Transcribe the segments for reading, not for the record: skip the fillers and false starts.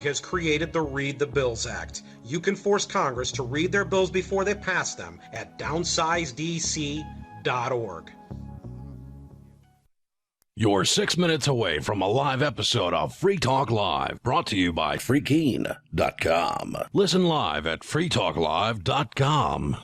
has created the Read the Bills Act. You can force Congress to read their bills before they pass them at downsizedc.org. You're 6 minutes away from a live episode of Free Talk Live, brought to you by freekeen.com. Listen live at freetalklive.com.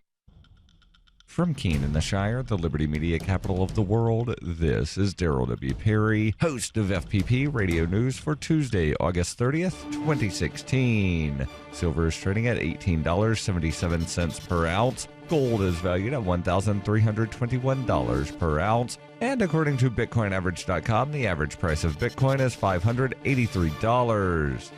From Keene in the Shire, the Liberty Media capital of the world, this is Daryl W. Perry, host of FPP Radio News for Tuesday, August 30th, 2016. Silver is trading at $18.77 per ounce. Gold is valued at $1,321 per ounce. And according to BitcoinAverage.com, the average price of Bitcoin is $583.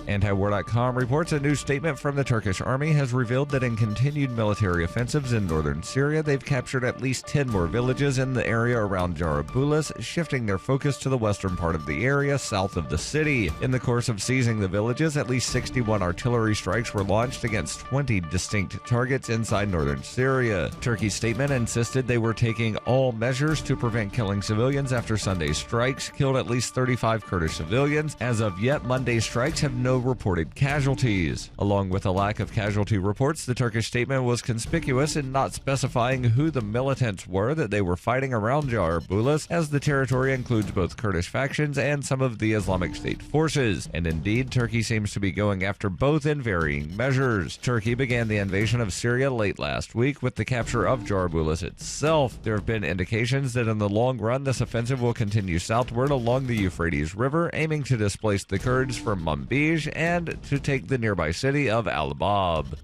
Antiwar.com reports a new statement from the Turkish army has revealed that in continued military offensives in northern Syria, they've captured at least 10 more villages in the area around Jarabulus, shifting their focus to the western part of the area south of the city. In the course of seizing the villages, at least 61 artillery strikes were launched against 20 distinct targets inside northern Syria. Turkey's statement insisted they were taking all measures to prevent killing civilians after Sunday's strikes killed at least 35 Kurdish civilians. As of yet, Monday's strikes have no reported casualties. Along with a lack of casualty reports, the Turkish statement was conspicuous in not specifying who the militants were that they were fighting around Jarabulus, as the territory includes both Kurdish factions and some of the Islamic State forces. And indeed, Turkey seems to be going after both in varying measures. Turkey began the invasion of Syria late last week with the capture of Jarabulus itself. There have been indications that in the long run, this offensive will continue southward along the Euphrates River, aiming to displace the Kurds from Manbij and to take the nearby city of Al-Bab.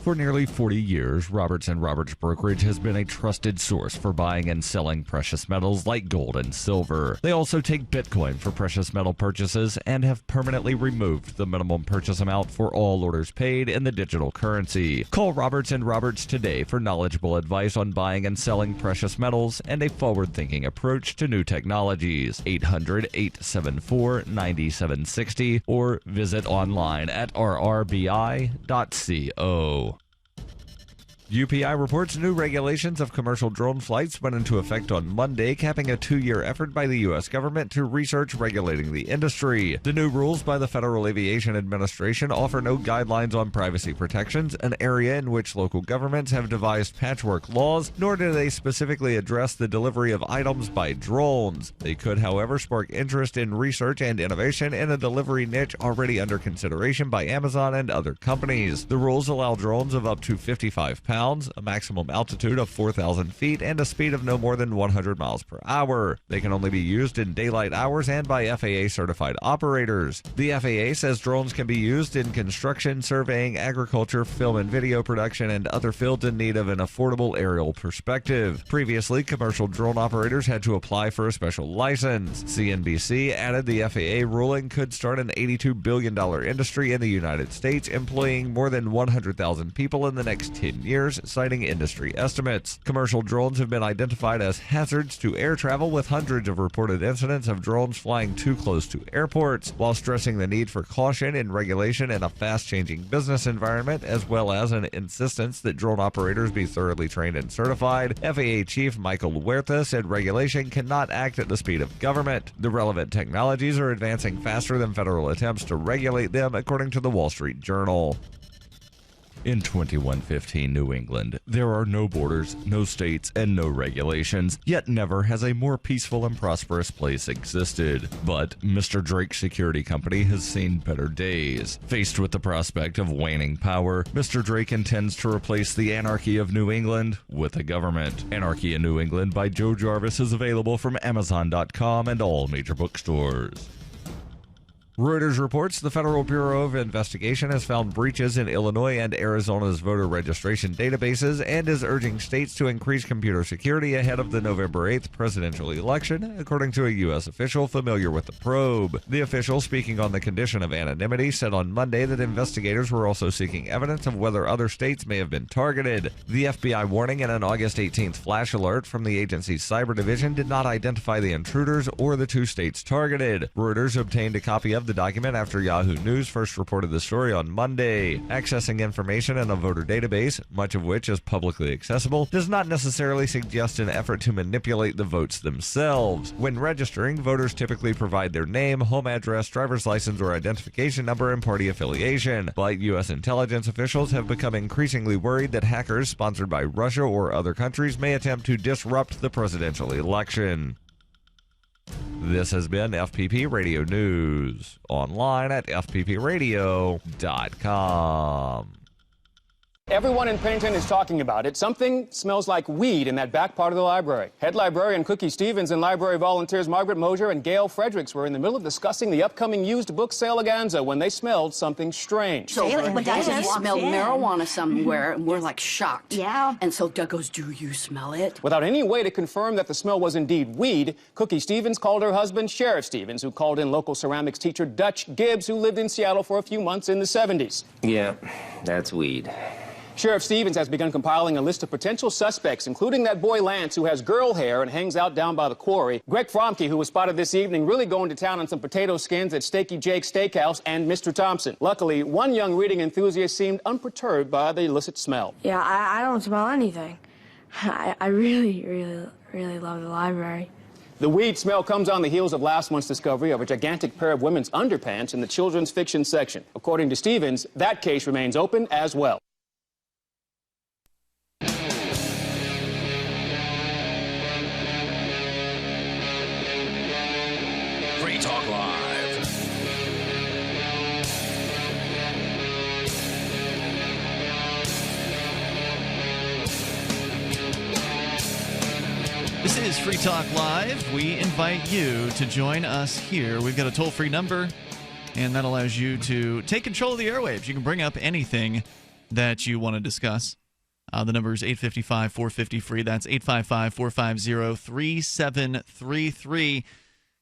For nearly 40 years, Roberts & Roberts Brokerage has been a trusted source for buying and selling precious metals like gold and silver. They also take Bitcoin for precious metal purchases and have permanently removed the minimum purchase amount for all orders paid in the digital currency. Call Roberts & Roberts today for knowledgeable advice on buying and selling precious metals and a forward-thinking approach to new technologies. 800-874-9760 or visit online at rrbi.co. UPI reports new regulations of commercial drone flights went into effect on Monday, capping a 2-year effort by the U.S. government to research regulating the industry. The new rules by the Federal Aviation Administration offer no guidelines on privacy protections, an area in which local governments have devised patchwork laws, nor do they specifically address the delivery of items by drones. They could, however, spark interest in research and innovation in a delivery niche already under consideration by Amazon and other companies. The rules allow drones of up to 55 pounds, a maximum altitude of 4,000 feet, and a speed of no more than 100 miles per hour. They can only be used in daylight hours and by FAA-certified operators. The FAA says drones can be used in construction, surveying, agriculture, film and video production, and other fields in need of an affordable aerial perspective. Previously, commercial drone operators had to apply for a special license. CNBC added the FAA ruling could start an $82 billion industry in the United States, employing more than 100,000 people in the next 10 years, citing industry estimates. Commercial drones have been identified as hazards to air travel, with hundreds of reported incidents of drones flying too close to airports, while stressing the need for caution in regulation in a fast-changing business environment, as well as an insistence that drone operators be thoroughly trained and certified. FAA Chief Michael Huerta said regulation cannot act at the speed of government. The relevant technologies are advancing faster than federal attempts to regulate them, according to the Wall Street Journal. In 2115 New England, there are no borders, no states, and no regulations, yet never has a more peaceful and prosperous place existed. But Mr. Drake's security company has seen better days. Faced with the prospect of waning power, Mr. Drake intends to replace the anarchy of New England with a government. Anarchy in New England by Joe Jarvis is available from Amazon.com and all major bookstores. Reuters reports the Federal Bureau of Investigation has found breaches in Illinois and Arizona's voter registration databases and is urging states to increase computer security ahead of the November 8th presidential election, according to a U.S. official familiar with the probe. The official, speaking on the condition of anonymity, said on Monday that investigators were also seeking evidence of whether other states may have been targeted. The FBI warning in an August 18th flash alert from the agency's cyber division did not identify the intruders or the two states targeted. Reuters obtained a copy of the document after Yahoo News first reported the story on Monday. Accessing information in a voter database, much of which is publicly accessible, does not necessarily suggest an effort to manipulate the votes themselves. When registering, voters typically provide their name, home address, driver's license or identification number, and party affiliation. But U.S. intelligence officials have become increasingly worried that hackers sponsored by Russia or other countries may attempt to disrupt the presidential election. This has been FPP Radio News, online at fppradio.com. Everyone in Pennington is talking about it. Something smells like weed in that back part of the library. Head librarian Cookie Stevens and library volunteers Margaret Mosier and Gail Fredericks were in the middle of discussing the upcoming used book saleganza when they smelled something strange. So Doug smelled marijuana somewhere, and we're like shocked. Yeah. And so Doug goes, "Do you smell it?" Without any way to confirm that the smell was indeed weed, Cookie Stevens called her husband Sheriff Stevens, who called in local ceramics teacher Dutch Gibbs, who lived in Seattle for a few months in the 70s. Yeah, that's weed. Sheriff Stevens has begun compiling a list of potential suspects, including that boy Lance, who has girl hair and hangs out down by the quarry, Greg Fromke, who was spotted this evening really going to town on some potato skins at Steaky Jake's Steakhouse, and Mr. Thompson. Luckily, one young reading enthusiast seemed unperturbed by the illicit smell. Yeah, I don't smell anything. I really love the library. The weed smell comes on the heels of last month's discovery of a gigantic pair of women's underpants in the children's fiction section. According to Stevens, that case remains open as well. Free Talk Live. This is Free Talk Live. We invite you to join us here. We've got a toll-free number, and that allows you to take control of the airwaves. You can bring up anything that you want to discuss. The number is 855-450-FREE. That's 855-450-3733.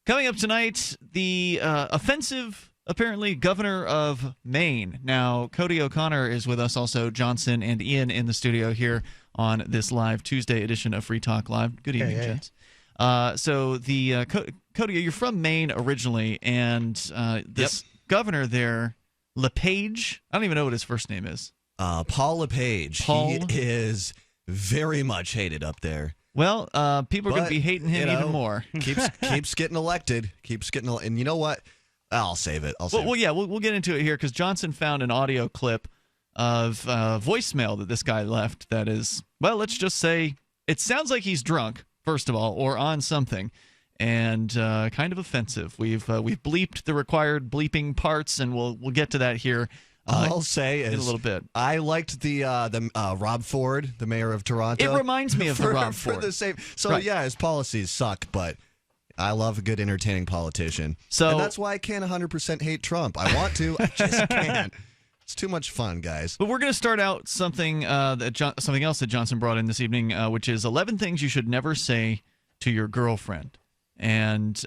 Coming up tonight, the offensive, apparently, governor of Maine. Now, Cody O'Connor is with us, also Johnson and Ian in the studio here on this live Tuesday edition of Free Talk Live. Good evening, gents. So, Cody, you're from Maine originally, and this governor there, LePage, I don't even know what his first name is. Paul LePage. He is very much hated up there. Well, people are going to be hating him even more. keeps getting elected. And you know what? I'll save it. We'll get into it here because Johnson found an audio clip of voicemail that this guy left that is, well, let's just say it sounds like he's drunk, first of all, or on something, and kind of offensive. We've bleeped the required bleeping parts, and we'll get to that here. I'll say in a little bit. I liked the Rob Ford, the mayor of Toronto. It reminds me of the Rob Ford. For the same. So yeah, his policies suck, but I love a good entertaining politician. And that's why I can't 100% hate Trump. I want to, I just can't. It's too much fun, guys. But we're going to start out something something else that Johnson brought in this evening, which is 11 things you should never say to your girlfriend. And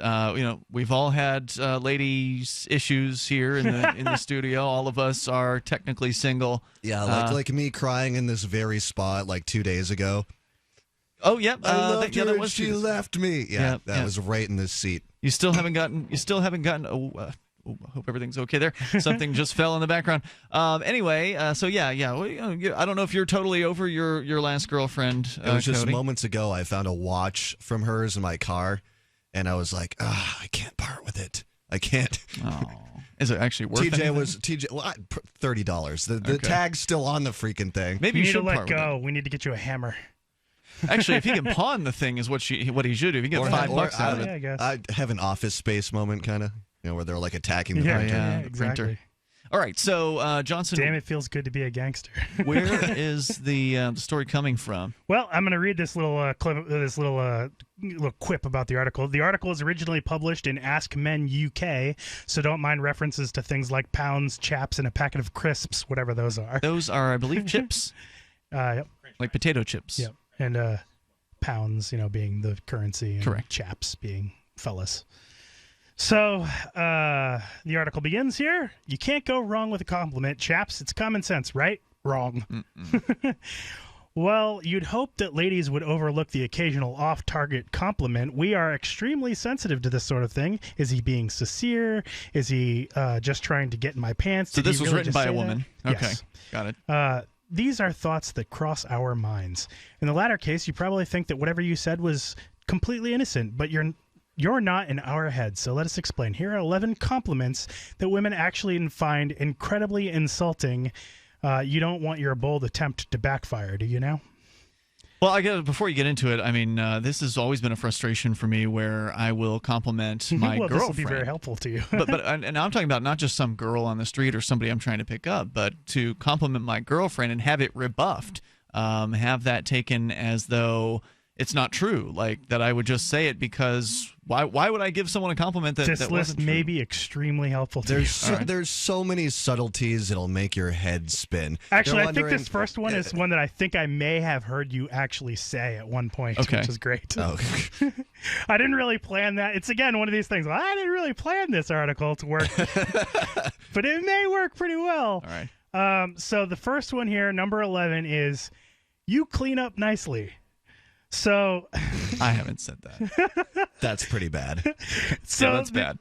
we've all had ladies issues here in the studio. All of us are technically single. Yeah, like me crying in this very spot like 2 days ago. Oh yeah, I loved her and she left me. Yeah, that was right in this seat. You still haven't gotten. I hope everything's okay there. Something just fell in the background. Anyway, so yeah. I don't know if you're totally over your last girlfriend. It was just Cody. Moments ago. I found a watch from hers in my car. And I was like, I can't part with it. I can't. Oh. Is it actually worth it? $30. The tag's still on the freaking thing. Maybe you should let go. We need to get you a hammer. Actually, if he can pawn the thing is what he should do. If you get $5 out of it. I guess. I have an Office Space moment, kind of, where they're like attacking the printer. Yeah, exactly. Printer. All right, so Johnson. Damn, it feels good to be a gangster. Where is the story coming from? Well, I'm going to read this little clip, this little quip about the article. The article is originally published in Ask Men UK, so don't mind references to things like pounds, chaps, and a packet of crisps, whatever those are. Those are, I believe, chips. Yep. Like potato chips. Yep. And pounds, being the currency, and correct. Chaps being fellas. So, the article begins here. You can't go wrong with a compliment. Chaps, it's common sense, right? Wrong. Well, you'd hope that ladies would overlook the occasional off-target compliment. We are extremely sensitive to this sort of thing. Is he being sincere? Is he just trying to get in my pants? So this was written by a woman. That? Okay, Yes. got it. These are thoughts that cross our minds. In the latter case, you probably think that whatever you said was completely innocent, but you're not in our heads. So let us explain. Here are 11 compliments that women actually find incredibly insulting. You don't want your bold attempt to backfire, do you now? Well, I guess before you get into it, I mean, this has always been a frustration for me where I will compliment my well, girlfriend. this will be very helpful to you. and I'm talking about not just some girl on the street or somebody I'm trying to pick up, but to compliment my girlfriend and have it rebuffed, have that taken as though it's not true, like that I would just say it because why would I give someone a compliment that this that list wasn't true? may be extremely helpful to you. There's so many subtleties that'll make your head spin. Actually, I think this first one is one that I think I may have heard you actually say at one point, which is great. Oh. I didn't really plan that. It's, again, one of these things. Well, I didn't really plan this article to work, but it may work pretty well. All right. So the first one here, number 11, is you clean up nicely. So I haven't said that. That's pretty bad. So that's bad.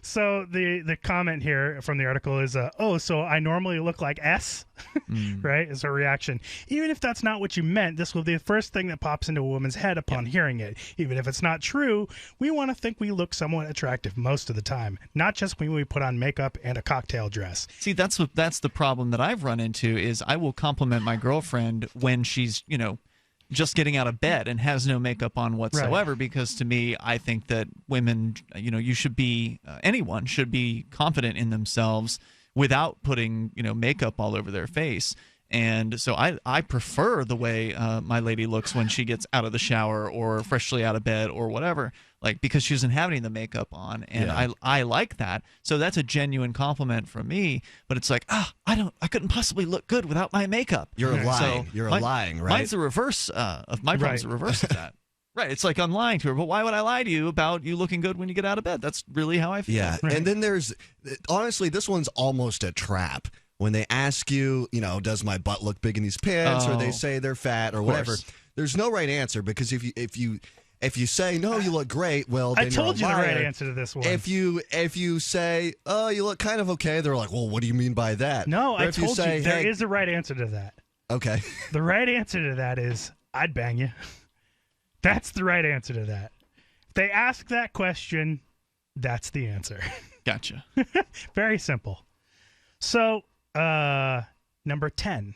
So the comment here from the article is, so I normally look like S, right? Is a reaction. Even if that's not what you meant, this will be the first thing that pops into a woman's head upon hearing it. Even if it's not true, we want to think we look somewhat attractive most of the time, not just when we put on makeup and a cocktail dress. See, that's the problem that I've run into is I will compliment my girlfriend when she's, just getting out of bed and has no makeup on whatsoever, because to me, I think that women, you should be, anyone should be confident in themselves without putting, makeup all over their face. And so I prefer the way my lady looks when she gets out of the shower or freshly out of bed or whatever, like because she doesn't have any of the makeup on, and I like that. So that's a genuine compliment from me. But it's like, I couldn't possibly look good without my makeup. You're lying. So You're lying, right? Mine's the reverse of my problem's the reverse of that. Right, it's like I'm lying to her, but why would I lie to you about you looking good when you get out of bed? That's really how I feel. Yeah, and then honestly, this one's almost a trap. When they ask you, does my butt look big in these pants, or they say they're fat or whatever, there's no right answer, because if you say no, you look great, well, then I told you you're a liar. the right answer to this one. If you say, oh, you look kind of okay, they're like, well, what do you mean by that? No, or I if told say, you there is a right answer to that. Okay. The right answer to that is I'd bang you. That's the right answer to that. If they ask that question, that's the answer. Gotcha. Very simple. So, number 10.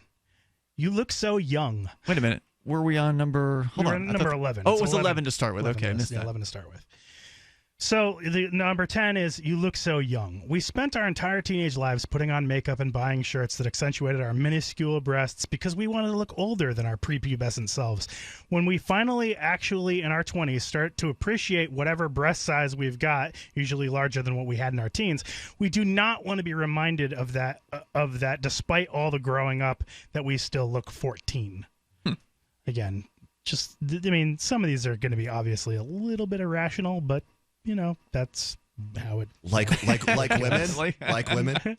You look so young. Wait a minute. Were we on number? Hold on. Number 11. Oh, it was 11 to start with. 11 Okay, I missed that. 11 to start with. So the number 10 is you look so young. We spent our entire teenage lives putting on makeup and buying shirts that accentuated our minuscule breasts because we wanted to look older than our prepubescent selves. When we finally actually in our 20s start to appreciate whatever breast size we've got, usually larger than what we had in our teens, we do not want to be reminded of that despite all the growing up that we still look 14. Again, some of these are going to be obviously a little bit irrational, but that's how it like women like women.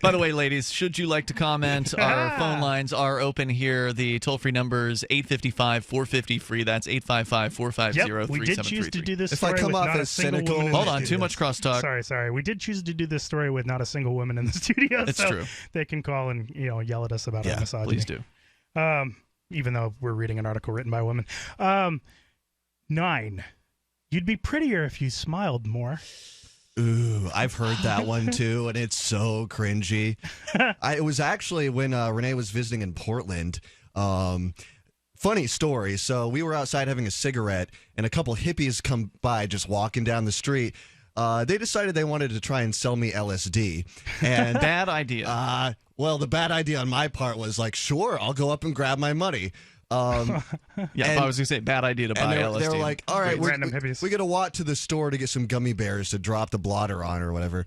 By the way, ladies, should you like to comment, our phone lines are open here. The toll-free number is 855-450-FREE. That's 855-450-3733. We did choose to do this if story I come with off not a as single cynical, woman. Hold on, too much crosstalk. Sorry. We did choose to do this story with not a single woman in the studio. It's so true. They can call and yell at us about our misogyny. Please do. Even though we're reading an article written by a woman. 9. You'd be prettier if you smiled more. Ooh, I've heard that one too, and it's so cringy. It was actually when Renee was visiting in Portland. Funny story. So we were outside having a cigarette, and a couple hippies come by just walking down the street. They decided they wanted to try and sell me LSD. And bad idea. Well, the bad idea on my part was like, sure, I'll go up and grab my money. If I was going to say bad idea to buy LSD. They were like, all right, hippies. we got to walk to the store to get some gummy bears to drop the blotter on or whatever.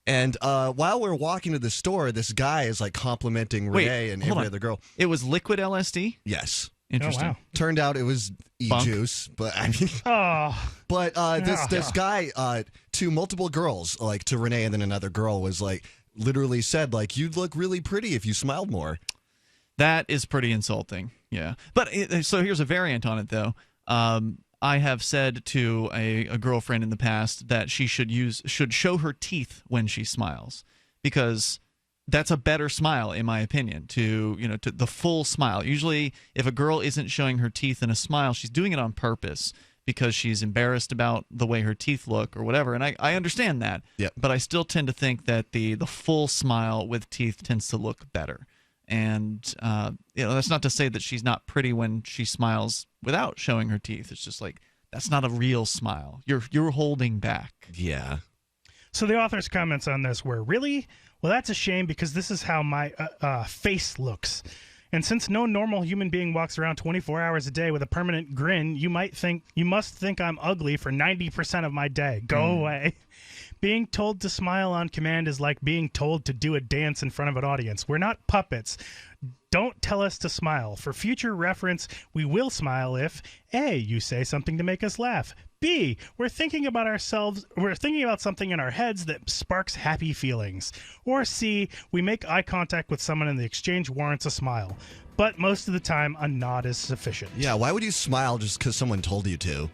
And while we're walking to the store, this guy is like complimenting Renee and every other girl. It was liquid LSD? Yes. Interesting. Oh, wow. Turned out it was e-juice, but I mean, this guy to multiple girls, like to Renee and then another girl, was like literally said like, you'd look really pretty if you smiled more. That is pretty insulting. Yeah. But so here's a variant on it, though. I have said to a girlfriend in the past that she should show her teeth when she smiles, because that's a better smile, in my opinion, to the full smile. Usually, if a girl isn't showing her teeth in a smile, she's doing it on purpose because she's embarrassed about the way her teeth look or whatever. And I understand that. Yep. But I still tend to think that the full smile with teeth tends to look better. And that's not to say that she's not pretty when she smiles without showing her teeth. It's just like, that's not a real smile. You're holding back. Yeah. So the author's comments on this were, really? Well, that's a shame, because this is how my face looks. And since no normal human being walks around 24 hours a day with a permanent grin, you must think I'm ugly for 90% of my day. Go away. Being told to smile on command is like being told to do a dance in front of an audience. We're not puppets. Don't tell us to smile. For future reference, we will smile if A, you say something to make us laugh. B, we're thinking about something in our heads that sparks happy feelings. Or C, we make eye contact with someone and the exchange warrants a smile. But most of the time, a nod is sufficient. Yeah, why would you smile just because someone told you to?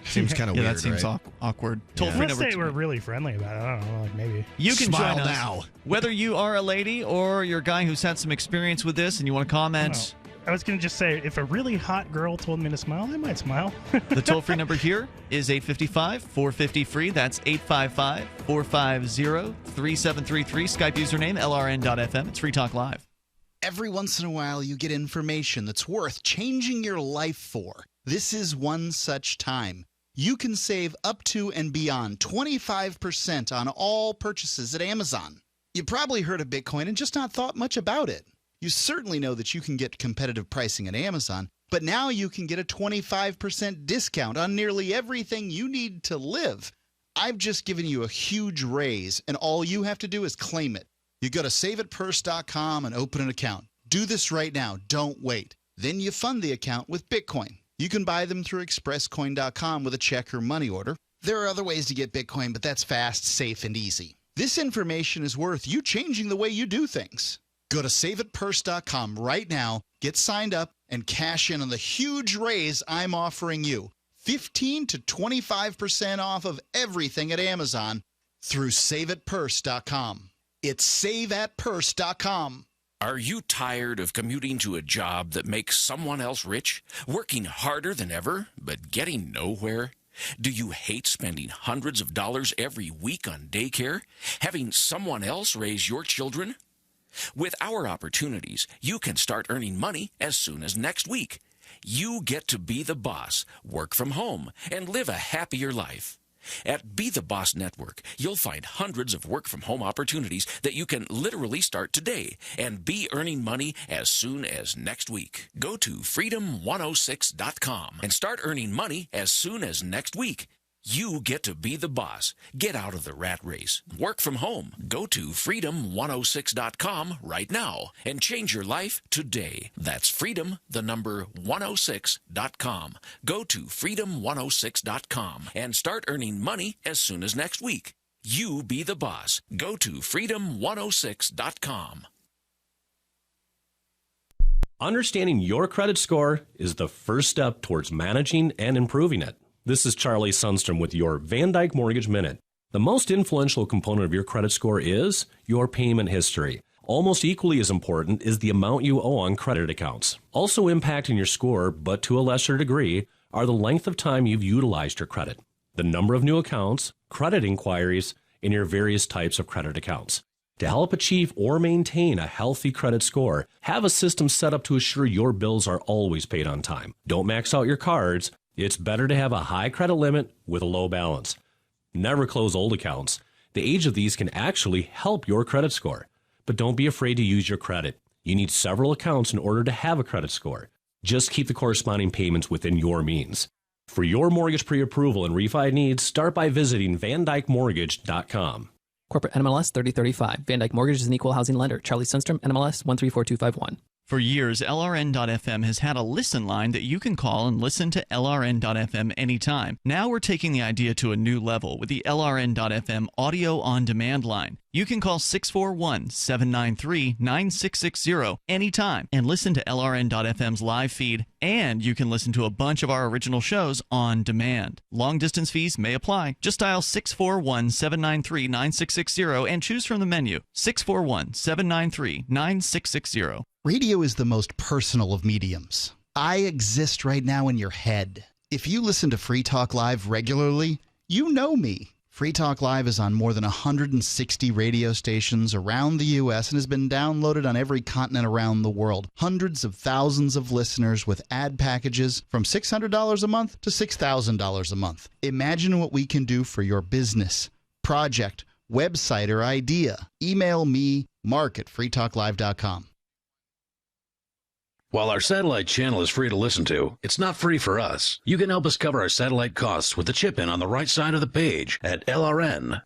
Seems kind of weird, that seems right? awkward. Unless they were really friendly about it. I don't know, like maybe. You can Smile join us, now. whether you are a lady or you're a guy who's had some experience with this and you want to comment. I was going to just say, if a really hot girl told me to smile, I might smile. The toll-free number here is 855-450-FREE. That's 855-450-3733. Skype username, LRN.FM. It's Free Talk Live. Every once in a while, you get information that's worth changing your life for. This is one such time. You can save up to and beyond 25% on all purchases at Amazon. You probably heard of Bitcoin and just not thought much about it. You certainly know that you can get competitive pricing at Amazon, but now you can get a 25% discount on nearly everything you need to live. I've just given you a huge raise, and all you have to do is claim it. You go to saveitpurse.com and open an account. Do this right now. Don't wait. Then you fund the account with Bitcoin. You can buy them through expresscoin.com with a check or money order. There are other ways to get Bitcoin, but that's fast, safe, and easy. This information is worth you changing the way you do things. Go to saveitpurse.com right now, get signed up, and cash in on the huge raise I'm offering you. 15 to 25% off of everything at Amazon through saveitpurse.com. It's saveatpurse.com. Are you tired of commuting to a job that makes someone else rich? Working harder than ever, but getting nowhere? Do you hate spending hundreds of dollars every week on daycare? Having someone else raise your children? With our opportunities, you can start earning money as soon as next week. You get to be the boss, work from home, and live a happier life. At Be the Boss Network, you'll find hundreds of work-from-home opportunities that you can literally start today and be earning money as soon as next week. Go to freedom106.com and start earning money as soon as next week. You get to be the boss. Get out of the rat race. Work from home. Go to freedom106.com right now and change your life today. That's freedom, the number 106.com. Go to freedom106.com and start earning money as soon as next week. You be the boss. Go to freedom106.com. Understanding your credit score is the first step towards managing and improving it. This is Charlie Sundstrom with your Van Dyke Mortgage Minute. The most influential component of your credit score is your payment history. Almost equally as important is the amount you owe on credit accounts. Also impacting your score, but to a lesser degree, are the length of time you've utilized your credit, the number of new accounts, credit inquiries, and your various types of credit accounts. To help achieve or maintain a healthy credit score, have a system set up to assure your bills are always paid on time. Don't max out your cards. It's better to have a high credit limit with a low balance. Never close old accounts. The age of these can actually help your credit score. But don't be afraid to use your credit. You need several accounts in order to have a credit score. Just keep the corresponding payments within your means. For your mortgage pre-approval and refi needs, start by visiting VanDykeMortgage.com. Corporate NMLS 3035. Van Dyke Mortgage is an equal housing lender. Charlie Sundstrom, NMLS 134251. For years, LRN.FM has had a listen line that you can call and listen to LRN.FM anytime. Now we're taking the idea to a new level with the LRN.FM audio on demand line. You can call 641-793-9660 anytime and listen to LRN.FM's live feed, and you can listen to a bunch of our original shows on demand. Long distance fees may apply. Just dial 641-793-9660 and choose from the menu. 641-793-9660. Radio is the most personal of mediums. I exist right now in your head. If you listen to Free Talk Live regularly, you know me. Free Talk Live is on more than 160 radio stations around the U.S. and has been downloaded on every continent around the world. Hundreds of thousands of listeners with ad packages from $600 a month to $6,000 a month. Imagine what we can do for your business, project, website, or idea. Email me, mark@freetalklive.com. While our satellite channel is free to listen to, it's not free for us. You can help us cover our satellite costs with the chip-in on the right side of the page at lrn.fm.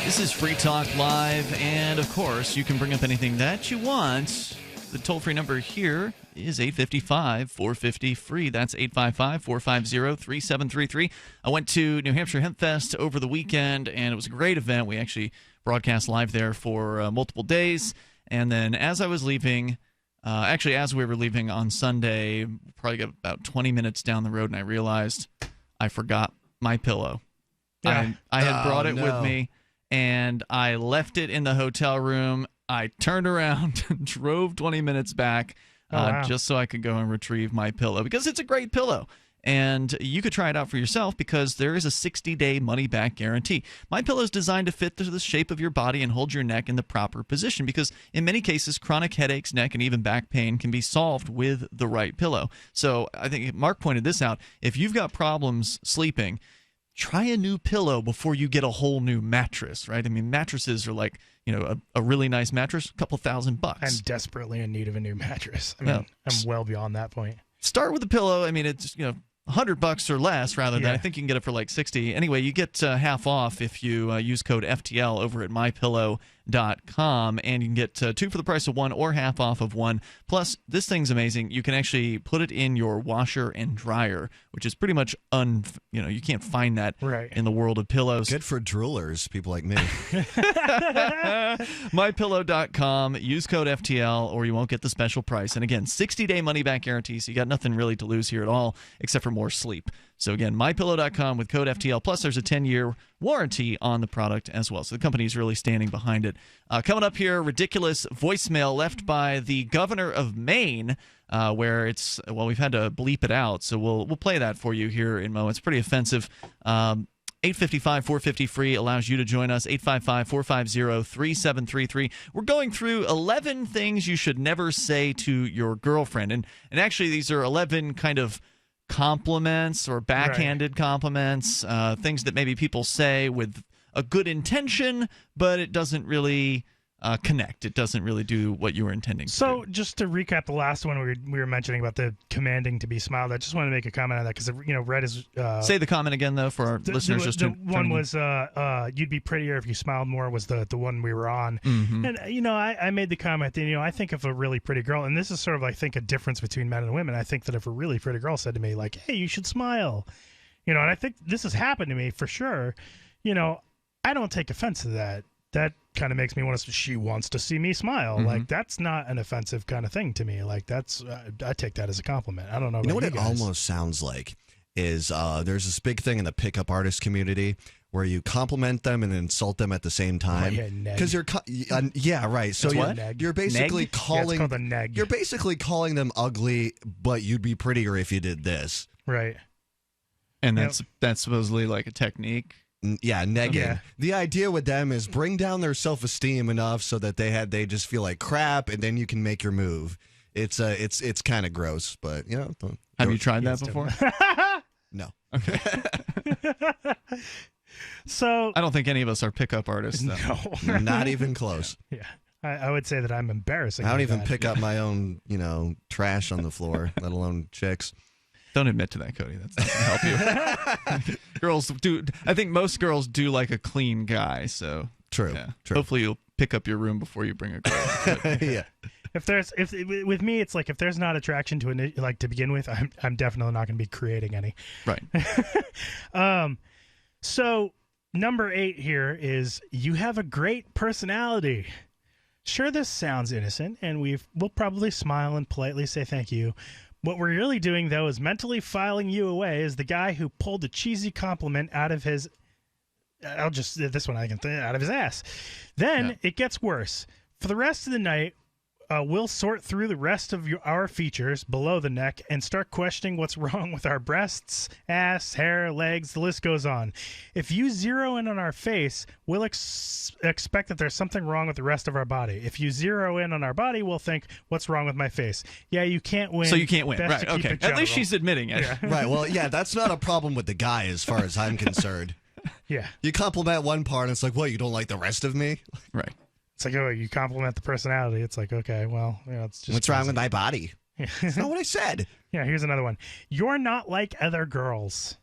This is Free Talk Live, and of course, you can bring up anything that you want. The toll-free number here is 855-450-FREE. That's 855-450-3733. I went to New Hampshire Hemp Fest over the weekend, and it was a great event. We actually broadcast live there for multiple days. And then as I was leaving, as we were leaving on Sunday, probably got about 20 minutes down the road, and I realized I forgot my pillow. Yeah. I had brought it with me, and I left it in the hotel room. I turned around and drove 20 minutes back just so I could go and retrieve my pillow, because it's a great pillow. And you could try it out for yourself because there is a 60-day money-back guarantee. My pillow is designed to fit the shape of your body and hold your neck in the proper position, because in many cases, chronic headaches, neck, and even back pain can be solved with the right pillow. So I think Mark pointed this out. If you've got problems sleeping, try a new pillow before you get a whole new mattress, right? I mean, mattresses are like, a really nice mattress, a couple $1,000 bucks. I'm desperately in need of a new mattress. I mean, I'm well beyond that point. Start with a pillow. I mean, it's, $100 or less rather than I think you can get it for like $60. Anyway, you get half off if you use code FTL over at mypillow.com, and you can get 2 for the price of 1 or half off of 1. Plus, this thing's amazing. You can actually put it in your washer and dryer, which is pretty much you can't find that in the world of pillows. Good for droolers, people like me. mypillow.com. Use code FTL or you won't get the special price. And again, 60-day money-back guarantee, so you got nothing really to lose here at all except for more sleep. So again, mypillow.com with code FTL. Plus, there's a 10-year warranty on the product as well. So the company is really standing behind it. Coming up here, ridiculous voicemail left by the governor of Maine, where we've had to bleep it out. So we'll play that for you here in a moment. It's pretty offensive. 855-450-FREE allows you to join us. 855-450-3733. We're going through 11 things you should never say to your girlfriend. And actually, these are 11 kind of compliments or backhanded compliments, things that maybe people say with a good intention, but it doesn't really connect. It doesn't really do what you were intending to do. So just to recap the last one we were mentioning about the commanding to be smiled, I just want to make a comment on that because, Red is... Say the comment again, though, for our listeners. The one was, you'd be prettier if you smiled more, was the one we were on. Mm-hmm. And, I made the comment that, I think if a really pretty girl, and this is sort of, I think, a difference between men and women. I think that if a really pretty girl said to me, like, hey, you should smile, and I think this has happened to me for sure, I don't take offense to that. That kind of makes me want to. She wants to see me smile. Mm-hmm. Like that's not an offensive kind of thing to me. Like that's I take that as a compliment. I don't know. You know what you it guys. almost sounds like is there's this big thing in the pickup artist community where you compliment them and insult them at the same time. Because you're right. So you're basically calling. It's called a neg. You're basically calling them ugly, but you'd be prettier if you did this. Right. And that's supposedly like a technique. Yeah, negging. Yeah. The idea with them is bring down their self-esteem enough so that they just feel like crap, and then you can make your move. It's kind of gross, but Have you tried that before? No. Okay. So I don't think any of us are pickup artists, though. No, not even close. Yeah. I would say that I'm embarrassing. I don't even that. pick up my own, trash on the floor, let alone chicks. Don't admit to that, Cody. That's not going to help you. Girls do. I think most girls do like a clean guy. So true. Yeah. True. Hopefully, you'll pick up your room before you bring a girl. Yeah. If with me, it's like if there's not attraction to begin with, I'm definitely not going to be creating any. Right. So number 8 here is you have a great personality. Sure, this sounds innocent, and we'll probably smile and politely say thank you. What we're really doing, though, is mentally filing you away as the guy who pulled a cheesy compliment out of his. Out of his ass. Then it gets worse. For the rest of the night, we'll sort through the rest of our features below the neck and start questioning what's wrong with our breasts, ass, hair, legs, the list goes on. If you zero in on our face, we'll expect that there's something wrong with the rest of our body. If you zero in on our body, we'll think, what's wrong with my face? Yeah, you can't win. So you can't win. Best Right, to keep okay. it general. At least she's admitting it. Yeah. Right, well, yeah, that's not a problem with the guy as far as I'm concerned. Yeah. You compliment one part, and it's like, what, you don't like the rest of me? Right. It's like, oh, you compliment the personality. It's like, okay, well, it's just. What's wrong with my body? That's not what I said. Yeah, here's another one. You're not like other girls.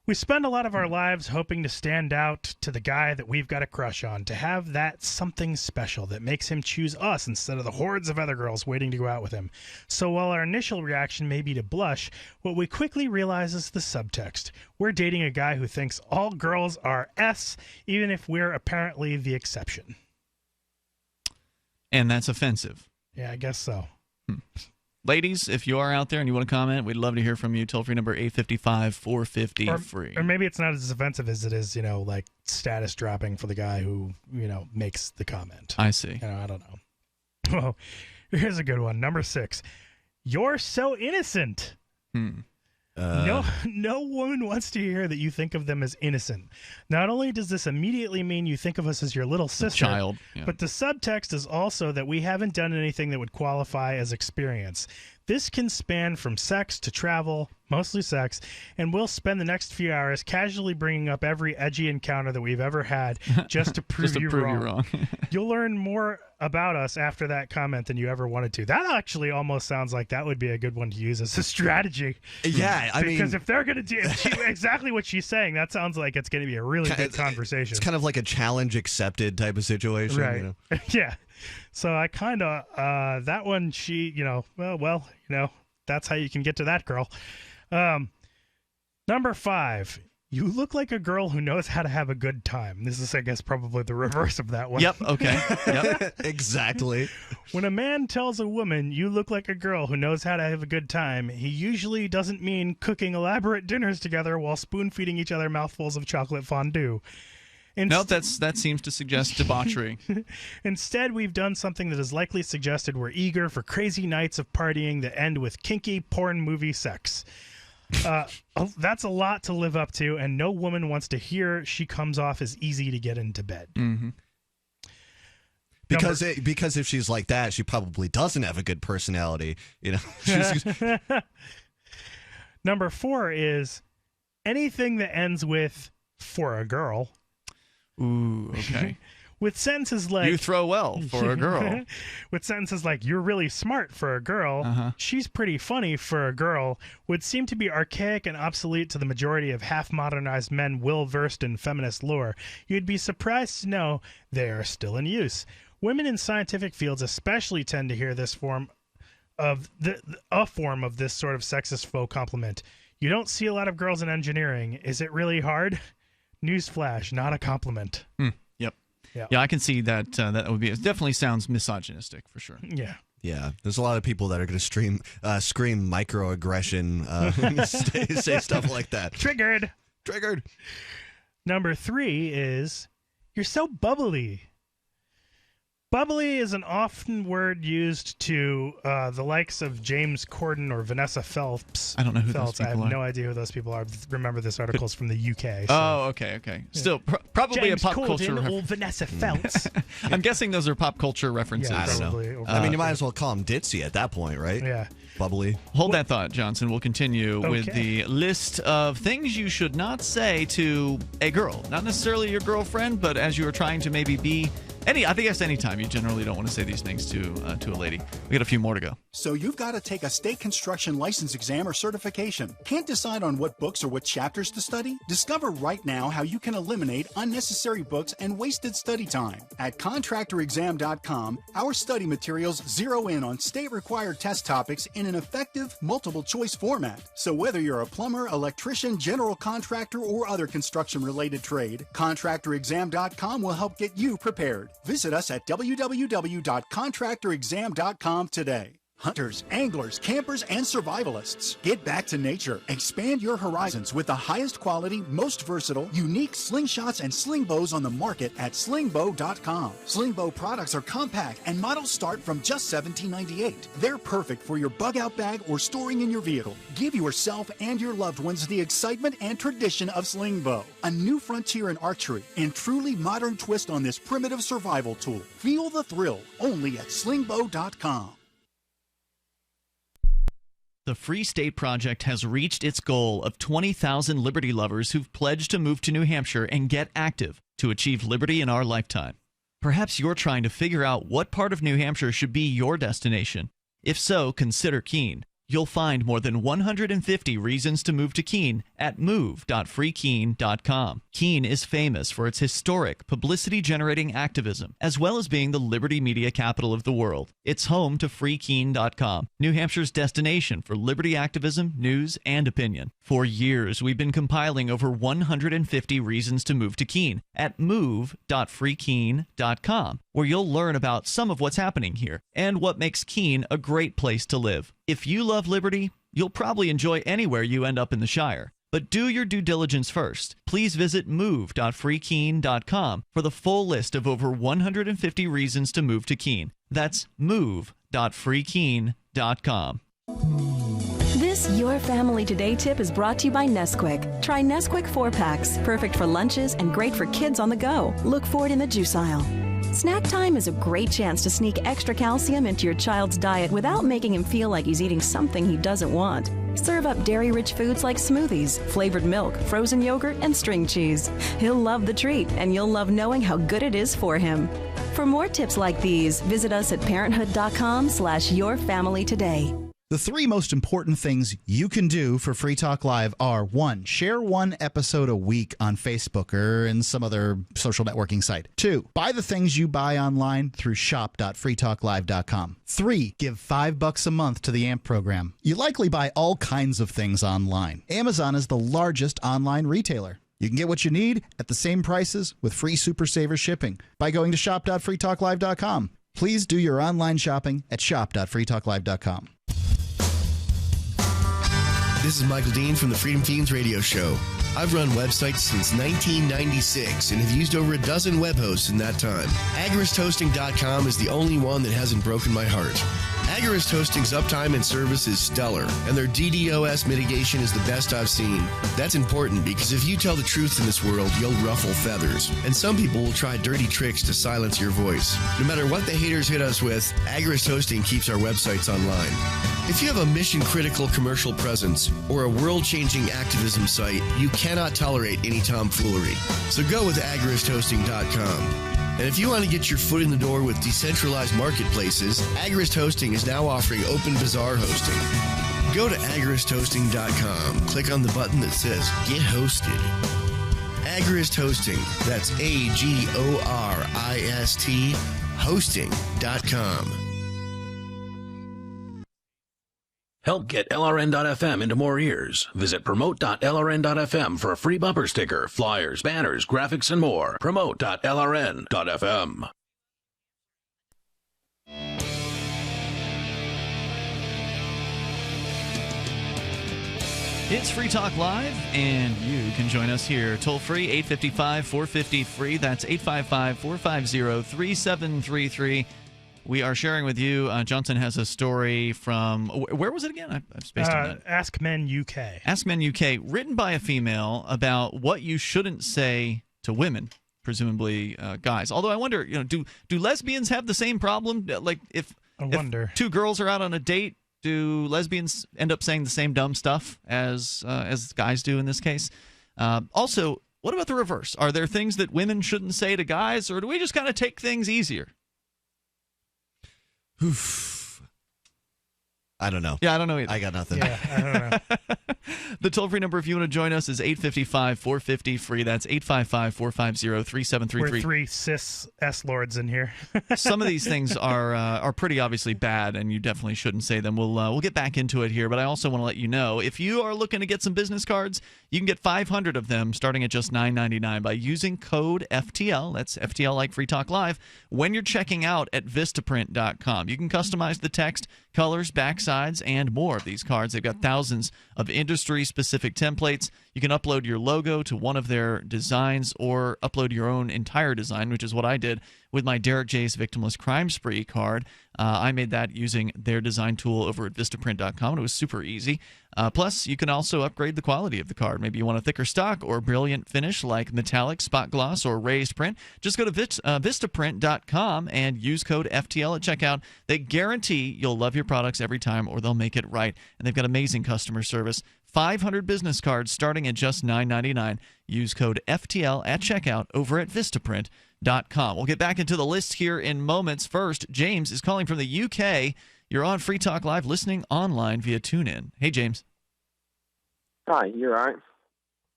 We spend a lot of our lives hoping to stand out to the guy that we've got a crush on, to have that something special that makes him choose us instead of the hordes of other girls waiting to go out with him. So while our initial reaction may be to blush, what we quickly realize is the subtext. We're dating a guy who thinks all girls are S, even if we're apparently the exception. And that's offensive. Yeah, I guess so. Ladies, if you are out there and you want to comment, we'd love to hear from you. Toll-free number 855-450 free. Or maybe it's not as offensive as it is, like status dropping for the guy who, makes the comment. I see. I don't know. Well, here's a good one. Number 6. You're so innocent. No woman wants to hear that you think of them as innocent. Not only does this immediately mean you think of us as your little sister, child, yeah. But the subtext is also that we haven't done anything that would qualify as experience. This can span from sex to travel, mostly sex, and we'll spend the next few hours casually bringing up every edgy encounter that we've ever had just to prove, you wrong. You'll learn more about us after that comment than you ever wanted to. That actually almost sounds like that would be a good one to use as a strategy. Yeah, because if they're going to do exactly what she's saying, that sounds like it's going to be a really good conversation. It's kind of like a challenge accepted type of situation. Right. Yeah. So I kind of, that one, she, that's how you can get to that girl. Number 5, you look like a girl who knows how to have a good time. This is, I guess, probably the reverse of that one. Yep. Okay. Yep. Exactly. When a man tells a woman, you look like a girl who knows how to have a good time, he usually doesn't mean cooking elaborate dinners together while spoon-feeding each other mouthfuls of chocolate fondue. No, that seems to suggest debauchery. Instead, we've done something that is likely suggested we're eager for crazy nights of partying that end with kinky porn movie sex. That's a lot to live up to, and no woman wants to hear she comes off as easy to get into bed. Mm-hmm. Because if she's like that, she probably doesn't have a good personality. Number 4 is anything that ends with "for a girl." Ooh, okay. With sentences like "you throw well for a girl," with sentences like "you're really smart for a girl," "she's pretty funny for a girl," would seem to be archaic and obsolete to the majority of half-modernized men well-versed in feminist lore. You'd be surprised to know they are still in use. Women in scientific fields especially tend to hear this form of a form of this sort of sexist faux compliment. You don't see a lot of girls in engineering. Is it really hard? Newsflash, not a compliment. Yep. Yeah, I can see that. That would be. It definitely sounds misogynistic for sure. Yeah. Yeah, there's a lot of people that are going to scream microaggression, say stuff like that. Triggered. Number 3 is you're so bubbly. Bubbly is an often word used to the likes of James Corden or Vanessa Phelps. I don't know who those people are. I have no idea who those people are. Remember, this article is from the UK. So. Oh, okay. Still, probably James a pop Corden culture or Vanessa Phelps. I'm guessing those are pop culture references. Yeah, I don't know. I mean, you might as well call him Ditzy at that point, right? Yeah. Bubbly. Hold that thought, Johnson. We'll continue with the list of things you should not say to a girl. Not necessarily your girlfriend, but as you are trying to maybe be I guess anytime. You generally don't want to say these things to a lady. We got a few more to go. So you've got to take a state construction license exam or certification. Can't decide on what books or what chapters to study? Discover right now how you can eliminate unnecessary books and wasted study time. At contractorexam.com, our study materials zero in on state-required test topics in an effective, multiple-choice format. So whether you're a plumber, electrician, general contractor, or other construction-related trade, contractorexam.com will help get you prepared. Visit us at www.contractorexam.com today. Hunters, anglers, campers, and survivalists. Get back to nature. Expand your horizons with the highest quality, most versatile, unique slingshots and sling bows on the market at slingbow.com. Slingbow products are compact and models start from just $17.98. They're perfect for your bug-out bag or storing in your vehicle. Give yourself and your loved ones the excitement and tradition of slingbow. A new frontier in archery and truly modern twist on this primitive survival tool. Feel the thrill only at slingbow.com. The Free State Project has reached its goal of 20,000 liberty lovers who've pledged to move to New Hampshire and get active to achieve liberty in our lifetime. Perhaps you're trying to figure out what part of New Hampshire should be your destination. If so, consider Keene. You'll find more than 150 reasons to move to Keene at move.freekeene.com. Keene is famous for its historic, publicity-generating activism, as well as being the liberty media capital of the world. It's home to freekeene.com, New Hampshire's destination for liberty activism, news, and opinion. For years, we've been compiling over 150 reasons to move to Keene at move.freekeene.com, where you'll learn about some of what's happening here and what makes Keene a great place to live. If you love liberty, you'll probably enjoy anywhere you end up in the Shire. But do your due diligence first. Please visit move.freekeene.com for the full list of over 150 reasons to move to Keene. That's move.freekeene.com. This Your Family Today tip is brought to you by Nesquik. Try Nesquik 4-packs, perfect for lunches and great for kids on the go. Look for it in the juice aisle. Snack time is a great chance to sneak extra calcium into your child's diet without making him feel like he's eating something he doesn't want. Serve up dairy-rich foods like smoothies, flavored milk, frozen yogurt, and string cheese. He'll love the treat, and you'll love knowing how good it is for him. For more tips like these, visit us at parenthood.com/yourfamilytoday. The three most important things you can do for Free Talk Live are: 1, share one episode a week on Facebook or in some other social networking site. 2, buy the things you buy online through shop.freetalklive.com. 3, give $5 a month to the AMP program. You likely buy all kinds of things online. Amazon is the largest online retailer. You can get what you need at the same prices with free Super Saver shipping by going to shop.freetalklive.com. Please do your online shopping at shop.freetalklive.com. This is Michael Dean from the Freedom Fiends radio show. I've run websites since 1996 and have used over a dozen web hosts in that time. AgoristHosting.com is the only one that hasn't broken my heart. Agorist Hosting's uptime and service is stellar, and their DDoS mitigation is the best I've seen. That's important because if you tell the truth in this world, you'll ruffle feathers, and some people will try dirty tricks to silence your voice. No matter what the haters hit us with, Agorist Hosting keeps our websites online. If you have a mission-critical commercial presence or a world-changing activism site, you cannot tolerate any tomfoolery. So go with AgoristHosting.com. And if you want to get your foot in the door with decentralized marketplaces, Agorist Hosting is now offering Open Bazaar hosting. Go to agoristhosting.com, click on the button that says Get Hosted. Agorist Hosting, that's AGORIST hosting.com. Help get LRN.FM into more ears. Visit promote.lrn.fm for a free bumper sticker, flyers, banners, graphics, and more. Promote.lrn.fm. It's Free Talk Live, and you can join us here toll-free, 855-450-FREE. That's 855-450-3733. We are sharing with you. Johnson has a story from, where was it again? I've spaced on that. Ask Men UK. Ask Men UK, written by a female about what you shouldn't say to women, presumably guys. Although I wonder, do lesbians have the same problem? Like if two girls are out on a date, do lesbians end up saying the same dumb stuff as guys do in this case? Also, what about the reverse? Are there things that women shouldn't say to guys, or do we just kind of take things easier? I don't know. Yeah, I don't know either. I got nothing. Yeah, I don't know. The toll-free number, if you want to join us, is 855-450-FREE. That's 855-450-3733. We're three cis S-lords in here. Some of these things are pretty obviously bad, and you definitely shouldn't say them. We'll get back into it here, but I also want to let you know, if you are looking to get some business cards, you can get 500 of them starting at just $9.99 by using code FTL. That's FTL like Free Talk Live when you're checking out at Vistaprint.com. You can customize the text, colors, backsides, and more of these cards. They've got thousands of industry-specific templates. You can upload your logo to one of their designs or upload your own entire design, which is what I did with my Derek J's Victimless Crime Spree card. I made that using their design tool over at Vistaprint.com, and it was super easy. Plus, you can also upgrade the quality of the card. Maybe you want a thicker stock or brilliant finish like metallic, spot gloss, or raised print. Just go to Vistaprint.com and use code FTL at checkout. They guarantee you'll love your products every time, or they'll make it right. And they've got amazing customer service. 500 business cards starting at just $9.99. Use code FTL at checkout over at Vistaprint.com. We'll get back into the list here in moments. First, James is calling from the UK. You're on Free Talk Live, listening online via TuneIn. Hey, James. Hi, you're all right.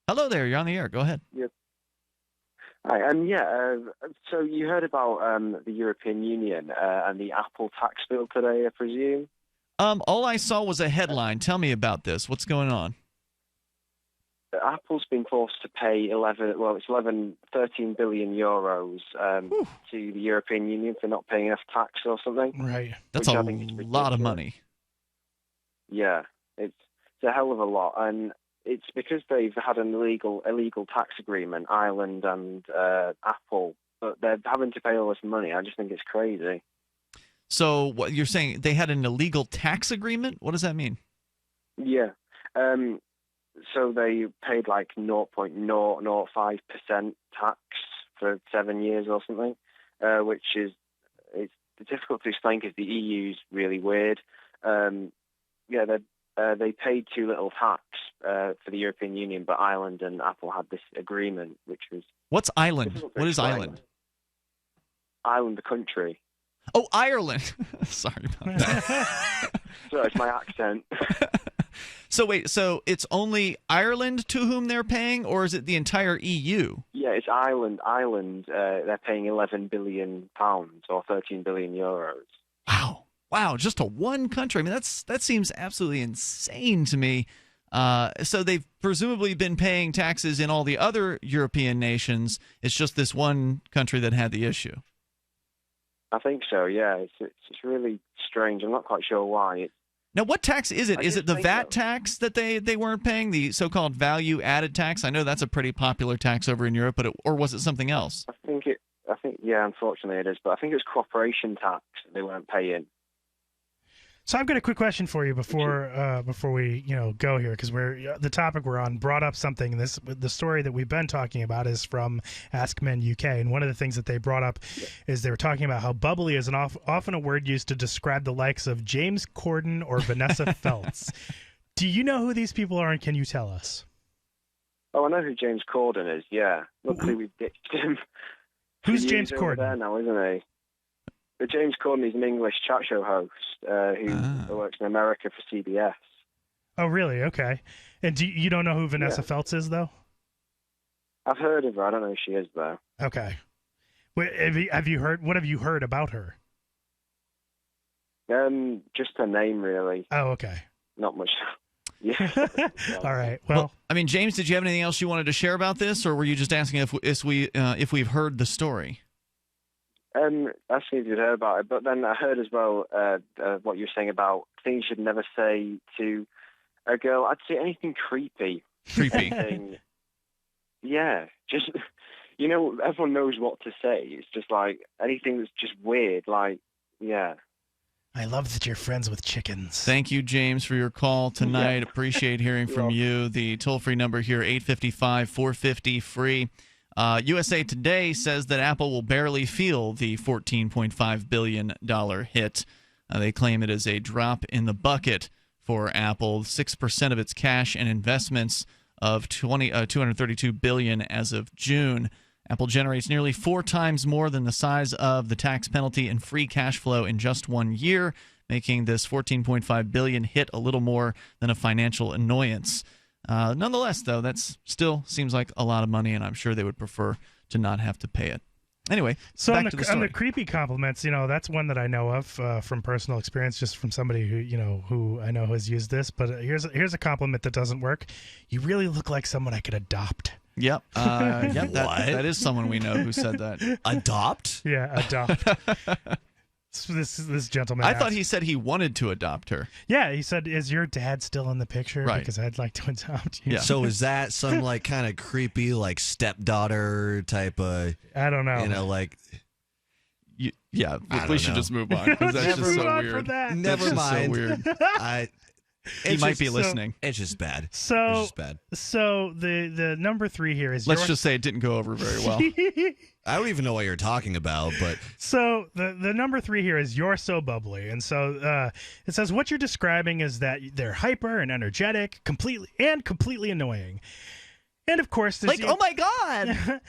Hello there. You're on the air. Go ahead. Yep. Hi, so you heard about the European Union and the Apple tax bill today, I presume? All I saw was a headline. Tell me about this. What's going on? Apple's been forced to pay 13 billion euros to the European Union for not paying enough tax or something. Right. That's a lot of money. Yeah, it's a hell of a lot, and it's because they've had an illegal tax agreement, Ireland and Apple, but they're having to pay all this money. I just think it's crazy. So what you're saying, they had an illegal tax agreement? What does that mean? Yeah. So they paid like 0.005% tax for 7 years or something, which is it's difficult to explain because the EU's really weird. They paid too little tax for the European Union, but Ireland and Apple had this agreement, which was... What's Ireland? What is Ireland? Ireland, the country. Oh, Ireland. Sorry about that. So it's my accent. So wait, so it's only Ireland to whom they're paying, or is it the entire EU? Yeah, it's Ireland. They're paying £11 billion or 13 billion euros. Wow, just to one country. I mean, that seems absolutely insane to me. So they've presumably been paying taxes in all the other European nations. It's just this one country that had the issue. I think so, yeah. It's really strange. I'm not quite sure why. Now, what tax is it? Is it the VAT tax that they weren't paying, the so-called value-added tax? I know that's a pretty popular tax over in Europe, or was it something else? Yeah, unfortunately it is, but I think it was corporation tax that they weren't paying. So I've got a quick question for you before we go here, because the topic we're on brought up something. The story that we've been talking about is from Ask Men UK, and one of the things that they brought up is they were talking about how bubbly is often a word used to describe the likes of James Corden or Vanessa Feltz. Do you know who these people are, and can you tell us? Oh, I know who James Corden is. Yeah, luckily we've ditched him. Who's James Corden? There now, isn't he? But James Corden is an English chat show host who works in America for CBS. Oh, really? Okay. And you don't know who Vanessa Feltz is, though? I've heard of her. I don't know who she is, though. Okay. Have you heard? What have you heard about her? Just her name, really. Oh, okay. Not much. Yeah. All right. Well, I mean, James, did you have anything else you wanted to share about this, or were you just asking if we've heard the story? Asking if you'd heard about it, but then I heard as well what you were saying about things you'd never say to a girl. I'd say anything creepy. Creepy. Yeah, just everyone knows what to say. It's just like anything that's just weird. Like, yeah. I love that you're friends with chickens. Thank you, James, for your call tonight. Appreciate hearing from you. The toll-free number here, 855-450-FREE. USA Today says that Apple will barely feel the $14.5 billion hit. They claim it is a drop in the bucket for Apple. 6% of its cash and investments of $232 billion as of June. Apple generates nearly 4 times more than the size of the tax penalty in free cash flow in just 1 year, making this $14.5 billion hit a little more than a financial annoyance. Nonetheless, though, that still seems like a lot of money, and I'm sure they would prefer to not have to pay it. Anyway, so back to the story. on the creepy compliments, that's one that I know of from personal experience, just from somebody who I know has used this. But here's a compliment that doesn't work. You really look like someone I could adopt. Yep. That is someone we know who said that. Adopt? Yeah, adopt. This gentleman. I thought he said he wanted to adopt her. Yeah, he said, "Is your dad still in the picture? Right. Because I'd like to adopt you." Yeah. So is that some like kind of creepy like stepdaughter type of? I don't know. Like. Yeah, we should just move on because that's just so weird. Never mind. So weird. He might be listening. It's just bad. So the number 3 here is. Let's just say it didn't go over very well. I don't even know what you're talking about, but so the number 3 here is "You're so bubbly," and so it says what you're describing is that they're hyper and energetic, completely annoying. And of course, there's oh my god!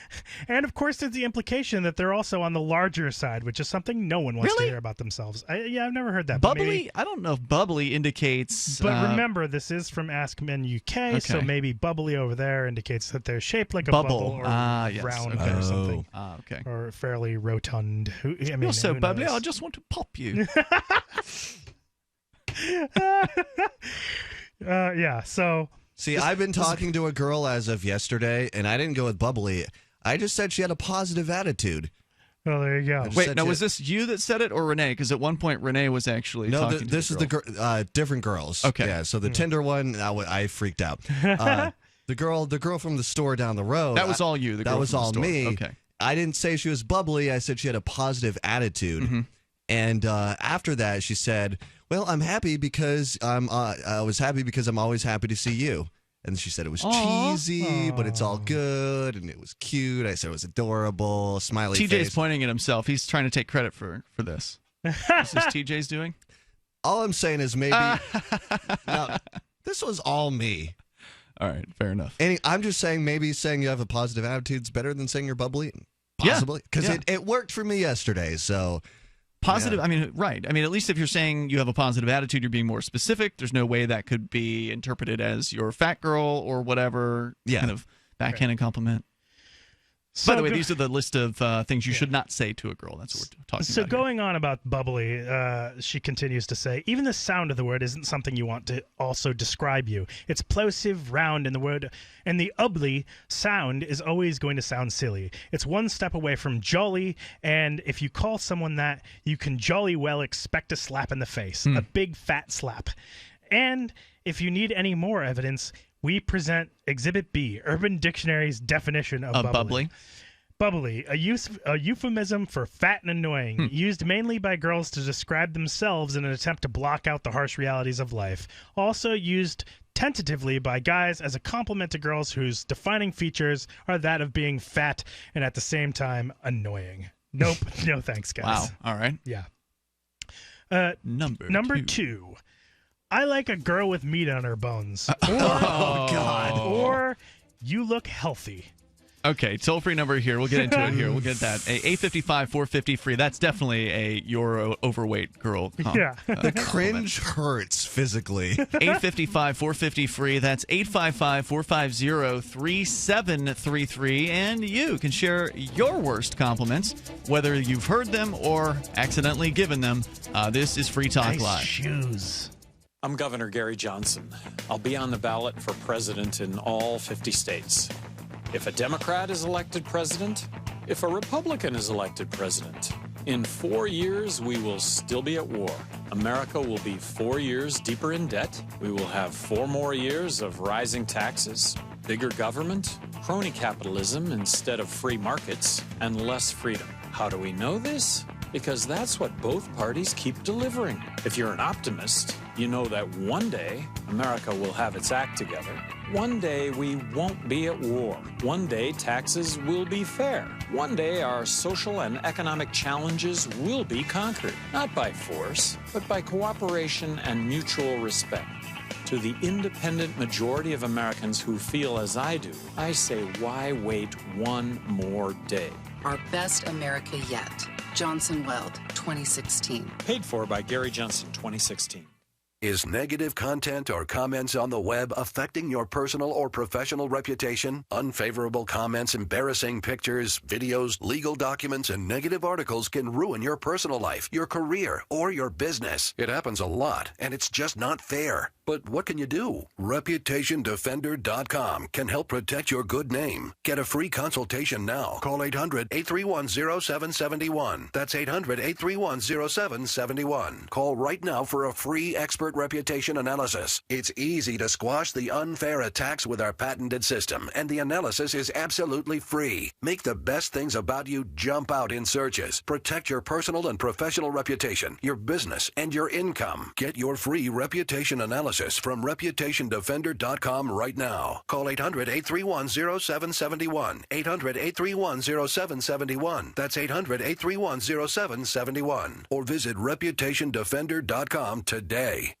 And of course, there's the implication that they're also on the larger side, which is something no one wants to hear about themselves. I've never heard that. Bubbly? I don't know if bubbly indicates. But remember, this is from Ask Men UK, so maybe bubbly over there indicates that they're shaped like a bubble or yes. round Okay. or something. Okay. Or fairly rotund. You're so bubbly, I just want to pop you. Yeah. So. See, I've been talking to a girl as of yesterday, and I didn't go with bubbly. I just said she had a positive attitude. Well, there you go. Wait, now was this you that said it or Renee? Because at one point Renee was actually talking to this is the different girls. Okay, yeah. So the Tinder one, I freaked out. The girl from the store down the road. That was all you. That was all me. Okay. I didn't say she was bubbly. I said she had a positive attitude. Mm-hmm. And after that, she said, "Well, I'm happy because I was happy because I'm always happy to see you." And she said it was cheesy, but it's all good, and it was cute. I said it was adorable, smiley face. TJ's pointing at himself. He's trying to take credit for this. Is this TJ's doing? All I'm saying is maybe now, this was all me. All right, fair enough. I'm just saying maybe saying you have a positive attitude is better than saying you're bubbly. Possibly. Because it worked for me yesterday, so... Positive, yeah. I mean, right. I mean, at least if you're saying you have a positive attitude, you're being more specific. There's no way that could be interpreted as you're a fat girl or whatever kind of backhanded compliment. So By the way, these are the list of things you should not say to a girl. That's what we're talking about. So going on about bubbly, she continues to say, even the sound of the word isn't something you want to also describe you. It's plosive, round, and the ugly sound is always going to sound silly. It's one step away from jolly, and if you call someone that, you can jolly well expect a slap in the face, a big fat slap. And if you need any more evidence, we present Exhibit B, Urban Dictionary's definition of bubbly. Bubbly, a euphemism for fat and annoying, used mainly by girls to describe themselves in an attempt to block out the harsh realities of life. Also used tentatively by guys as a compliment to girls whose defining features are that of being fat and at the same time annoying. Nope, no thanks, guys. Wow, all right. Yeah. Number two. I like a girl with meat on her bones. God. Or you look healthy. Okay, toll-free number here. We'll get into it here. We'll get that. 855-450-FREE. That's definitely a you're overweight girl. Yeah. The cringe hurts physically. 855-450-FREE. That's 855-450-3733. And you can share your worst compliments, whether you've heard them or accidentally given them. This is Free Talk Nice Live. shoes. I'm Governor Gary Johnson. I'll be on the ballot for president in all 50 states. If a Democrat is elected president, if a Republican is elected president, in 4 years we will still be at war. America will be 4 years deeper in debt. We will have 4 more years of rising taxes, bigger government, crony capitalism instead of free markets, and less freedom. How do we know this? Because that's what both parties keep delivering. If you're an optimist, you know that one day America will have its act together. One day we won't be at war. One day taxes will be fair. One day our social and economic challenges will be conquered, not by force, but by cooperation and mutual respect. To the independent majority of Americans who feel as I do, I say, why wait one more day? Our best America yet. Johnson Weld, 2016. Paid for by Gary Johnson, 2016. Is negative content or comments on the web affecting your personal or professional reputation? Unfavorable comments, embarrassing pictures, videos, legal documents, and negative articles can ruin your personal life, your career, or your business. It happens a lot, and it's just not fair. But what can you do? ReputationDefender.com can help protect your good name. Get a free consultation now. Call 800-831-0771. That's 800-831-0771. Call right now for a free expert reputation analysis. It's easy to squash the unfair attacks with our patented system, and the analysis is absolutely free. Make the best things about you jump out in searches. Protect your personal and professional reputation, your business, and your income. Get your free reputation analysis from ReputationDefender.com right now. Call 800-831-0771. 800-831-0771. That's 800-831-0771. Or visit ReputationDefender.com today.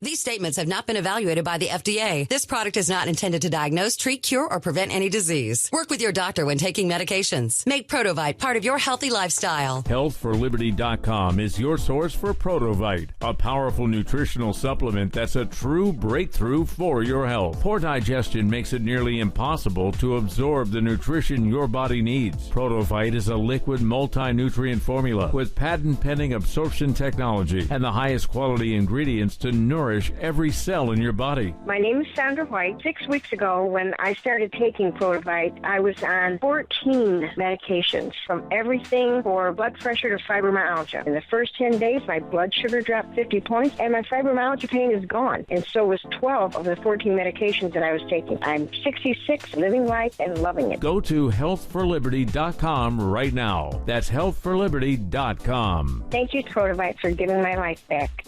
These statements have not been evaluated by the FDA. This product is not intended to diagnose, treat, cure, or prevent any disease. Work with your doctor when taking medications. Make Protovite part of your healthy lifestyle. HealthForLiberty.com is your source for Protovite, a powerful nutritional supplement that's a true breakthrough for your health. Poor digestion makes it nearly impossible to absorb the nutrition your body needs. Protovite is a liquid multi-nutrient formula with patent-pending absorption technology and the highest quality ingredients to nourish every cell in your body. My name is Sandra White. 6 weeks ago, when I started taking Protovite, I was on 14 medications, from everything for blood pressure to fibromyalgia. In the first 10 days, my blood sugar dropped 50 points, and my fibromyalgia pain is gone. And so was 12 of the 14 medications that I was taking. I'm 66, living life and loving it. Go to HealthForLiberty.com right now. That's HealthForLiberty.com. Thank you, Protovite, for giving my life back.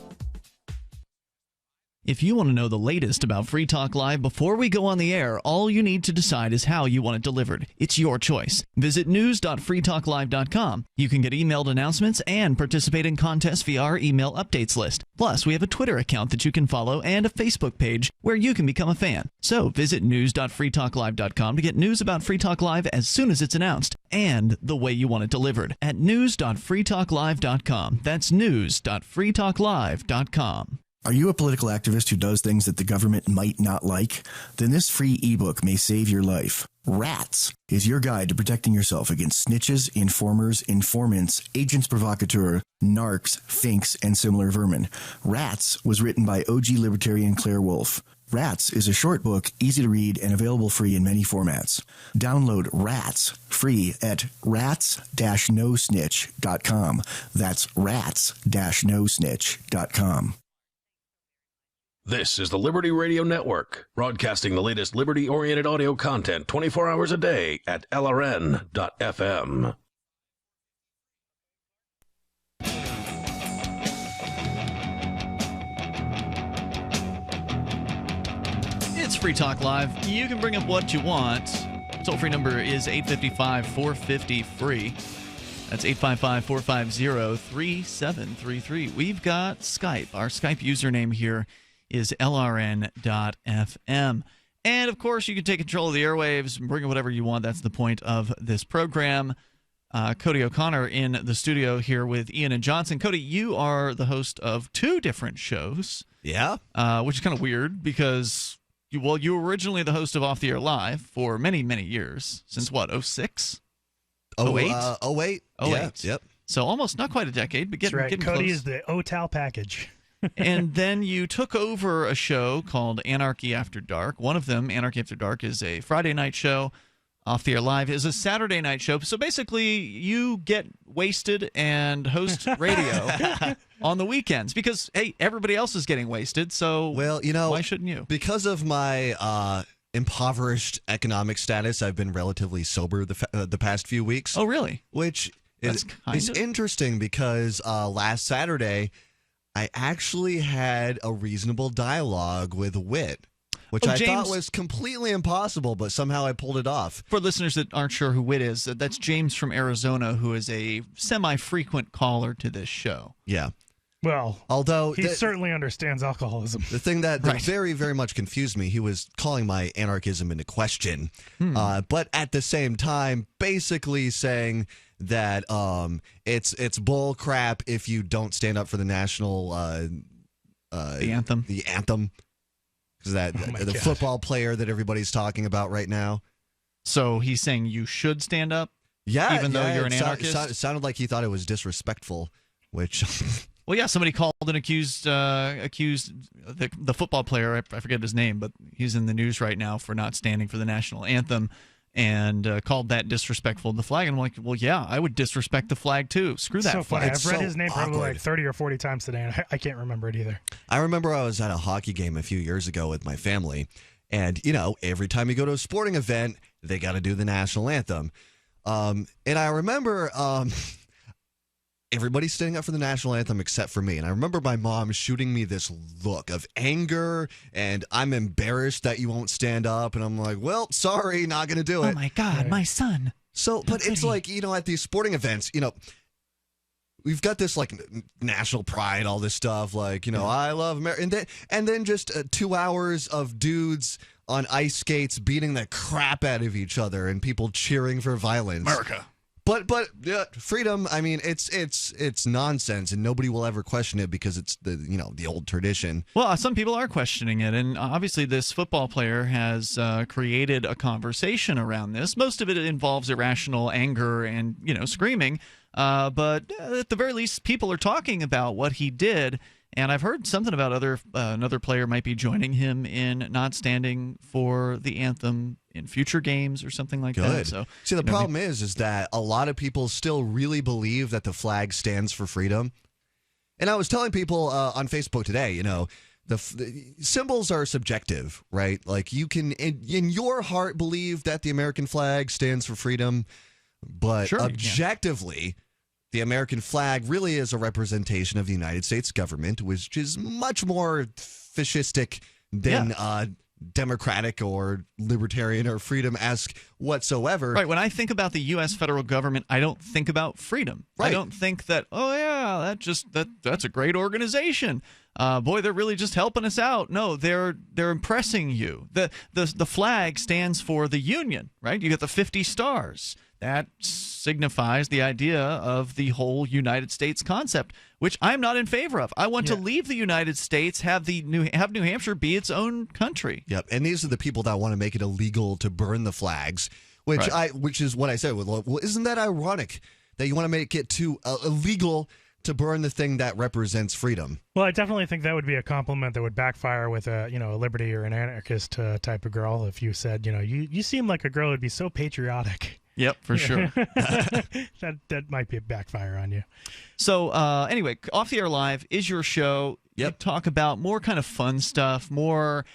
If you want to know the latest about Free Talk Live before we go on the air, all you need to decide is how you want it delivered. It's your choice. Visit news.freetalklive.com. You can get emailed announcements and participate in contests via our email updates list. Plus, we have a Twitter account that you can follow and a Facebook page where you can become a fan. So visit news.freetalklive.com to get news about Free Talk Live as soon as it's announced and the way you want it delivered at news.freetalklive.com. That's news.freetalklive.com. Are you a political activist who does things that the government might not like? Then this free ebook may save your life. Rats is your guide to protecting yourself against snitches, informers, informants, agents provocateur, narcs, finks, and similar vermin. Rats was written by OG libertarian Claire Wolfe. Rats is a short book, easy to read, and available free in many formats. Download Rats free at rats-nosnitch.com. That's rats-nosnitch.com. This is the Liberty Radio Network, broadcasting the latest liberty-oriented audio content 24 hours a day at LRN.FM. It's Free Talk Live. You can bring up what you want. Toll-free number is 855-450-FREE. That's 855-450-3733. We've got Skype. Our Skype username here is LRN.FM. And, of course, you can take control of the airwaves and bring whatever you want. That's the point of this program. Cody O'Connor in the studio here with Ian and Johnson. Cody, you are the host of two different shows. Yeah. Which is kind of weird because, you were originally the host of Off the Air Live for many, many years. Since what, 06? 08? 08. Yeah, yep. So almost, not quite a decade, but getting Cody close. is the OTAL package. And then you took over a show called Anarchy After Dark. One of them, Anarchy After Dark, is a Friday night show. Off the Air Live is a Saturday night show. So basically, you get wasted and host radio on the weekends because, hey, everybody else is getting wasted. So why shouldn't you? Because of my impoverished economic status, I've been relatively sober the past few weeks. Oh, really? Which is interesting because last Saturday, I actually had a reasonable dialogue with Whit, which I thought was completely impossible, but somehow I pulled it off. For listeners that aren't sure who Whit is, that's James from Arizona, who is a semi-frequent caller to this show. Yeah. Well, although he certainly understands alcoholism. The thing that very, very much confused me, he was calling my anarchism into question, but at the same time, basically saying that it's bull crap if you don't stand up for the national the anthem. The anthem, because the football player that everybody's talking about right now. So he's saying you should stand up. Yeah, even though you're an anarchist. It sounded like he thought it was disrespectful, which. Well, yeah, somebody called and accused the football player. I forget his name, but he's in the news right now for not standing for the national anthem, and called that disrespectful of the flag. And I'm like, well, yeah, I would disrespect the flag too. Screw that so flag. I've read his name probably like 30 or 40 times today, and I can't remember it either. I remember I was at a hockey game a few years ago with my family, and every time you go to a sporting event, they got to do the national anthem. And I remember. Everybody's standing up for the national anthem except for me. And I remember my mom shooting me this look of anger, and I'm embarrassed that you won't stand up. And I'm like, well, sorry, not going to do it. Oh, my God, my son. So, but it's like, at these sporting events, we've got this, like, national pride, all this stuff, like, I love America. And then just 2 hours of dudes on ice skates beating the crap out of each other and people cheering for violence. America. But freedom, I mean, it's nonsense, and nobody will ever question it because it's the old tradition. Well, some people are questioning it, and obviously this football player has created a conversation around this. Most of it involves irrational anger and screaming, but at the very least, people are talking about what he did. And I've heard something about another player might be joining him in not standing for the anthem in future games or something like that. So, see, the problem is that a lot of people still really believe that the flag stands for freedom. And I was telling people on Facebook today, the symbols are subjective, right? Like you can, in your heart, believe that the American flag stands for freedom, but objectively. The American flag really is a representation of the United States government, which is much more fascistic than democratic or libertarian or freedom-esque whatsoever. Right. When I think about the U.S. federal government, I don't think about freedom. Right. I don't think that, oh, yeah, that's a great organization. Boy, they're really just helping us out. No, they're impressing you. The flag stands for the Union, right? You got the 50 stars. That signifies the idea of the whole United States concept, which I'm not in favor of. I want to leave the United States, have New Hampshire be its own country. Yep, and these are the people that want to make it illegal to burn the flags, which is what I said. Well, isn't that ironic that you want to make it too illegal to burn the thing that represents freedom? Well, I definitely think that would be a compliment that would backfire with a liberty or an anarchist type of girl. If you said, you seem like a girl who'd be so patriotic. Yep, for sure. that might be a backfire on you. So anyway, Off the Air Live is your show. Yep. You talk about more kind of fun stuff, more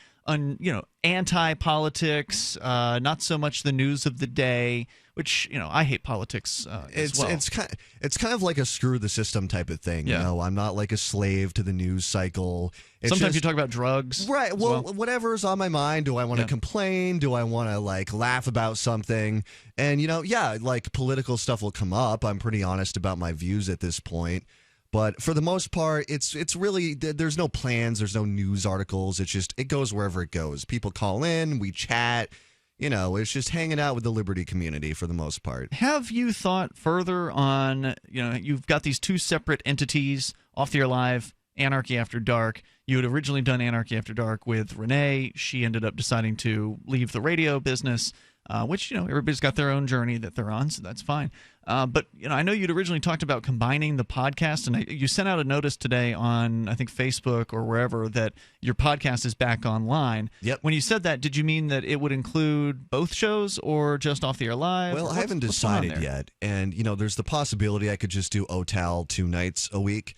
anti-politics, not so much the news of the day, which I hate politics as well. It's kind of like a screw the system type of thing. Yeah. I'm not like a slave to the news cycle. Sometimes you talk about drugs. Right. Well, whatever's on my mind. Do I want to complain? Do I want to laugh about something? And political stuff will come up. I'm pretty honest about my views at this point. But for the most part, it's really, there's no plans, there's no news articles. It's just, it goes wherever it goes. People call in, we chat. It's just hanging out with the Liberty community for the most part. Have you thought further on, you've got these two separate entities, Off the Air Live, Anarchy After Dark. You had originally done Anarchy After Dark with Renee. She ended up deciding to leave the radio business, which, everybody's got their own journey that they're on, so that's fine. But I know you'd originally talked about combining the podcast, and you sent out a notice today on, I think, Facebook or wherever that your podcast is back online. Yep. When you said that, did you mean that it would include both shows or just Off the Air Live? Well, I haven't decided yet. And, there's the possibility I could just do OTAL 2 nights a week.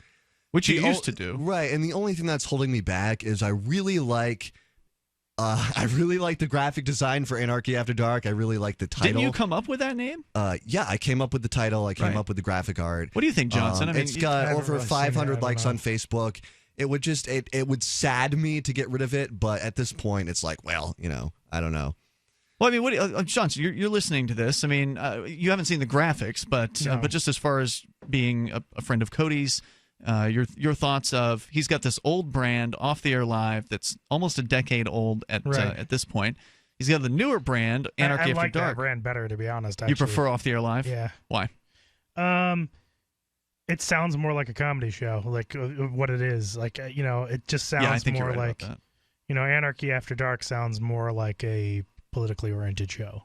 Which you used to do. Right. And the only thing that's holding me back is I really like the graphic design for Anarchy After Dark. I really like the title. Didn't you come up with that name? Yeah, I came up with the title. I came up with the graphic art. What do you think, Johnson? It's got over 500 likes on Facebook. It would just it would sad me to get rid of it, but at this point, it's like, well, I don't know. Well, I mean, Johnson, you're listening to this. I mean, you haven't seen the graphics, but just as far as being a friend of Cody's, Your thoughts of he's got this old brand Off the Air Live that's almost a decade old at this point. He's got the newer brand Anarchy I After like Dark. that brand better, to be honest. Actually. You prefer Off the Air Live? Yeah. Why? It sounds more like a comedy show, like what it is. Like it just sounds more like Anarchy After Dark sounds more like a politically oriented show.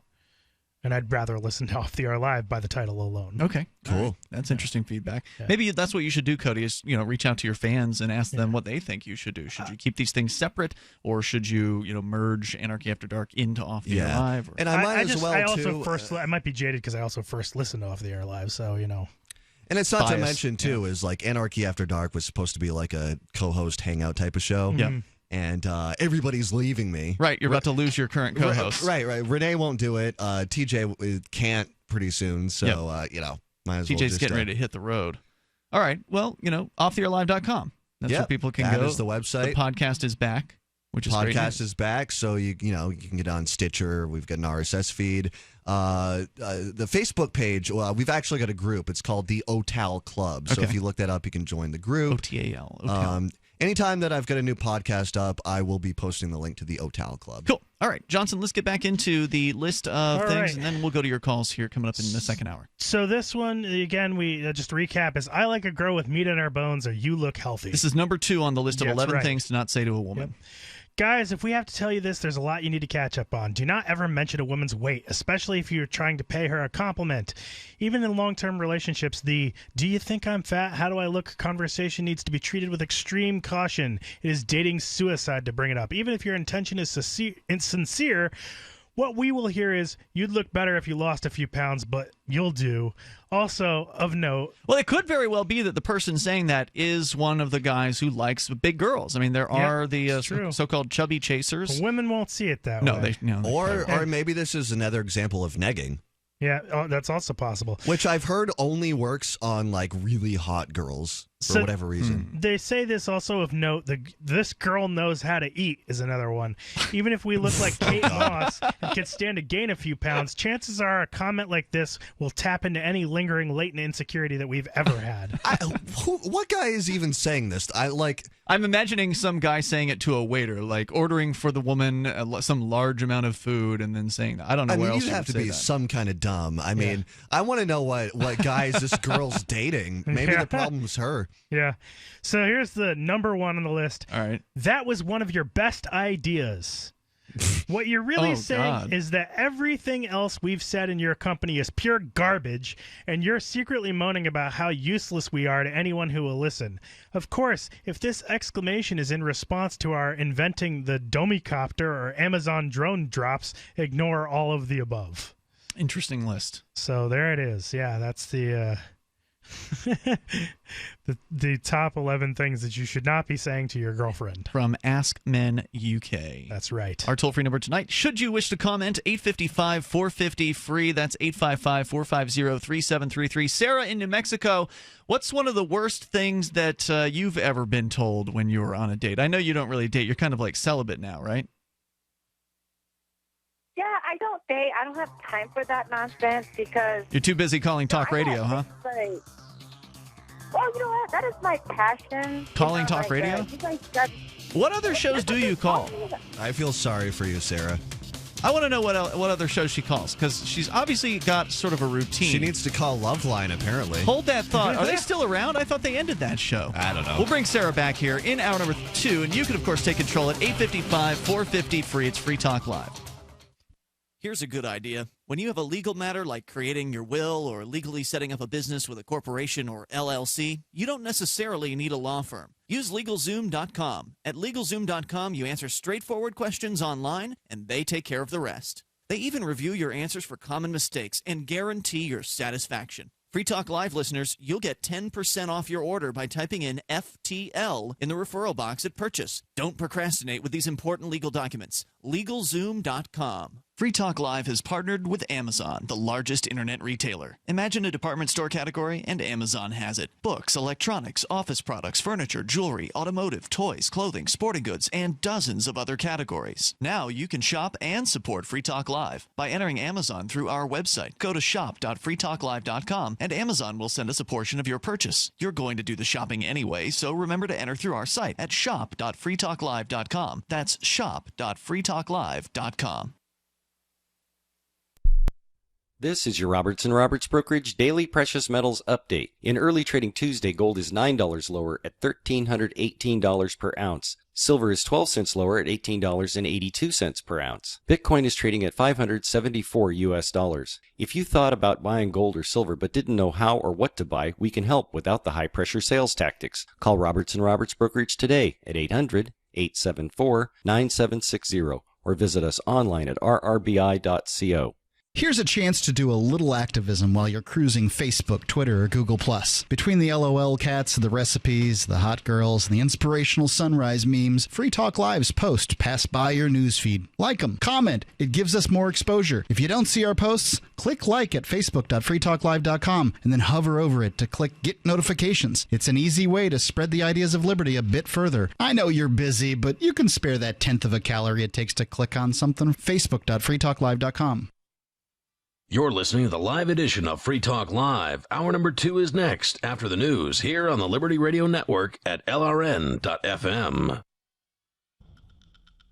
And I'd rather listen to Off the Air Live by the title alone. Okay, cool. Right. That's interesting feedback. Yeah. Maybe that's what you should do, Cody, is reach out to your fans and ask them what they think you should do. Should you keep these things separate, or should you merge Anarchy After Dark into Off the Air Live? And I might as well I might be jaded because I also first listened to Off the Air Live, so And it's not to mention too is like Anarchy After Dark was supposed to be like a co-host hangout type of show. Yeah. And everybody's leaving me. Right, you're about to lose your current co-host. Right. Renee won't do it. TJ can't pretty soon, so might as well. TJ's getting ready to hit the road. All right, well, offtheairlive.com. That's where people can go. That is the website. The podcast is back, which is great. Podcast is back, so you can get on Stitcher. We've got an RSS feed. The Facebook page, we've actually got a group. It's called the OTAL Club. So if you look that up, you can join the group. OTAL. Anytime that I've got a new podcast up, I will be posting the link to the OTAL Club. Cool. All right, Johnson, let's get back into the list of All things, right. and then we'll go to your calls here coming up in the second hour. So this one, again, we just to recap, is I like a girl with meat on her bones, or you look healthy. This is number 2 on the list of Yeah, 11 that's right. things to not say to a woman. Yep. Guys, if we have to tell you this, there's a lot you need to catch up on. Do not ever mention a woman's weight, especially if you're trying to pay her a compliment. Even in long-term relationships, the "do you think I'm fat? How do I look?" conversation needs to be treated with extreme caution. It is dating suicide to bring it up. Even if your intention is sincere, what we will hear is, "You'd look better if you lost a few pounds, but you'll do." Also, of note... Well, it could very well be that the person saying that is one of the guys who likes big girls. I mean, there are the so-called chubby chasers. Women won't see it that way. Or maybe this is another example of negging. Yeah, that's also possible. Which I've heard only works on like really hot girls for whatever reason. They say this also of note. This girl knows how to eat is another one. Even if we look like Kate Moss and can stand to gain a few pounds, chances are a comment like this will tap into any lingering latent insecurity that we've ever had. What guy is even saying this? I'm imagining some guy saying it to a waiter, like ordering for the woman some large amount of food and then saying that. I don't know where else you have to would say be that. some kind of dumb. I mean, I want to know what guys this girl's dating. Maybe the problem's her. Yeah. So here's the number 1 on the list. All right. That was one of your best ideas. What you're really saying is that everything else we've said in your company is pure garbage, and you're secretly moaning about how useless we are to anyone who will listen. Of course, if this exclamation is in response to our inventing the Domicopter or Amazon drone drops, ignore all of the above. Interesting list. So there it is. Yeah, that's the... the top 11 things that you should not be saying to your girlfriend. From Ask Men UK. That's right. Our toll-free number tonight, should you wish to comment, 855-450-FREE. That's 855-450-3733. Sarah in New Mexico, what's one of the worst things that you've ever been told when you were on a date? I know you don't really date. You're kind of like celibate now, right? Yeah, I don't date. I don't have time for that nonsense because... You're too busy calling talk radio, huh? Well, you know what? That is my passion. Calling talk radio? What other shows do you call? I feel sorry for you, Sarah. I want to know what other shows she calls, because she's obviously got sort of a routine. She needs to call Loveline, apparently. Hold that thought. Are they still around? I thought they ended that show. I don't know. We'll bring Sarah back here in hour number 2, and you can, of course, take control at 855-450-FREE. It's Free Talk Live. Here's a good idea. When you have a legal matter like creating your will or legally setting up a business with a corporation or LLC, you don't necessarily need a law firm. Use LegalZoom.com. At LegalZoom.com, you answer straightforward questions online, and they take care of the rest. They even review your answers for common mistakes and guarantee your satisfaction. Free Talk Live listeners, you'll get 10% off your order by typing in FTL in the referral box at purchase. Don't procrastinate with these important legal documents. LegalZoom.com. Free Talk Live has partnered with Amazon, the largest internet retailer. Imagine a department store category, and Amazon has it. Books, electronics, office products, furniture, jewelry, automotive, toys, clothing, sporting goods, and dozens of other categories. Now you can shop and support Free Talk Live by entering Amazon through our website. Go to shop.freetalklive.com, and Amazon will send us a portion of your purchase. You're going to do the shopping anyway, so remember to enter through our site at shop.freetalklive.com. That's shop.freetalklive.com. This is your Robertson Roberts Brokerage Daily Precious Metals Update. In early trading Tuesday, gold is $9 lower at $1,318 per ounce. Silver is 12 cents lower at $18.82 per ounce. Bitcoin is trading at $574 US. If you thought about buying gold or silver but didn't know how or what to buy, we can help without the high-pressure sales tactics. Call Robertson Roberts Brokerage today at 800-874-9760 or visit us online at rrbi.co. Here's a chance to do a little activism while you're cruising Facebook, Twitter, or Google+. Between the LOL cats, the recipes, the hot girls, and the inspirational sunrise memes, Free Talk Live's posts pass by your newsfeed. Like them, comment. It gives us more exposure. If you don't see our posts, click like at facebook.freetalklive.com and then hover over it to click Get Notifications. It's an easy way to spread the ideas of liberty a bit further. I know you're busy, but you can spare that tenth of a calorie it takes to click on something. facebook.freetalklive.com. You're listening to the live edition of Free Talk Live. Hour number 2 is next after the news here on the Liberty Radio Network at LRN.FM.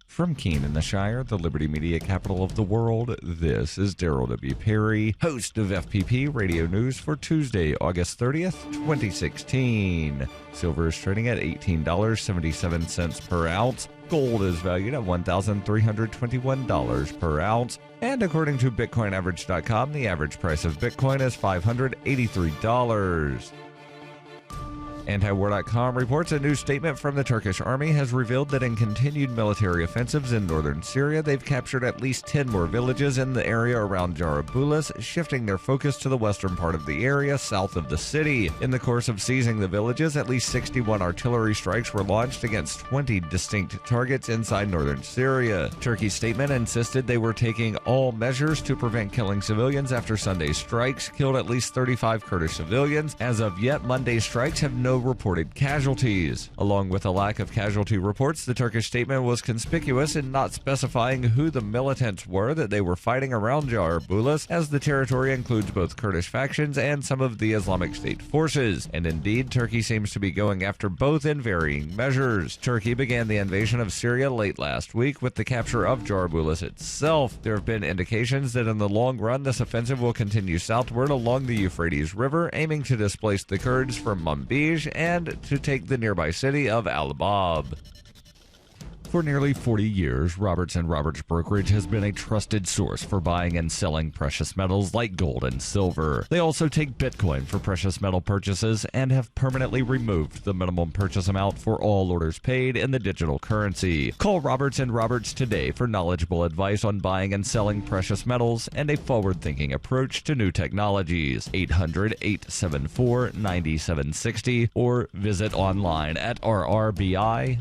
From Keene in the Shire, the Liberty Media capital of the world, this is Daryl W. Perry, host of FPP Radio News for Tuesday, August 30th, 2016. Silver is trading at $18.77 per ounce. Gold is valued at $1,321 per ounce. And according to BitcoinAverage.com, the average price of Bitcoin is $583. Antiwar.com reports a new statement from the Turkish army has revealed that in continued military offensives in northern Syria, they've captured at least 10 more villages in the area around Jarabulus, shifting their focus to the western part of the area south of the city. In the course of seizing the villages, at least 61 artillery strikes were launched against 20 distinct targets inside northern Syria. Turkey's statement insisted they were taking all measures to prevent killing civilians after Sunday's strikes killed at least 35 Kurdish civilians. As of yet, Monday's strikes have no reported casualties. Along with a lack of casualty reports, the Turkish statement was conspicuous in not specifying who the militants were that they were fighting around Jarabulus, as the territory includes both Kurdish factions and some of the Islamic State forces. And indeed, Turkey seems to be going after both in varying measures. Turkey began the invasion of Syria late last week with the capture of Jarabulus itself. There have been indications that in the long run, this offensive will continue southward along the Euphrates River, aiming to displace the Kurds from Manbij and to take the nearby city of Al-Bab. For nearly 40 years, Roberts & Roberts Brokerage has been a trusted source for buying and selling precious metals like gold and silver. They also take Bitcoin for precious metal purchases and have permanently removed the minimum purchase amount for all orders paid in the digital currency. Call Roberts & Roberts today for knowledgeable advice on buying and selling precious metals and a forward-thinking approach to new technologies. 800-874-9760 or visit online at rrbi.co.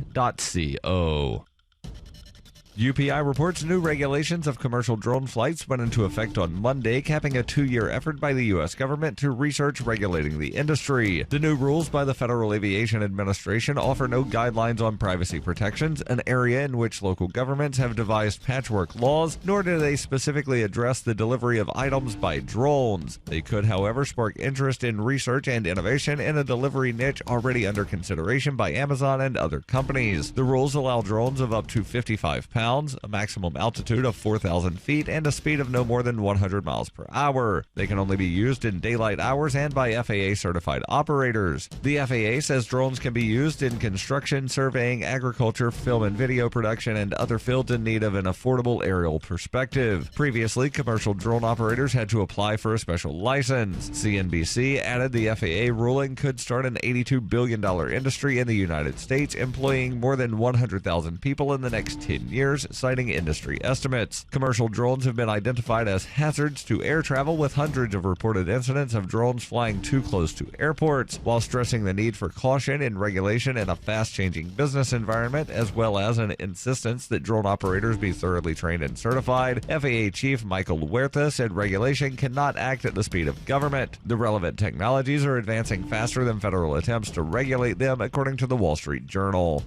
UPI reports new regulations of commercial drone flights went into effect on Monday, capping a 2-year effort by the U.S. government to research regulating the industry. The new rules by the Federal Aviation Administration offer no guidelines on privacy protections, an area in which local governments have devised patchwork laws, nor do they specifically address the delivery of items by drones. They could, however, spark interest in research and innovation in a delivery niche already under consideration by Amazon and other companies. The rules allow drones of up to 55 pounds, a maximum altitude of 4,000 feet, and a speed of no more than 100 miles per hour. They can only be used in daylight hours and by FAA-certified operators. The FAA says drones can be used in construction, surveying, agriculture, film and video production, and other fields in need of an affordable aerial perspective. Previously, commercial drone operators had to apply for a special license. CNBC added the FAA ruling could start an $82 billion industry in the United States, employing more than 100,000 people in the next 10 years, operators, citing industry estimates. Commercial drones have been identified as hazards to air travel, with hundreds of reported incidents of drones flying too close to airports, while stressing the need for caution in regulation in a fast-changing business environment, as well as an insistence that drone operators be thoroughly trained and certified. FAA Chief Michael Huerta said regulation cannot act at the speed of government. The relevant technologies are advancing faster than federal attempts to regulate them, according to the Wall Street Journal.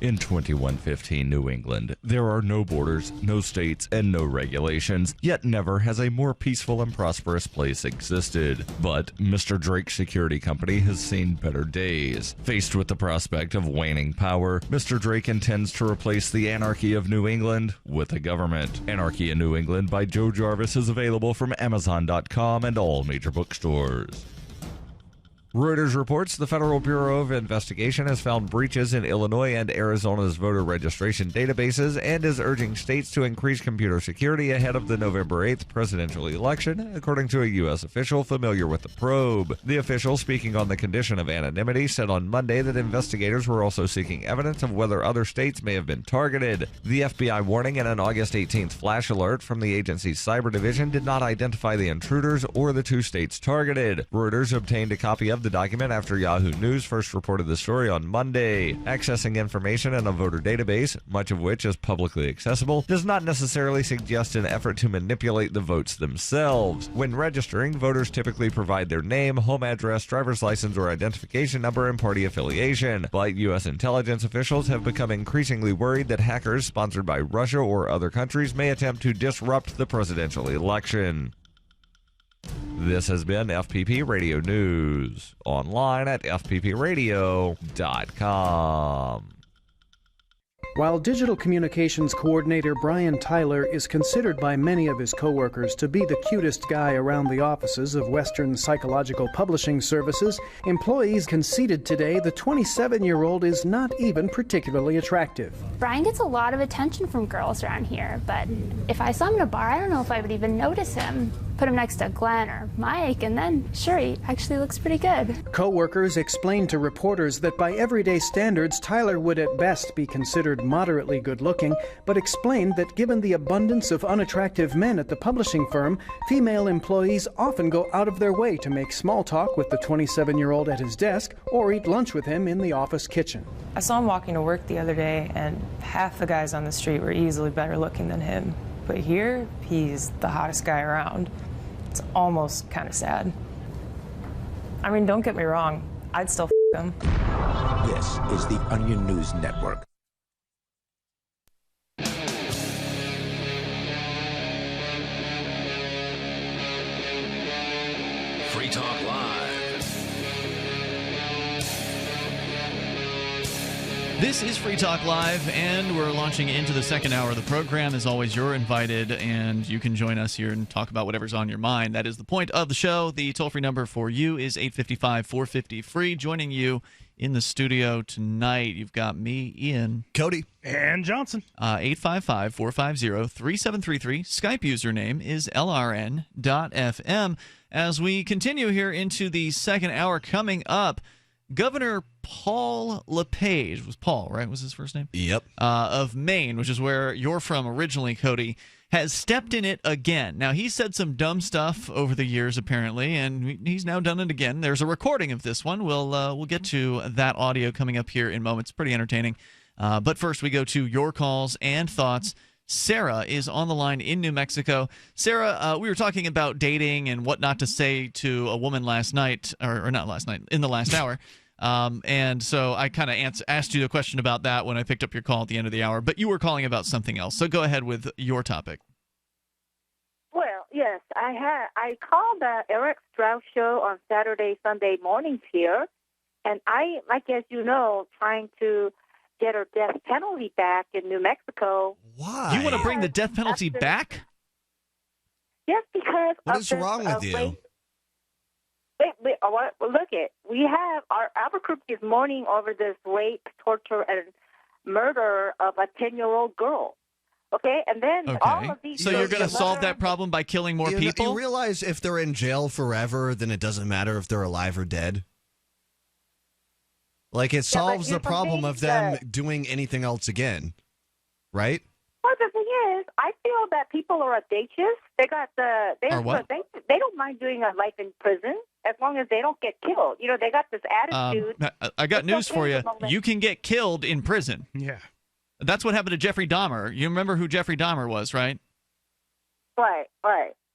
In 2115 New England, there are no borders, no states, and no regulations, yet never has a more peaceful and prosperous place existed. But Mr. Drake's security company has seen better days. Faced with the prospect of waning power, Mr. Drake intends to replace the anarchy of New England with a government. Anarchy in New England by Joe Jarvis is available from Amazon.com and all major bookstores. Reuters reports the Federal Bureau of Investigation has found breaches in Illinois and Arizona's voter registration databases and is urging states to increase computer security ahead of the November 8th presidential election, according to a U.S. official familiar with the probe. The official, speaking on the condition of anonymity, said on Monday that investigators were also seeking evidence of whether other states may have been targeted. The FBI warning in an August 18th flash alert from the agency's cyber division did not identify the intruders or the two states targeted. Reuters obtained a copy of the document after Yahoo News first reported the story on Monday. Accessing information in a voter database, much of which is publicly accessible, does not necessarily suggest an effort to manipulate the votes themselves. When registering, voters typically provide their name, home address, driver's license or identification number, and party affiliation. But U.S. intelligence officials have become increasingly worried that hackers sponsored by Russia or other countries may attempt to disrupt the presidential election. This has been FPP Radio News, online at fppradio.com. While Digital Communications Coordinator Brian Tyler is considered by many of his coworkers to be the cutest guy around the offices of Western Psychological Publishing Services, employees conceded today the 27-year-old is not even particularly attractive. Brian gets a lot of attention from girls around here, but if I saw him in a bar, I don't know if I would even notice him. Put him next to Glenn or Mike, and then, sure, he actually looks pretty good. Co-workers explained to reporters that by everyday standards, Tyler would at best be considered moderately good-looking, but explained that given the abundance of unattractive men at the publishing firm, female employees often go out of their way to make small talk with the 27-year-old at his desk or eat lunch with him in the office kitchen. I saw him walking to work the other day, and half the guys on the street were easily better looking than him. But here, he's the hottest guy around. It's almost kind of sad. I mean, don't get me wrong, I'd still him. This is the Onion News Network. Free Talk Live. This is Free Talk Live, and we're launching into the second hour of the program. As always, you're invited, and you can join us here and talk about whatever's on your mind. That is the point of the show. The toll-free number for you is 855-450-FREE. Joining you in the studio tonight, you've got me, Ian, Cody, and Johnson. 855-450-3733. Skype username is LRN.FM. As we continue here into the second hour, coming up, Governor Paul LePage, was Paul, right? Was his first name? Yep. Of Maine, which is where you're from originally, Cody, has stepped in it again. Now, he said some dumb stuff over the years, apparently, and he's now done it again. There's a recording of this one. We'll get to that audio coming up here in moments. Pretty entertaining. But first, we go to your calls and thoughts. Sarah is on the line in New Mexico. Sarah, we were talking about dating and what not to say to a woman last night, or not last night, in the last hour. And so I kind of asked you a question about that when I picked up your call at the end of the hour, but you were calling about something else. So go ahead with your topic. Well, yes, I called the Eric Strauss show on Saturday, Sunday mornings here, and I, like as you know, trying to get our death penalty back in New Mexico. Why? You want to bring the death penalty back? Yes, because what is wrong with you? Wait, look it. We have Albuquerque is mourning over this rape, torture, and murder of a 10-year-old girl. Okay, and then all of these. So you're going to solve that problem by killing more people? You realize if they're in jail forever, then it doesn't matter if they're alive or dead. Like it solves the problem of them doing anything else again. right? Well, the thing is, I feel that people are audacious. They Are what? they don't mind doing a life in prison as long as they don't get killed. You know, they got this attitude. I got It's news okay for at you. the moment. You can get killed in prison. Yeah. That's what happened to Jeffrey Dahmer. You remember who Jeffrey Dahmer was, right? Right.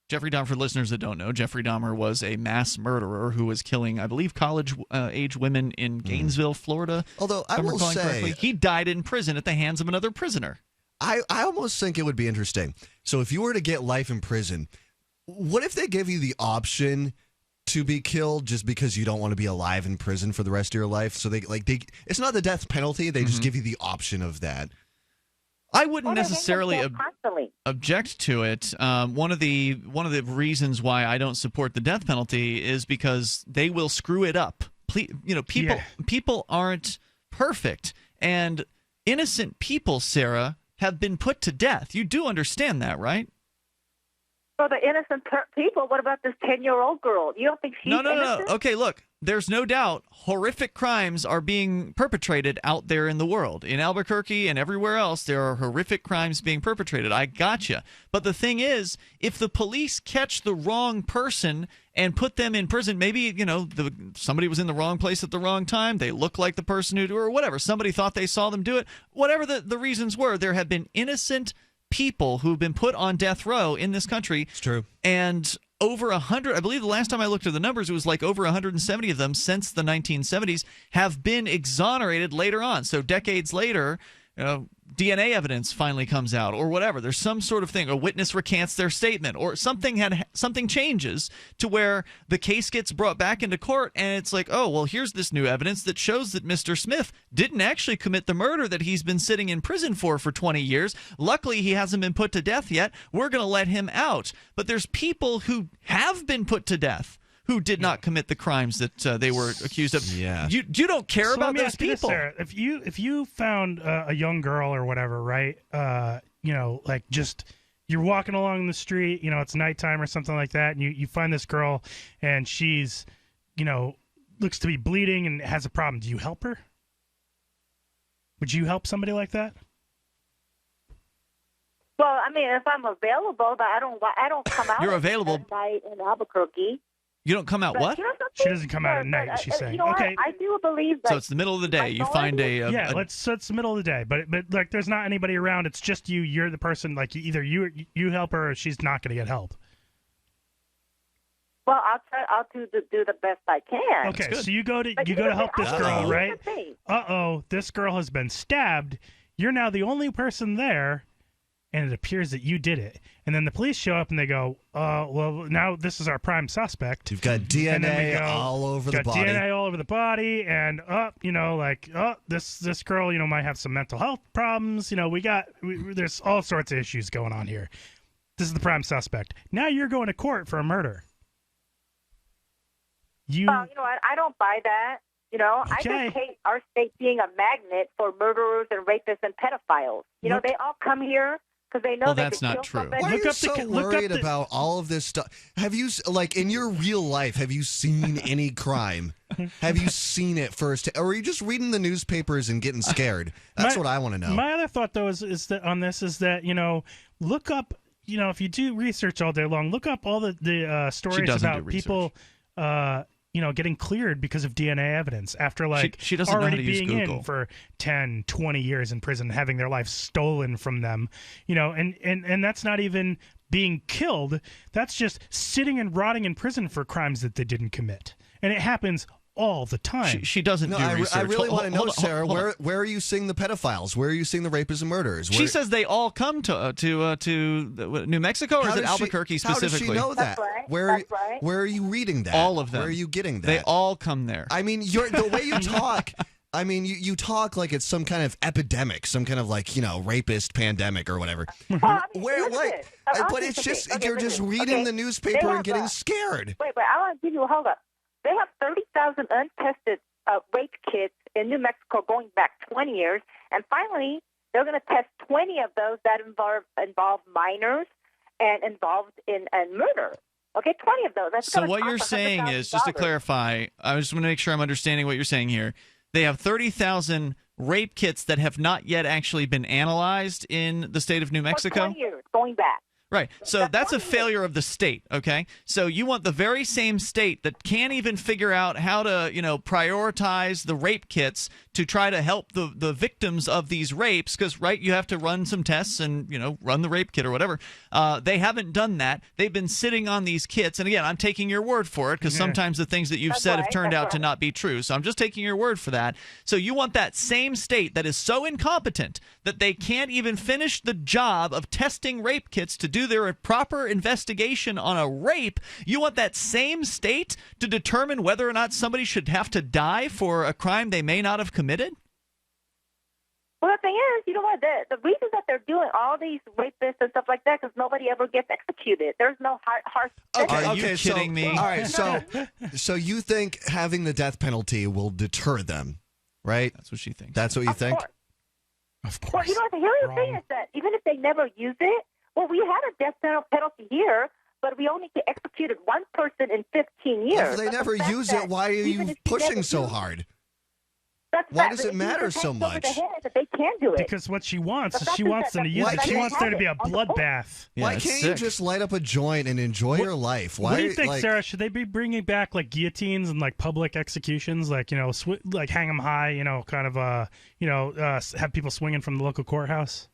Jeffrey Dahmer, for listeners that don't know, Jeffrey Dahmer was a mass murderer who was killing, I believe, college-age women in Gainesville, Florida. Although, I if I'm will recalling say, correctly. He died in prison at the hands of another prisoner. I almost think it would be interesting. So if you were to get life in prison, what if they give you the option to be killed just because you don't want to be alive in prison for the rest of your life? So it's not the death penalty. They just give you the option of that. I wouldn't necessarily object to it. One of the reasons why I don't support the death penalty is because they will screw it up. People aren't perfect, and innocent people, Sarah, have been put to death. You do understand that, right? For the innocent people, what about this 10-year-old girl? You don't think she's innocent? No. Okay, look, there's no doubt horrific crimes are being perpetrated out there in the world. In Albuquerque and everywhere else, there are horrific crimes being perpetrated. I gotcha. But the thing is, if the police catch the wrong person and put them in prison, maybe, somebody was in the wrong place at the wrong time, they look like the person who, or whatever, somebody thought they saw them do it, whatever the reasons were, there have been innocent people who've been put on death row in this country. It's true. And over 100, I believe the last time I looked at the numbers, it was like over 170 of them since the 1970s have been exonerated later on. So decades later, DNA evidence finally comes out or whatever. There's some sort of thing. A witness recants their statement or something changes to where the case gets brought back into court and it's like, oh, well, here's this new evidence that shows that Mr. Smith didn't actually commit the murder that he's been sitting in prison for 20 years. Luckily, he hasn't been put to death yet. We're going to let him out. But there's people who have been put to death who did not commit the crimes that they were accused of. Yeah. You don't care about those ask you this, people. Sarah. If you found a young girl or whatever, right? Just you're walking along the street, it's nighttime or something like that, and you find this girl and she's, looks to be bleeding and has a problem. Do you help her? Would you help somebody like that? Well, I mean, if I'm available, but I don't come out. You're available at night in Albuquerque. You don't come out what? She doesn't come out at night, she's saying. Okay. I do believe that. So it's the middle of the day. You find so it's the middle of the day, but like there's not anybody around. It's just you. You're the person. Like either you help her, or she's not going to get help. Well, I'll do the best I can. Okay, so you go to help this girl, right? This girl has been stabbed. You're now the only person there, and it appears that you did it. And then the police show up and they go, well, now this is our prime suspect. You've got DNA all over the body. DNA all over the body, and this girl, might have some mental health problems. There's all sorts of issues going on here. This is the prime suspect. Now you're going to court for a murder. I don't buy that. I just hate our state being a magnet for murderers and rapists and pedophiles. They all come here because they know that's not true. Why are you so worried about all of this stuff? Have you, in your real life, have you seen any crime? Have you seen it first? Or are you just reading the newspapers and getting scared? That's what I want to know. My other thought, though, is that look up, if you do research all day long, look up all the stories about people, getting cleared because of DNA evidence after she doesn't already know how to being use Google. in for 10, 20 years in prison, having their life stolen from them, and that's not even being killed. That's just sitting and rotting in prison for crimes that they didn't commit. And it happens all the time. She doesn't do research. I really want to know, Sarah, where are you seeing the pedophiles? Where are you seeing the rapists and murderers? She says they all come to New Mexico, or is it Albuquerque specifically? How does she know that? That's right. Where are you reading that? All of them. Where are you getting that? They all come there. I mean, the way you talk. I mean, you talk like it's some kind of epidemic, some kind of rapist pandemic or whatever. But it's just you're just reading the newspaper and getting scared. Wait, I want to give you a hold up. They have 30,000 untested rape kits in New Mexico going back 20 years, and finally they're going to test 20 of those that involve minors and involved in murder. Okay, 20 of those. So what you're saying is, just to clarify, I just want to make sure I'm understanding what you're saying here. They have 30,000 rape kits that have not yet actually been analyzed in the state of New Mexico. 20 years going back. Right. So that's a failure of the state, okay? So you want the very same state that can't even figure out how to, prioritize the rape kits to try to help the victims of these rapes because, right, you have to run some tests and, run the rape kit or whatever. They haven't done that. They've been sitting on these kits. And again, I'm taking your word for it because sometimes the things that you've said have turned out to not be true. So I'm just taking your word for that. So you want that same state that is so incompetent that they can't even finish the job of testing rape kits to do their proper investigation on a rape. You want that same state to determine whether or not somebody should have to die for a crime they may not have committed? Well, the thing is, you know what? The reason that they're doing all these rapists and stuff like that because nobody ever gets executed. There's no harsh. Are you kidding me? All right, so you think having the death penalty will deter them, right? That's what she thinks. That's what you think? Of course. Well, you know what? The thing is that even if they never use it, well, we had a death penalty here, but we only executed one person in 15 years. If they never use it, why are you pushing so hard? Why does it matter so much? That they can do it. Because what she wants is she wants them to use it. She wants there to be a bloodbath. Why can't you just light up a joint and enjoy your life? Why? What do you think, Sarah? Should they be bringing back like guillotines and like public executions, like like hang them high, have people swinging from the local courthouse?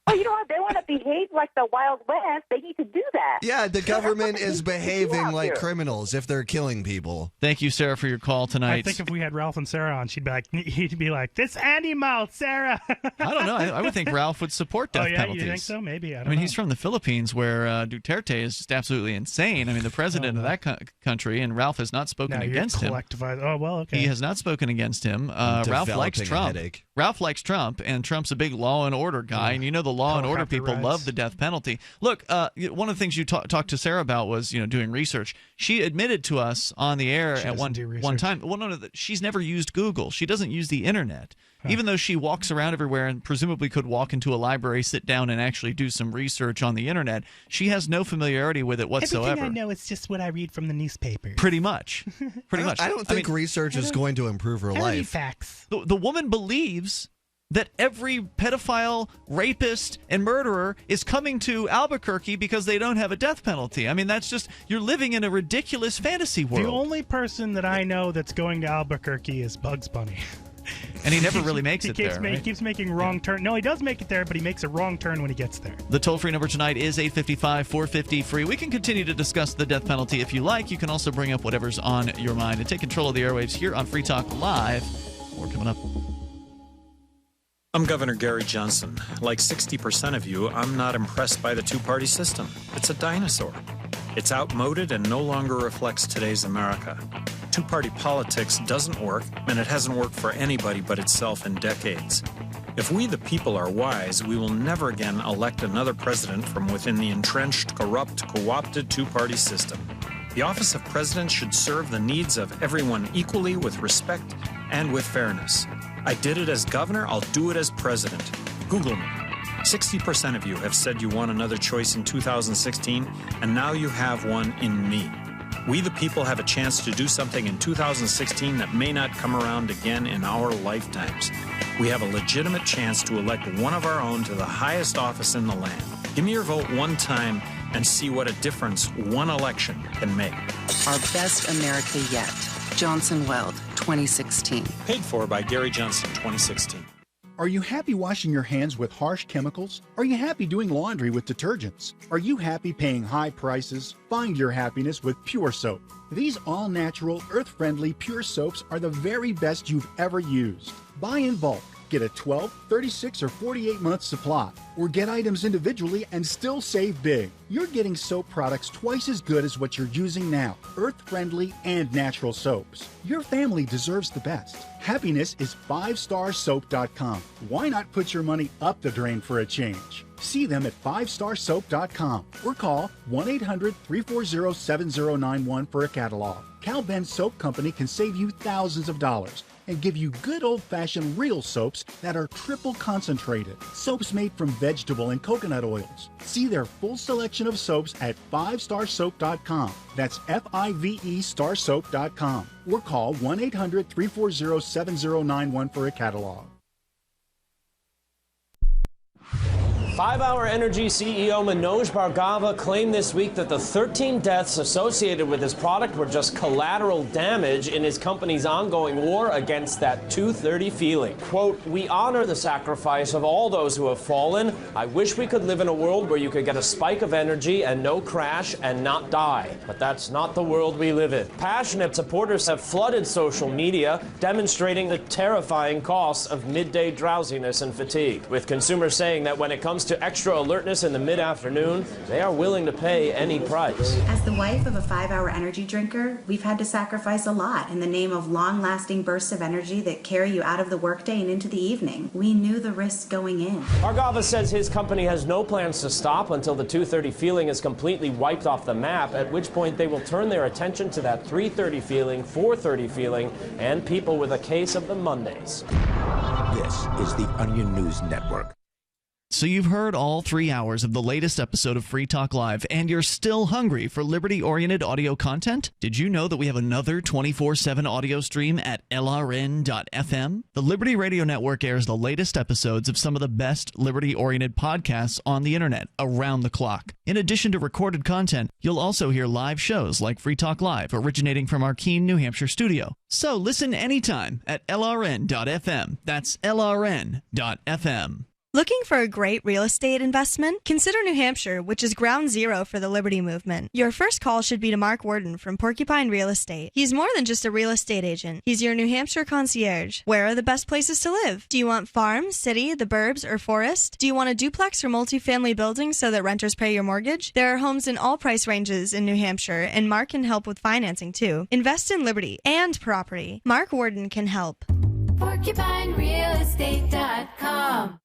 Well, you know what? They want to behave like the Wild West. They need to do that. Yeah, the government is behaving like criminals if they're killing people. Thank you, Sarah, for your call tonight. I think if we had Ralph and Sarah on, he'd be like, "This animal, Sarah." I don't know. I would think Ralph would support death penalties. You think so? Maybe. I mean, he's from the Philippines, where Duterte is just absolutely insane. I mean, the president of that country, and Ralph has not spoken against him. Oh well, okay. He has not spoken against him. Ralph likes Trump. Ralph likes Trump, and Trump's a big law and order guy, and the law and order people love the death penalty. Look, one of the things you talked to Sarah about was doing research. She admitted to us on the air at one time. Well, no, she's never used Google. She doesn't use the internet. Even though she walks around everywhere and presumably could walk into a library, sit down, and actually do some research on the internet, she has no familiarity with it whatsoever. Everything I know is just what I read from the newspaper. Pretty much. I don't think research is going to improve her life. Facts. The woman believes that every pedophile, rapist, and murderer is coming to Albuquerque because they don't have a death penalty. I mean, that's just, you're living in a ridiculous fantasy world. The only person that I know that's going to Albuquerque is Bugs Bunny. And he never really makes it there. He keeps making wrong turn. No, he does make it there, but he makes a wrong turn when he gets there. The toll-free number tonight is 855-450-FREE. We can continue to discuss the death penalty if you like. You can also bring up whatever's on your mind and take control of the airwaves here on Free Talk Live. More coming up. I'm Governor Gary Johnson. Like 60% of you, I'm not impressed by the two-party system. It's a dinosaur. It's outmoded and no longer reflects today's America. Two-party politics doesn't work, and it hasn't worked for anybody but itself in decades. If we the people are wise, we will never again elect another president from within the entrenched, corrupt, co-opted two-party system. The office of president should serve the needs of everyone equally with respect and with fairness. I did it as governor, I'll do it as president. Google me. 60% of you have said you want another choice in 2016, and now you have one in me. We the people have a chance to do something in 2016 that may not come around again in our lifetimes. We have a legitimate chance to elect one of our own to the highest office in the land. Give me your vote one time and see what a difference one election can make. Our best America yet. Johnson Weld, 2016. Paid for by Gary Johnson, 2016. Are you happy washing your hands with harsh chemicals? Are you happy doing laundry with detergents? Are you happy paying high prices? Find your happiness with Pure Soap. These all-natural, earth-friendly Pure Soaps are the very best you've ever used. Buy in bulk. Get a 12, 36, or 48-month supply, or get items individually and still save big. You're getting soap products twice as good as what you're using now, earth-friendly and natural soaps. Your family deserves the best. Happiness is 5starsoap.com. Why not put your money up the drain for a change? See them at 5starsoap.com or call 1-800-340-7091 for a catalog. Cal Ben Soap Company can save you thousands of dollars. and give you good old-fashioned real soaps that are triple concentrated. Soaps made from vegetable and coconut oils. See their full selection of soaps at 5starsoap.com. That's F-I-V-E starsoap.com. Or call 1-800-340-7091 for a catalog. 5-Hour Energy CEO Manoj Bhargava claimed this week that the 13 deaths associated with his product were just collateral damage in his company's ongoing war against that 230 feeling. Quote, "We honor the sacrifice of all those who have fallen. I wish we could live in a world where you could get a spike of energy and no crash and not die. But that's not the world we live in." Passionate supporters have flooded social media, demonstrating the terrifying costs of midday drowsiness and fatigue, with consumers saying that when it comes to extra alertness in the mid-afternoon, they are willing to pay any price. As the wife of a 5-hour energy drinker, we've had to sacrifice a lot in the name of long-lasting bursts of energy that carry you out of the workday and into the evening. We knew the risks going in. Bhargava says his company has no plans to stop until the 230 feeling is completely wiped off the map, at which point they will turn their attention to that 330 feeling, 430 feeling, and people with a case of the Mondays. This is the Onion News Network. So you've heard all 3 hours of the latest episode of Free Talk Live, and you're still hungry for liberty-oriented audio content? Did you know that we have another 24/7 audio stream at LRN.FM? The Liberty Radio Network airs the latest episodes of some of the best liberty-oriented podcasts on the internet around the clock. In addition to recorded content, you'll also hear live shows like Free Talk Live, originating from our Keene, New Hampshire studio. So listen anytime at LRN.FM. That's LRN.FM. Looking for a great real estate investment? Consider New Hampshire, which is ground zero for the Liberty Movement. Your first call should be to Mark Worden from Porcupine Real Estate. He's more than just a real estate agent. He's your New Hampshire concierge. Where are the best places to live? Do you want farm, city, the burbs, or forest? Do you want a duplex or multifamily building so that renters pay your mortgage? There are homes in all price ranges in New Hampshire, and Mark can help with financing too. Invest in liberty and property. Mark Worden can help. PorcupineRealEstate.com.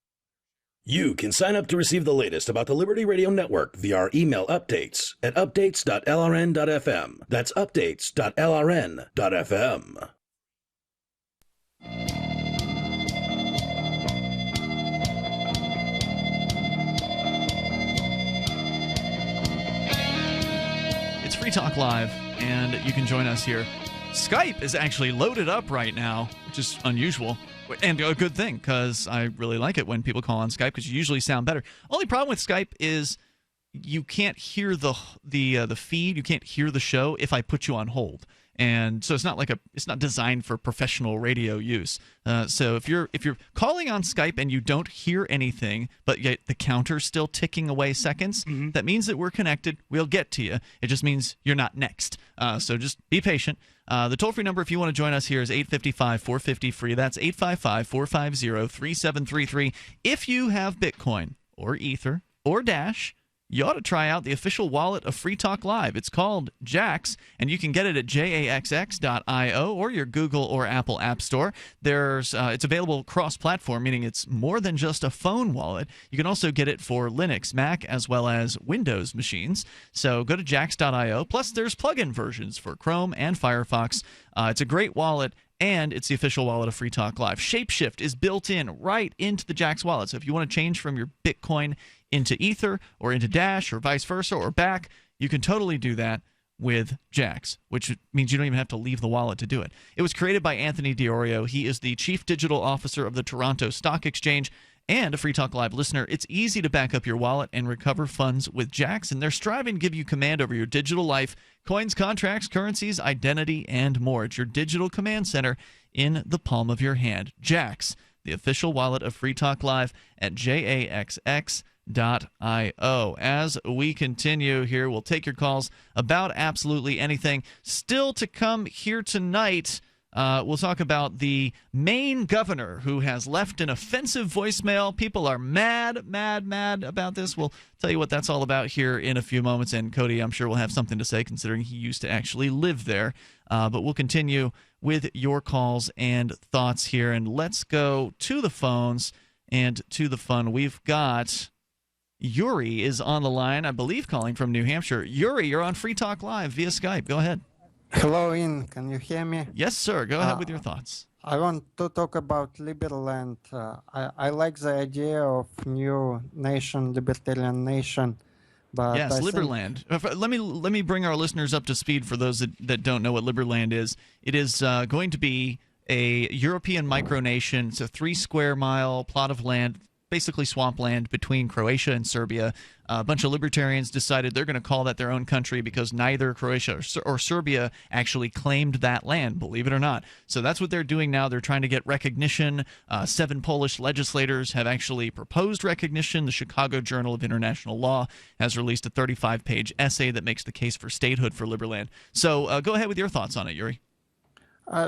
You can sign up to receive the latest about the Liberty Radio Network via our email updates at updates.lrn.fm. That's updates.lrn.fm. It's Free Talk Live, and you can join us here. Skype is actually loaded up right now, which is unusual. And a good thing, because I really like it when people call on Skype, because you usually sound better. Only problem with Skype is you can't hear the feed. You can't hear the show if I put you on hold. And so it's not designed for professional radio use. So if you're calling on Skype and you don't hear anything, but yet the counter's still ticking away seconds, that means that we're connected. We'll get to you. It just means you're not next. So just be patient. The toll-free number, if you want to join us here, is 855-450-FREE. That's 855-450-3733. If you have Bitcoin or Ether or Dash, you ought to try out the official wallet of Free Talk Live. It's called Jax, and you can get it at jaxx.io or your Google or Apple App Store. It's available cross-platform, meaning it's more than just a phone wallet. You can also get it for Linux, Mac, as well as Windows machines. So go to jax.io. Plus, there's plug-in versions for Chrome and Firefox. It's a great wallet, and it's the official wallet of Free Talk Live. Shapeshift is built in right into the Jax wallet. So if you want to change from your Bitcoin into Ether or into Dash or vice versa or back, you can totally do that with Jax, which means you don't even have to leave the wallet to do it. It was created by Anthony Diorio. He is the Chief Digital Officer of the Toronto Stock Exchange and a Free Talk Live listener. It's easy to back up your wallet and recover funds with Jax, and they're striving to give you command over your digital life, coins, contracts, currencies, identity, and more. It's your digital command center in the palm of your hand. Jax, the official wallet of Free Talk Live at jaxx.io. As we continue here, we'll take your calls about absolutely anything. Still to come here tonight, we'll talk about the Maine governor who has left an offensive voicemail. People are mad about this. We'll tell you what that's all about here in a few moments. And Cody, I'm sure, will have something to say, considering he used to actually live there. But we'll continue with your calls and thoughts here. And let's go to the phones and to the fun. We've got Yuri is on the line, I believe, calling from New Hampshire. Yuri, you're on Free Talk Live via Skype. Go ahead. Hello, Ian. Can you hear me? Yes, sir. Go ahead with your thoughts. I want to talk about Liberland. I like the idea of new nation, libertarian nation. But Yes, I think- Liberland. Let me bring our listeners up to speed for those that don't know what Liberland is. It is going to be a European micronation. It's a 3 square mile plot of land, basically swampland between Croatia and Serbia. A bunch of libertarians decided they're going to call that their own country because neither Croatia or Serbia actually claimed that land, believe it or not. So that's what they're doing now. They're trying to get recognition. 7 Polish legislators have actually proposed recognition. The Chicago Journal of International Law has released a 35-page essay that makes the case for statehood for Liberland. So go ahead with your thoughts on it, Yuri.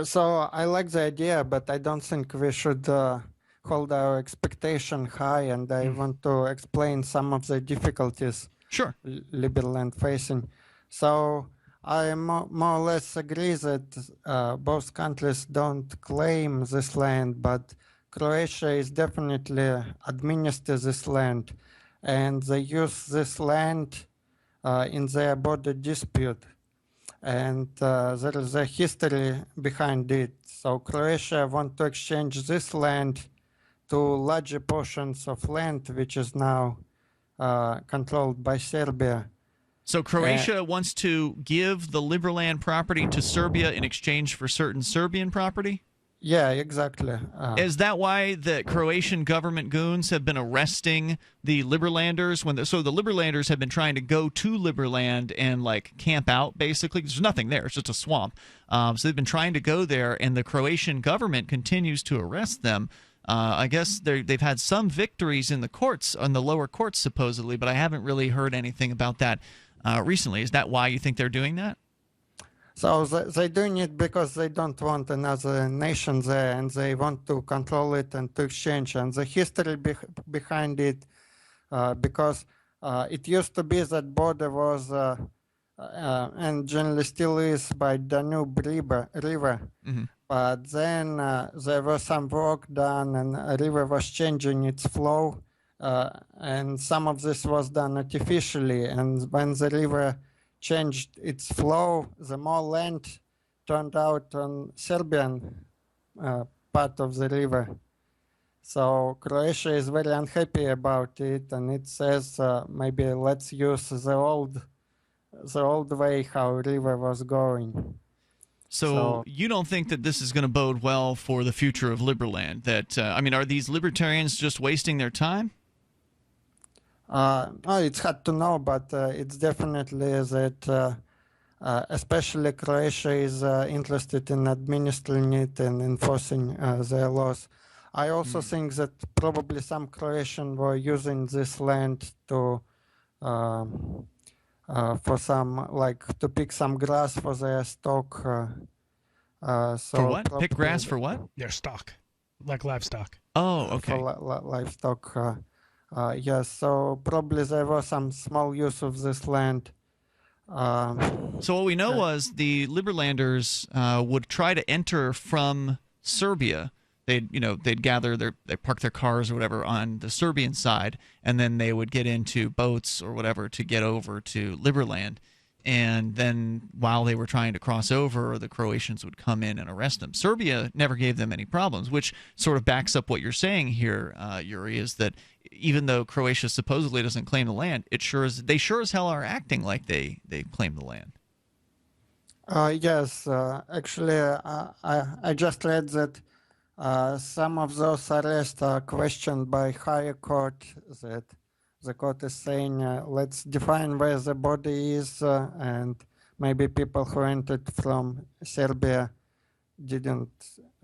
So I like the idea, but I don't think we should hold our expectation high, and I want to explain some of the difficulties Liberland facing. So I more or less agree that both countries don't claim this land, but Croatia is definitely administers this land, and they use this land in their border dispute. And there is a history behind it. So Croatia wants to exchange this land to larger portions of land, which is now controlled by Serbia. So Croatia wants to give the Liberland property to Serbia in exchange for certain Serbian property? Yeah, exactly. Is that why the Croatian government goons have been arresting the Liberlanders? So the Liberlanders have been trying to go to Liberland and like camp out, basically. There's nothing there. It's just a swamp. So they've been trying to go there, and the Croatian government continues to arrest them. I guess they've had some victories in the courts, on the lower courts supposedly, but I haven't really heard anything about that recently. Is that why you think they're doing that? So they're doing it because they don't want another nation there, and they want to control it and to exchange. And the history behind it, because it used to be that border was, and generally still is, by Danube River. Mm-hmm. But then there was some work done, and a river was changing its flow, and some of this was done artificially. And when the river changed its flow, the more land turned out on Serbian part of the river. So Croatia is very unhappy about it, and it says maybe let's use the old way how river was going. So you don't think that this is going to bode well for the future of Liberland? That are these libertarians just wasting their time? It's hard to know, but it's definitely that especially Croatia is interested in administering it and enforcing their laws. I also think that probably some Croatians were using this land to for some, like, to pick some grass for their stock. For what? Pick grass for what? Their stock, like livestock. Oh, okay. For livestock. Yes, so probably there was some small use of this land. So what we know was the Liberlanders would try to enter from Serbia. They'd gather they park their cars or whatever on the Serbian side, and then they would get into boats or whatever to get over to Liberland. And then while they were trying to cross over, the Croatians would come in and arrest them. Serbia never gave them any problems, which sort of backs up what you're saying here, Yuri, is that even though Croatia supposedly doesn't claim the land, they sure as hell are acting like they claim the land. Yes, actually, I just read that some of those arrests are questioned by higher court, that the court is saying, let's define where the body is, and maybe people who entered from Serbia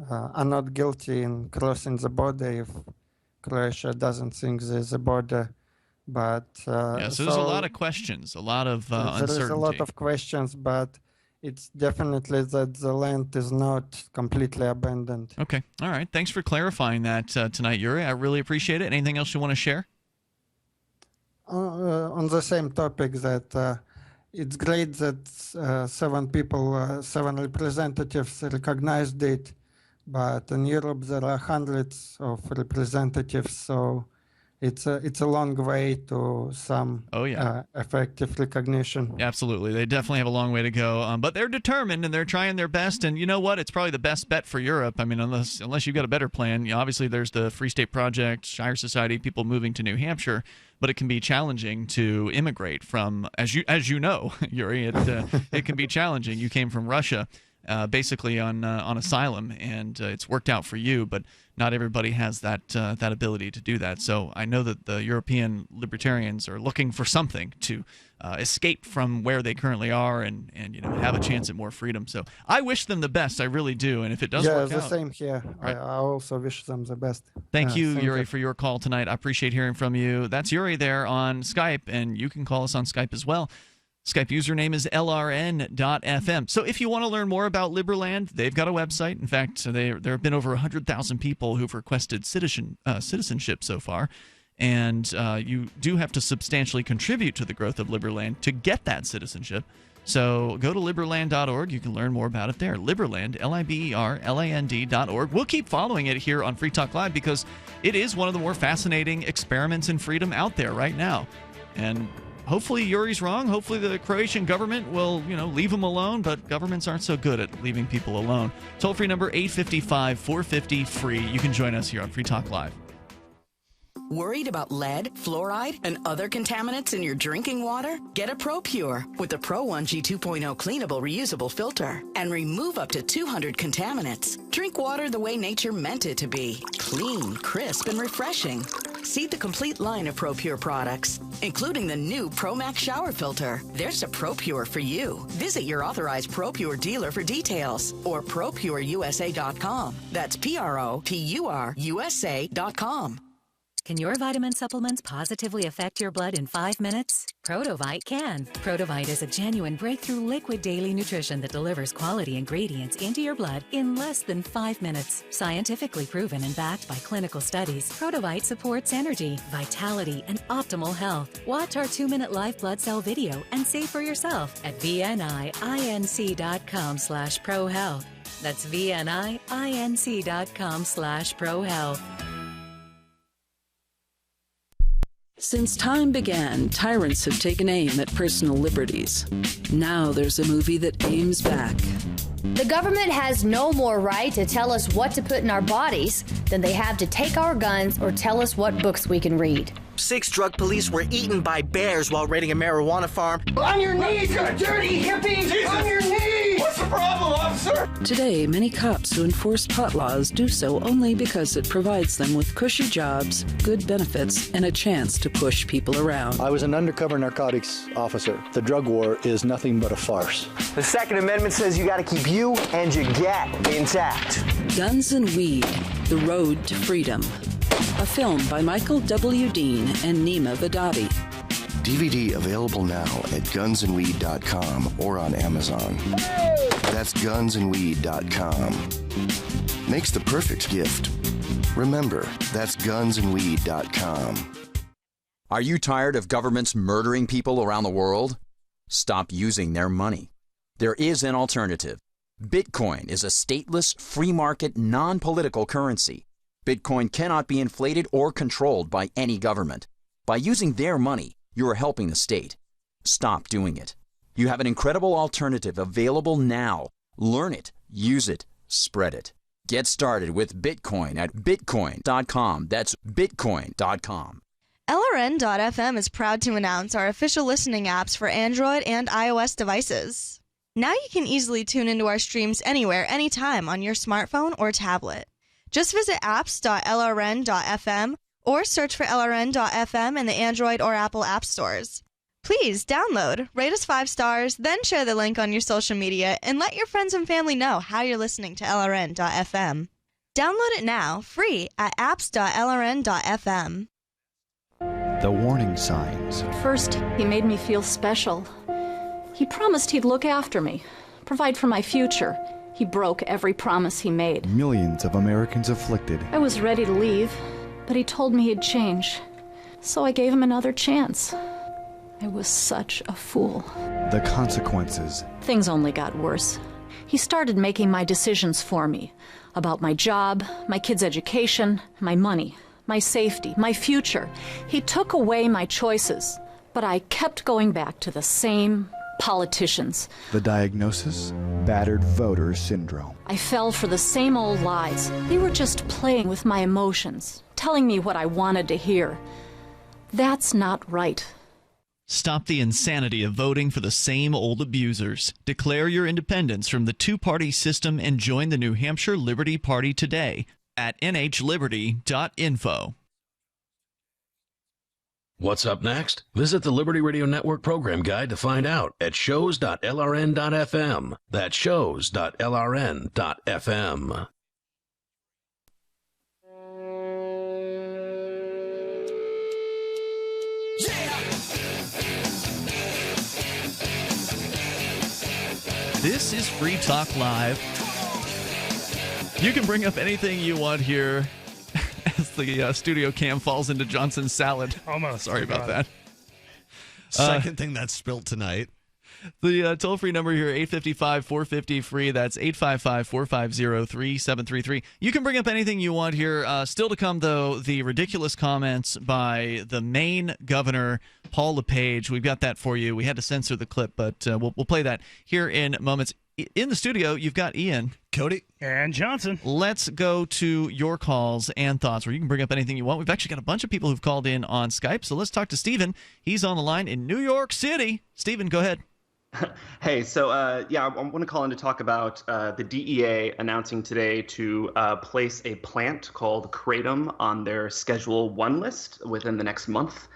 are not guilty in crossing the border if Croatia doesn't think there's a border. But so there's a lot of questions, a lot of uncertainty. There is a lot of questions, but it's definitely that the land is not completely abandoned. Okay. All right. Thanks for clarifying that tonight, Yuri. I really appreciate it. Anything else you want to share? On the same topic, that it's great that seven representatives recognized it, but in Europe there are hundreds of representatives, so it's a long way to some effective recognition. Absolutely. They definitely have a long way to go. But they're determined, and they're trying their best. And you know what? It's probably the best bet for Europe. I mean, unless you've got a better plan. Obviously, there's the Free State Project, Shire Society, people moving to New Hampshire. But it can be challenging to immigrate from, as you know, Yuri, it can be challenging. You came from Russia. Basically on asylum, and it's worked out for you, but not everybody has that ability to do that. So I know that the European libertarians are looking for something to escape from where they currently are and have a chance at more freedom. So I wish them the best, I really do. And if it does work out, same here. Right. I also wish them the best. Thank you, Yuri, for your call tonight. I appreciate hearing from you. That's Yuri there on Skype, and you can call us on Skype as well. Skype username is LRN.FM. So if you want to learn more about Liberland, they've got a website. In fact, there have been over 100,000 people who've requested citizenship so far. And you do have to substantially contribute to the growth of Liberland to get that citizenship. So go to Liberland.org. You can learn more about it there. Liberland, Liberland.org. We'll keep following it here on Free Talk Live because it is one of the more fascinating experiments in freedom out there right now. And hopefully Yuri's wrong. Hopefully the Croatian government will, leave him alone, but governments aren't so good at leaving people alone. Toll-free number 855-450-FREE. You can join us here on Free Talk Live. Worried about lead, fluoride, and other contaminants in your drinking water? Get a ProPure with the Pro 1G 2.0 cleanable reusable filter and remove up to 200 contaminants. Drink water the way nature meant it to be. Clean, crisp, and refreshing. See the complete line of ProPure products, including the new ProMax shower filter. There's a ProPure for you. Visit your authorized ProPure dealer for details or ProPureUSA.com. That's ProPureUSA.com. Can your vitamin supplements positively affect your blood in 5 minutes? Protovite can. Protovite is a genuine breakthrough liquid daily nutrition that delivers quality ingredients into your blood in less than 5 minutes. Scientifically proven and backed by clinical studies, Protovite supports energy, vitality, and optimal health. Watch our 2-minute live blood cell video and see for yourself at vninc.com/prohealth. That's vninc.com/prohealth. Since time began, tyrants have taken aim at personal liberties. Now there's a movie that aims back. The government has no more right to tell us what to put in our bodies than they have to take our guns or tell us what books we can read. 6 drug police were eaten by bears while raiding a marijuana farm. On your knees, you dirty hippie! Jesus. On your knees! What's the problem, officer? Today, many cops who enforce pot laws do so only because it provides them with cushy jobs, good benefits, and a chance to push people around. I was an undercover narcotics officer. The drug war is nothing but a farce. The Second Amendment says you gotta keep you and your gat intact. Guns and Weed, The Road to Freedom. A film by Michael W. Dean and Nima Vadadi. DVD available now at gunsandweed.com or on Amazon. That's gunsandweed.com. Makes the perfect gift. Remember, that's gunsandweed.com. Are you tired of governments murdering people around the world? Stop using their money. There is an alternative. Bitcoin is a stateless, free market, non-political currency. Bitcoin cannot be inflated or controlled by any government. By using their money, you are helping the state. Stop doing it. You have an incredible alternative available now. Learn it, use it, spread it. Get started with Bitcoin at bitcoin.com. That's bitcoin.com. LRN.FM is proud to announce our official listening apps for Android and iOS devices. Now you can easily tune into our streams anywhere, anytime on your smartphone or tablet. Just visit apps.lrn.fm or search for LRN.FM in the Android or Apple app stores. Please download, rate us 5 stars, then share the link on your social media and let your friends and family know how you're listening to LRN.FM. Download it now, free at apps.lrn.fm. The warning signs. First, he made me feel special. He promised he'd look after me, provide for my future. He broke every promise he made. Millions of Americans afflicted. I was ready to leave, but he told me he'd change. So I gave him another chance. I was such a fool. The consequences. Things only got worse. He started making my decisions for me. About my job, my kids' education, my money, my safety, my future. He took away my choices, but I kept going back to the same politicians. The diagnosis? Battered voter syndrome. I fell for the same old lies. They were just playing with my emotions, telling me what I wanted to hear. That's not right. Stop the insanity of voting for the same old abusers. Declare your independence from the two-party system and join the New Hampshire Liberty Party today at nhliberty.info. What's up next? Visit the Liberty Radio Network program guide to find out at shows.lrn.fm. That's shows.lrn.fm. This is Free Talk Live. You can bring up anything you want here as the studio cam falls into Johnson's salad. Almost. Sorry about that. Second thing that's spilt tonight. The toll-free number here, 855-450-FREE. That's 855-450-3733. You can bring up anything you want here. Still to come, though, the ridiculous comments by the Maine governor, Paul LePage. We've got that for you. We had to censor the clip, but we'll play that here in moments. In the studio, you've got Ian, Cody, and Johnson. Let's go to your calls and thoughts where you can bring up anything you want. We've actually got a bunch of people who've called in on Skype, so let's talk to Stephen. He's on the line in New York City. Stephen, go ahead. Hey, so I want to call in to talk about the DEA announcing today to place a plant called Kratom on their Schedule 1 list within the next month.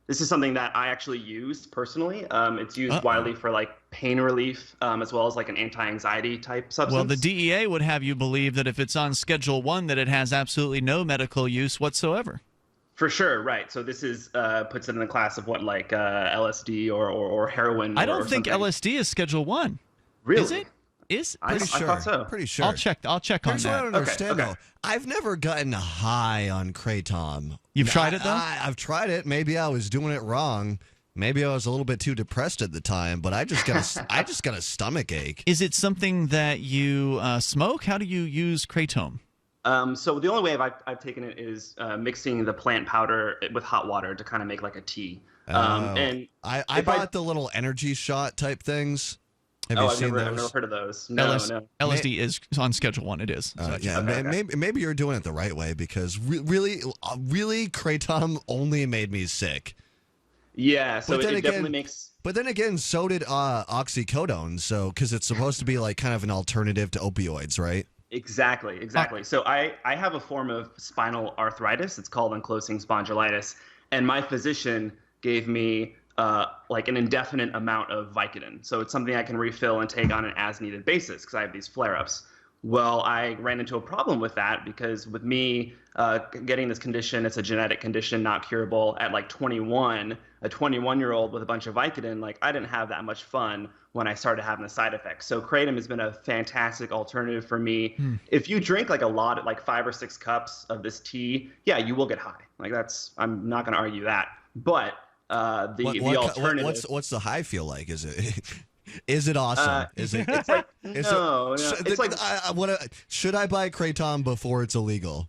This is something that I actually use personally. It's used widely for like pain relief, as well as like an anti-anxiety type substance. Well, the DEA would have you believe that if it's on Schedule 1 that it has absolutely no medical use whatsoever. For sure, right. So this is puts it in the class of what, like LSD or heroin. I don't think LSD is Schedule 1. Really? Is it? I thought so. Pretty sure. I'll check on Here's that. what I don't understand, though. I've never gotten high on Kratom. You've tried it, though? I've tried it. Maybe I was doing it wrong. Maybe I was a little bit too depressed at the time, but I just got a stomach ache. Is it something that you smoke? How do you use Kratom? So the only way I've taken it is mixing the plant powder with hot water to kind of make like a tea. And I bought the little energy shot type things. Have you I've seen never those? heard of those. No. LSD is on Schedule 1. It is. Yeah, maybe you're doing it the right way because really, Kratom only made me sick. Yeah, so it definitely makes. But then again, so did oxycodone. So because it's supposed to be like kind of an alternative to opioids, right? Exactly. So I have a form of spinal arthritis. It's called ankylosing spondylitis, and my physician gave me like an indefinite amount of Vicodin. So it's something I can refill and take on an as-needed basis because I have these flare-ups. Well, I ran into a problem with that because with me getting this condition, it's a genetic condition, not curable, at like 21, a 21-year-old with a bunch of Vicodin, like I didn't have that much fun when I started having the side effects. So Kratom has been a fantastic alternative for me. If you drink like a lot, like 5 or 6 cups of this tea, yeah, you will get high. Like I'm not going to argue that. But the alternative. What's the high feel like? Is it awesome? Is it? It's like should I buy Kratom before it's illegal?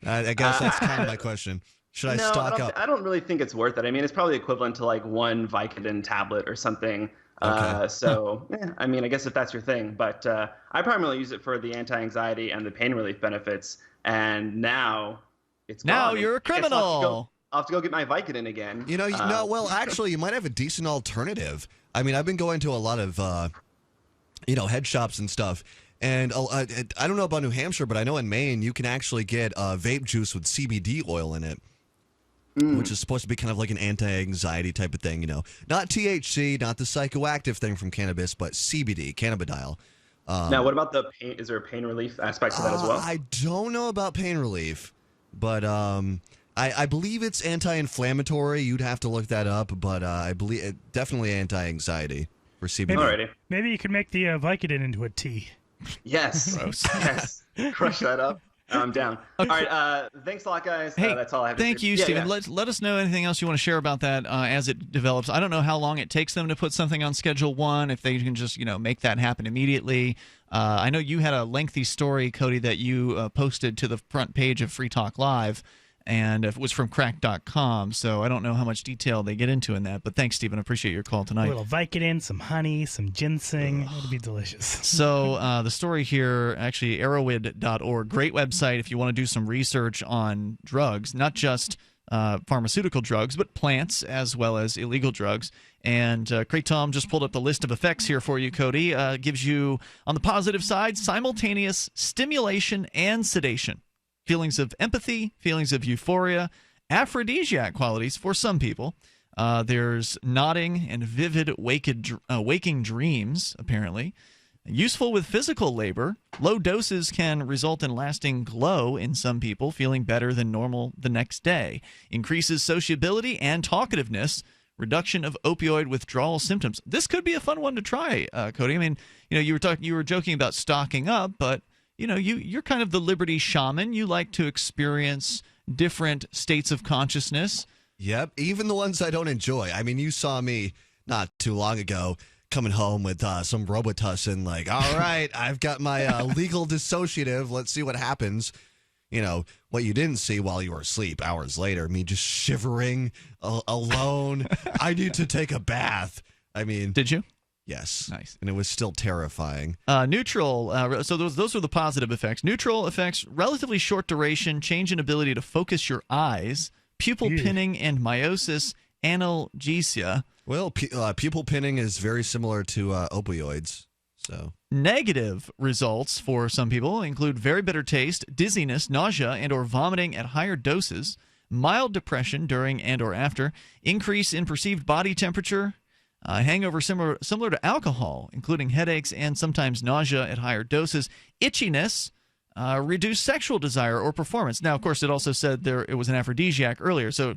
I guess that's kind of my question. Should I stock up? I don't really think it's worth it. I mean, it's probably equivalent to like 1 Vicodin tablet or something. Okay. I mean, I guess if that's your thing, but I primarily use it for the anti-anxiety and the pain relief benefits. And now it's gone. Now you're a criminal. I'll have to go get my Vicodin again. Well, actually, you might have a decent alternative. I mean, I've been going to a lot of, head shops and stuff. And I don't know about New Hampshire, but I know in Maine you can actually get vape juice with CBD oil in it, which is supposed to be kind of like an anti-anxiety type of thing, Not THC, not the psychoactive thing from cannabis, but CBD, cannabidiol. Now, what about the pain? Is there a pain relief aspect to that as well? I don't know about pain relief, but I believe it's anti-inflammatory. You'd have to look that up, but I believe it definitely anti-anxiety for CBD. Maybe you could make the Vicodin into a tea. Yes. Yes. Crush that up. I'm down. All right. Thanks a lot, guys. Hey, that's all I have to say. thank you, Yeah, Stephen. yeah. Let us know anything else you want to share about that as it develops. I don't know how long it takes them to put something on Schedule 1, if they can just make that happen immediately. I know you had a lengthy story, Cody, that you posted to the front page of Free Talk Live, and it was from crack.com, so I don't know how much detail they get into in that. But thanks, Stephen. I appreciate your call tonight. A little Vicodin, some honey, some ginseng. It'll be delicious. So the story here, actually, arrowid.org, great website if you want to do some research on drugs, not just pharmaceutical drugs, but plants as well as illegal drugs. And Kratom just pulled up the list of effects here for you, Cody. Gives you, on the positive side, simultaneous stimulation and sedation. Feelings of empathy, feelings of euphoria, aphrodisiac qualities for some people. There's nodding and vivid waking dreams, apparently. Useful with physical labor. Low doses can result in lasting glow in some people, feeling better than normal the next day. Increases sociability and talkativeness. Reduction of opioid withdrawal symptoms. This could be a fun one to try, Cody. I mean, you were joking about stocking up, but you're kind of the Liberty shaman. You like to experience different states of consciousness. Yep, even the ones I don't enjoy. I mean, you saw me not too long ago coming home with some Robitussin, like, all right, I've got my legal dissociative. Let's see what happens. What you didn't see while you were asleep hours later, me just shivering alone. I need to take a bath. I mean, did you? Yes. Nice. And it was still terrifying. Neutral. So those were the positive effects. Neutral effects, relatively short duration, change in ability to focus your eyes, pupil pinning and meiosis, analgesia. Well, pupil pinning is very similar to opioids. So negative results for some people include very bitter taste, dizziness, nausea, and or vomiting at higher doses, mild depression during and or after, increase in perceived body temperature, hangover similar to alcohol, including headaches and sometimes nausea at higher doses, itchiness, reduced sexual desire or performance. Now, of course, it also said it was an aphrodisiac earlier. So,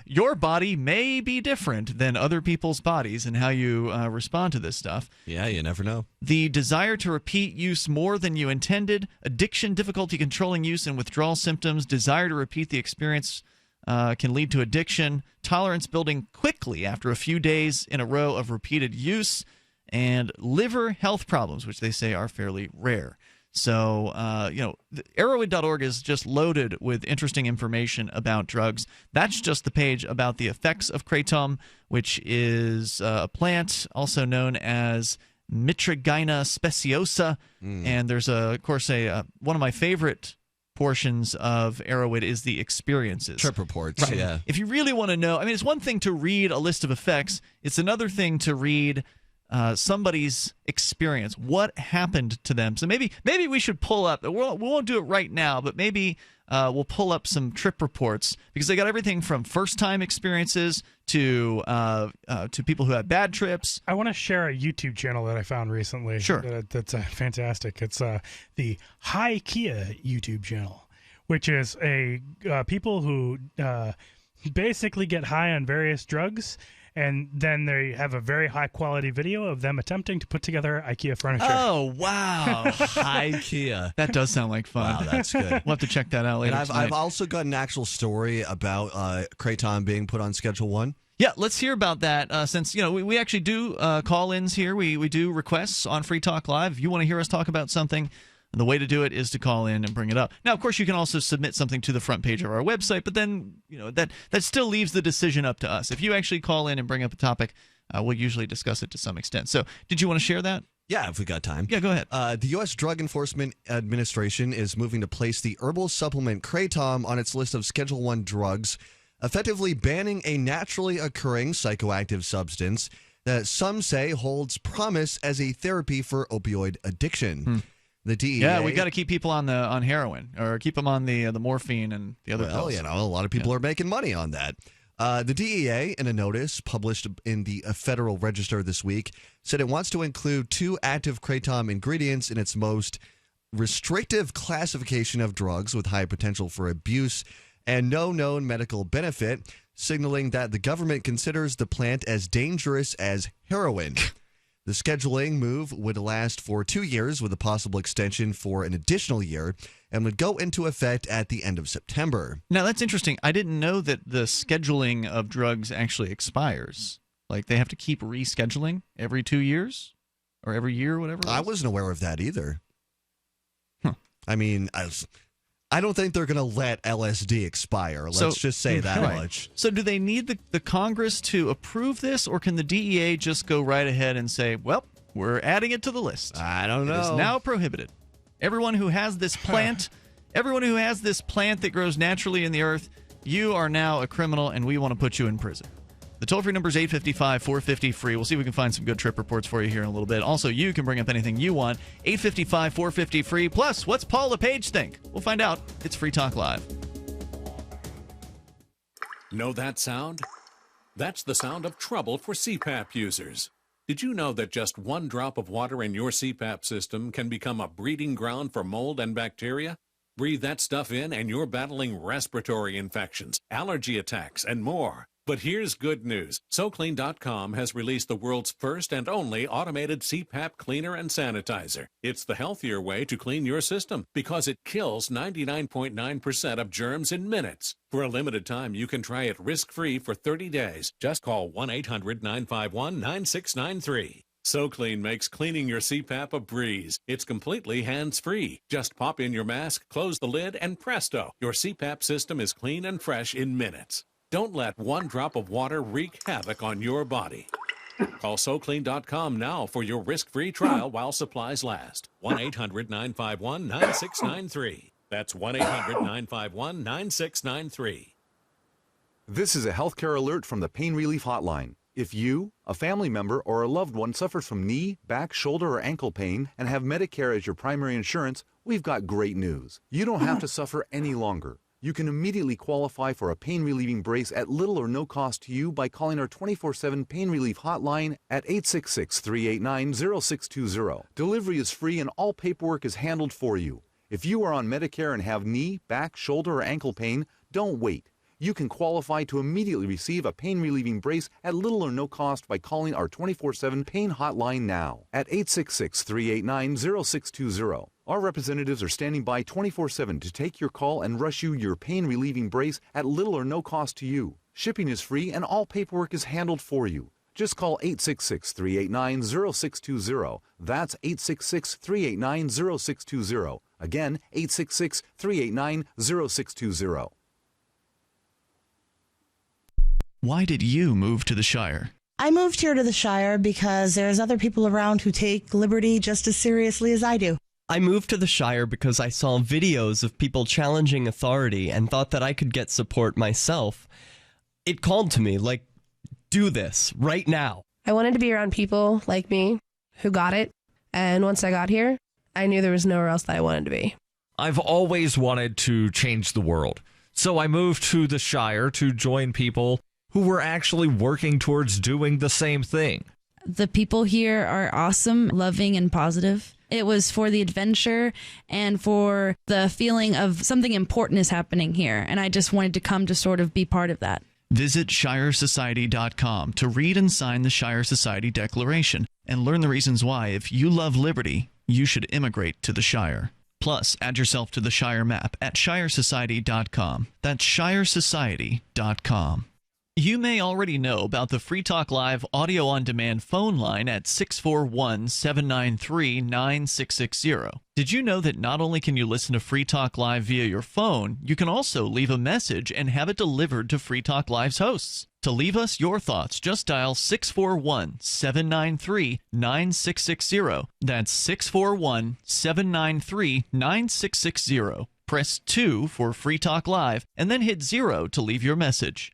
your body may be different than other people's bodies and how you respond to this stuff. Yeah, you never know. The desire to repeat use more than you intended, addiction, difficulty controlling use and withdrawal symptoms, desire to repeat the experience can lead to addiction, tolerance building quickly after a few days in a row of repeated use, and liver health problems, which they say are fairly rare. So, arrowid.org is just loaded with interesting information about drugs. That's just the page about the effects of Kratom, which is a plant also known as Mitragyna speciosa. And there's, of course, one of my favorite portions of Arrowid is the experiences. Trip reports, right. Yeah. If you really want to know, it's one thing to read a list of effects. It's another thing to read somebody's experience, what happened to them. So maybe we should pull up, we won't do it right now, but maybe we'll pull up some trip reports, because they got everything from first-time experiences to people who had bad trips. I want to share a YouTube channel that I found recently. Sure. That's fantastic. It's the High Kia YouTube channel, which is people who basically get high on various drugs, and then they have a very high-quality video of them attempting to put together IKEA furniture. Oh, wow. IKEA. That does sound like fun. Wow, that's good. We'll have to check that out later. And I've also got an actual story about Kratom being put on Schedule 1. Yeah, let's hear about that, since we actually do call-ins here. We do requests on Free Talk Live. If you want to hear us talk about something, the way to do it is to call in and bring it up. Now, of course, you can also submit something to the front page of our website, but then that still leaves the decision up to us. If you actually call in and bring up a topic, we'll usually discuss it to some extent. So, did you want to share that? Yeah, if we got time. Yeah, go ahead. The U.S. Drug Enforcement Administration is moving to place the herbal supplement Kratom on its list of Schedule 1 drugs, effectively banning a naturally occurring psychoactive substance that some say holds promise as a therapy for opioid addiction. The DEA. Yeah, we got to keep people on heroin, or keep them on the morphine and the other pills. A lot of people are making money on that. The DEA, in a notice published in the Federal Register this week, said it wants to include 2 active Kratom ingredients in its most restrictive classification of drugs with high potential for abuse and no known medical benefit, signaling that the government considers the plant as dangerous as heroin. The scheduling move would last for 2 years with a possible extension for an additional year and would go into effect at the end of September. Now, that's interesting. I didn't know that the scheduling of drugs actually expires. Like, they have to keep rescheduling every 2 years or every year, whatever. I wasn't aware of that either. I mean, I don't think they're going to let LSD expire. Let's just say that much. So do they need the Congress to approve this, or can the DEA just go right ahead and say, well, we're adding it to the list? I don't know. It is now prohibited. Everyone who has this plant, that grows naturally in the earth, you are now a criminal, and we want to put you in prison. The toll-free number is 855-450-FREE. We'll see if we can find some good trip reports for you here in a little bit. Also, you can bring up anything you want. 855-450-FREE. Plus, what's Paul LePage think? We'll find out. It's Free Talk Live. Know that sound? That's the sound of trouble for CPAP users. Did you know that just one drop of water in your CPAP system can become a breeding ground for mold and bacteria? Breathe that stuff in and you're battling respiratory infections, allergy attacks, and more. But here's good news. SoClean.com has released the world's first and only automated CPAP cleaner and sanitizer. It's the healthier way to clean your system because it kills 99.9% of germs in minutes. For a limited time, you can try it risk-free for 30 days. Just call 1-800-951-9693. SoClean makes cleaning your CPAP a breeze. It's completely hands-free. Just pop in your mask, close the lid, and presto, your CPAP system is clean and fresh in minutes. Don't let one drop of water wreak havoc on your body. Call SoClean.com now for your risk-free trial while supplies last. 1-800-951-9693. That's 1-800-951-9693. This is a healthcare alert from the Pain Relief Hotline. If you, a family member, or a loved one suffers from knee, back, shoulder, or ankle pain and have Medicare as your primary insurance, we've got great news. You don't have to suffer any longer. You can immediately qualify for a pain-relieving brace at little or no cost to you by calling our 24/7 Pain Relief Hotline at 866-389-0620. Delivery is free and all paperwork is handled for you. If you are on Medicare and have knee, back, shoulder, or ankle pain, don't wait. You can qualify to immediately receive a pain-relieving brace at little or no cost by calling our 24/7 Pain Hotline now at 866-389-0620. Our representatives are standing by 24/7 to take your call and rush you your pain-relieving brace at little or no cost to you. Shipping is free and all paperwork is handled for you. Just call 866-389-0620. That's 866-389-0620. Again, 866-389-0620. Why did you move to the Shire? I moved here to the Shire because there's other people around who take liberty just as seriously as I do. I moved to the Shire because I saw videos of people challenging authority and thought that I could get support myself. It called to me, like, do this right now. I wanted to be around people like me who got it, and once I got here, I knew there was nowhere else that I wanted to be. I've always wanted to change the world, so I moved to the Shire to join people who were actually working towards doing the same thing. The people here are awesome, loving, and positive. It was for the adventure and for the feeling of something important is happening here, and I just wanted to come to sort of be part of that. Visit ShireSociety.com to read and sign the Shire Society Declaration and learn the reasons why, if you love liberty, you should immigrate to the Shire. Plus, add yourself to the Shire map at ShireSociety.com. That's ShireSociety.com. You may already know about the Free Talk Live audio-on-demand phone line at 641-793-9660. Did you know that not only can you listen to Free Talk Live via your phone, you can also leave a message and have it delivered to Free Talk Live's hosts? To leave us your thoughts, just dial 641-793-9660. That's 641-793-9660. Press 2 for Free Talk Live, and then hit 0 to leave your message.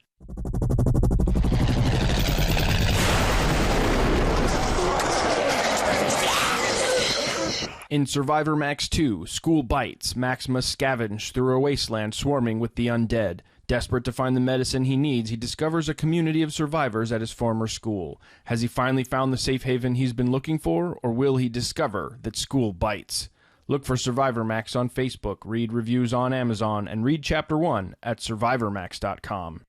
In Survivor Max 2, School Bites, Max must scavenge through a wasteland swarming with the undead. Desperate to find the medicine he needs, he discovers a community of survivors at his former school. Has he finally found the safe haven he's been looking for, or will he discover that school bites? Look for Survivor Max on Facebook, read reviews on Amazon, and read Chapter 1 at SurvivorMax.com.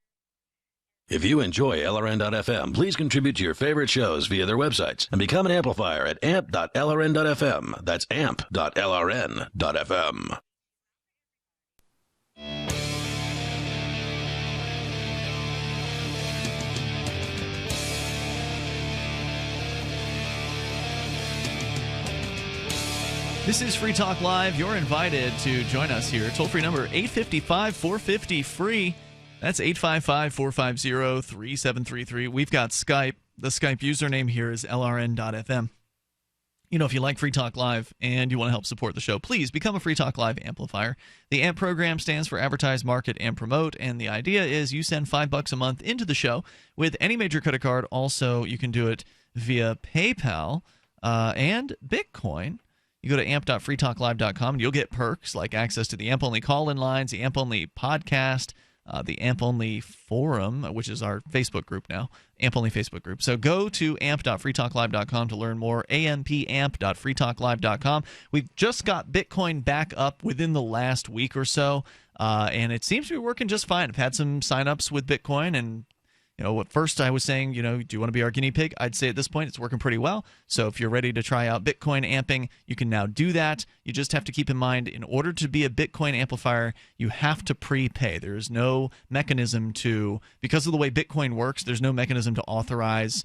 If you enjoy LRN.FM, please contribute to your favorite shows via their websites and become an amplifier at amp.lrn.fm. That's amp.lrn.fm. This is Free Talk Live. You're invited to join us here. Toll-free number 855-450-FREE. That's 855-450-3733. We've got Skype. The Skype username here is LRN.FM. You know, if you like Free Talk Live and you want to help support the show, please become a Free Talk Live amplifier. The AMP program stands for Advertise, Market, and Promote, and the idea is you send $5 a month into the show with any major credit card. Also, you can do it via PayPal and Bitcoin. You go to amp.freetalklive.com and you'll get perks like access to the AMP-only call-in lines, the AMP-only podcast, the AMP-only forum, which is our Facebook group now, AMP-only Facebook group. So go to amp.freetalklive.com to learn more, ampamp.freetalklive.com. We've just got Bitcoin back up within the last week or so, and it seems to be working just fine. I've had some sign-ups with Bitcoin, and at first I was saying, do you want to be our guinea pig? I'd say at this point it's working pretty well. So if you're ready to try out Bitcoin amping, you can now do that. You just have to keep in mind, in order to be a Bitcoin amplifier, you have to prepay. There is no mechanism because of the way Bitcoin works, there's no mechanism to authorize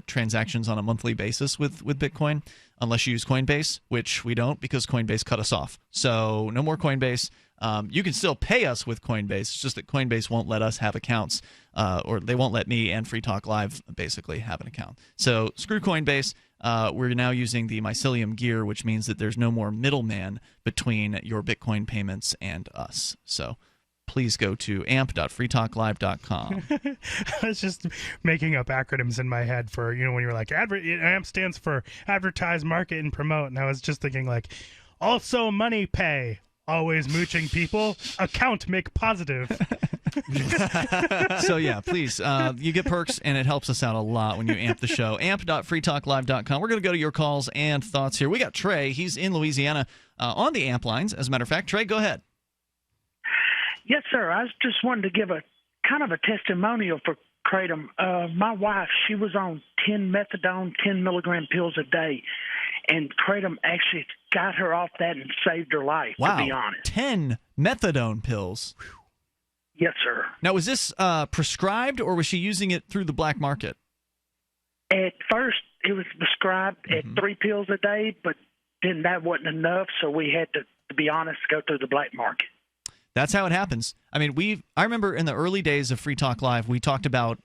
transactions on a monthly basis with Bitcoin, unless you use Coinbase, which we don't because Coinbase cut us off. So no more Coinbase. You can still pay us with Coinbase. It's just that Coinbase won't let us have accounts, or they won't let me and Free Talk Live basically have an account. So screw Coinbase. We're now using the mycelium gear, which means that there's no more middleman between your Bitcoin payments and us. So please go to amp.freetalklive.com. I was just making up acronyms in my head for, when you're like, AMP stands for Advertise, Market, and Promote. And I was just thinking like, also money pay. Always mooching people. Account make positive. So yeah, please, you get perks, and it helps us out a lot when you amp the show. amp.freetalklive.com. We're going to go to your calls and thoughts here. We got Trey. He's in Louisiana on the amp lines, as a matter of fact. Trey, go ahead. Yes, sir. I just wanted to give a kind of a testimonial for Kratom. My wife, she was on 10 methadone, 10 milligram pills a day. And Kratom actually got her off that and saved her life, Wow. to be honest. 10 methadone pills. Yes, sir. Now, was this prescribed, or was she using it through the black market? At first, it was prescribed at 3 pills a day, but then that wasn't enough, so we had to be honest, go through the black market. That's how it happens. I mean, I remember in the early days of Free Talk Live, we talked about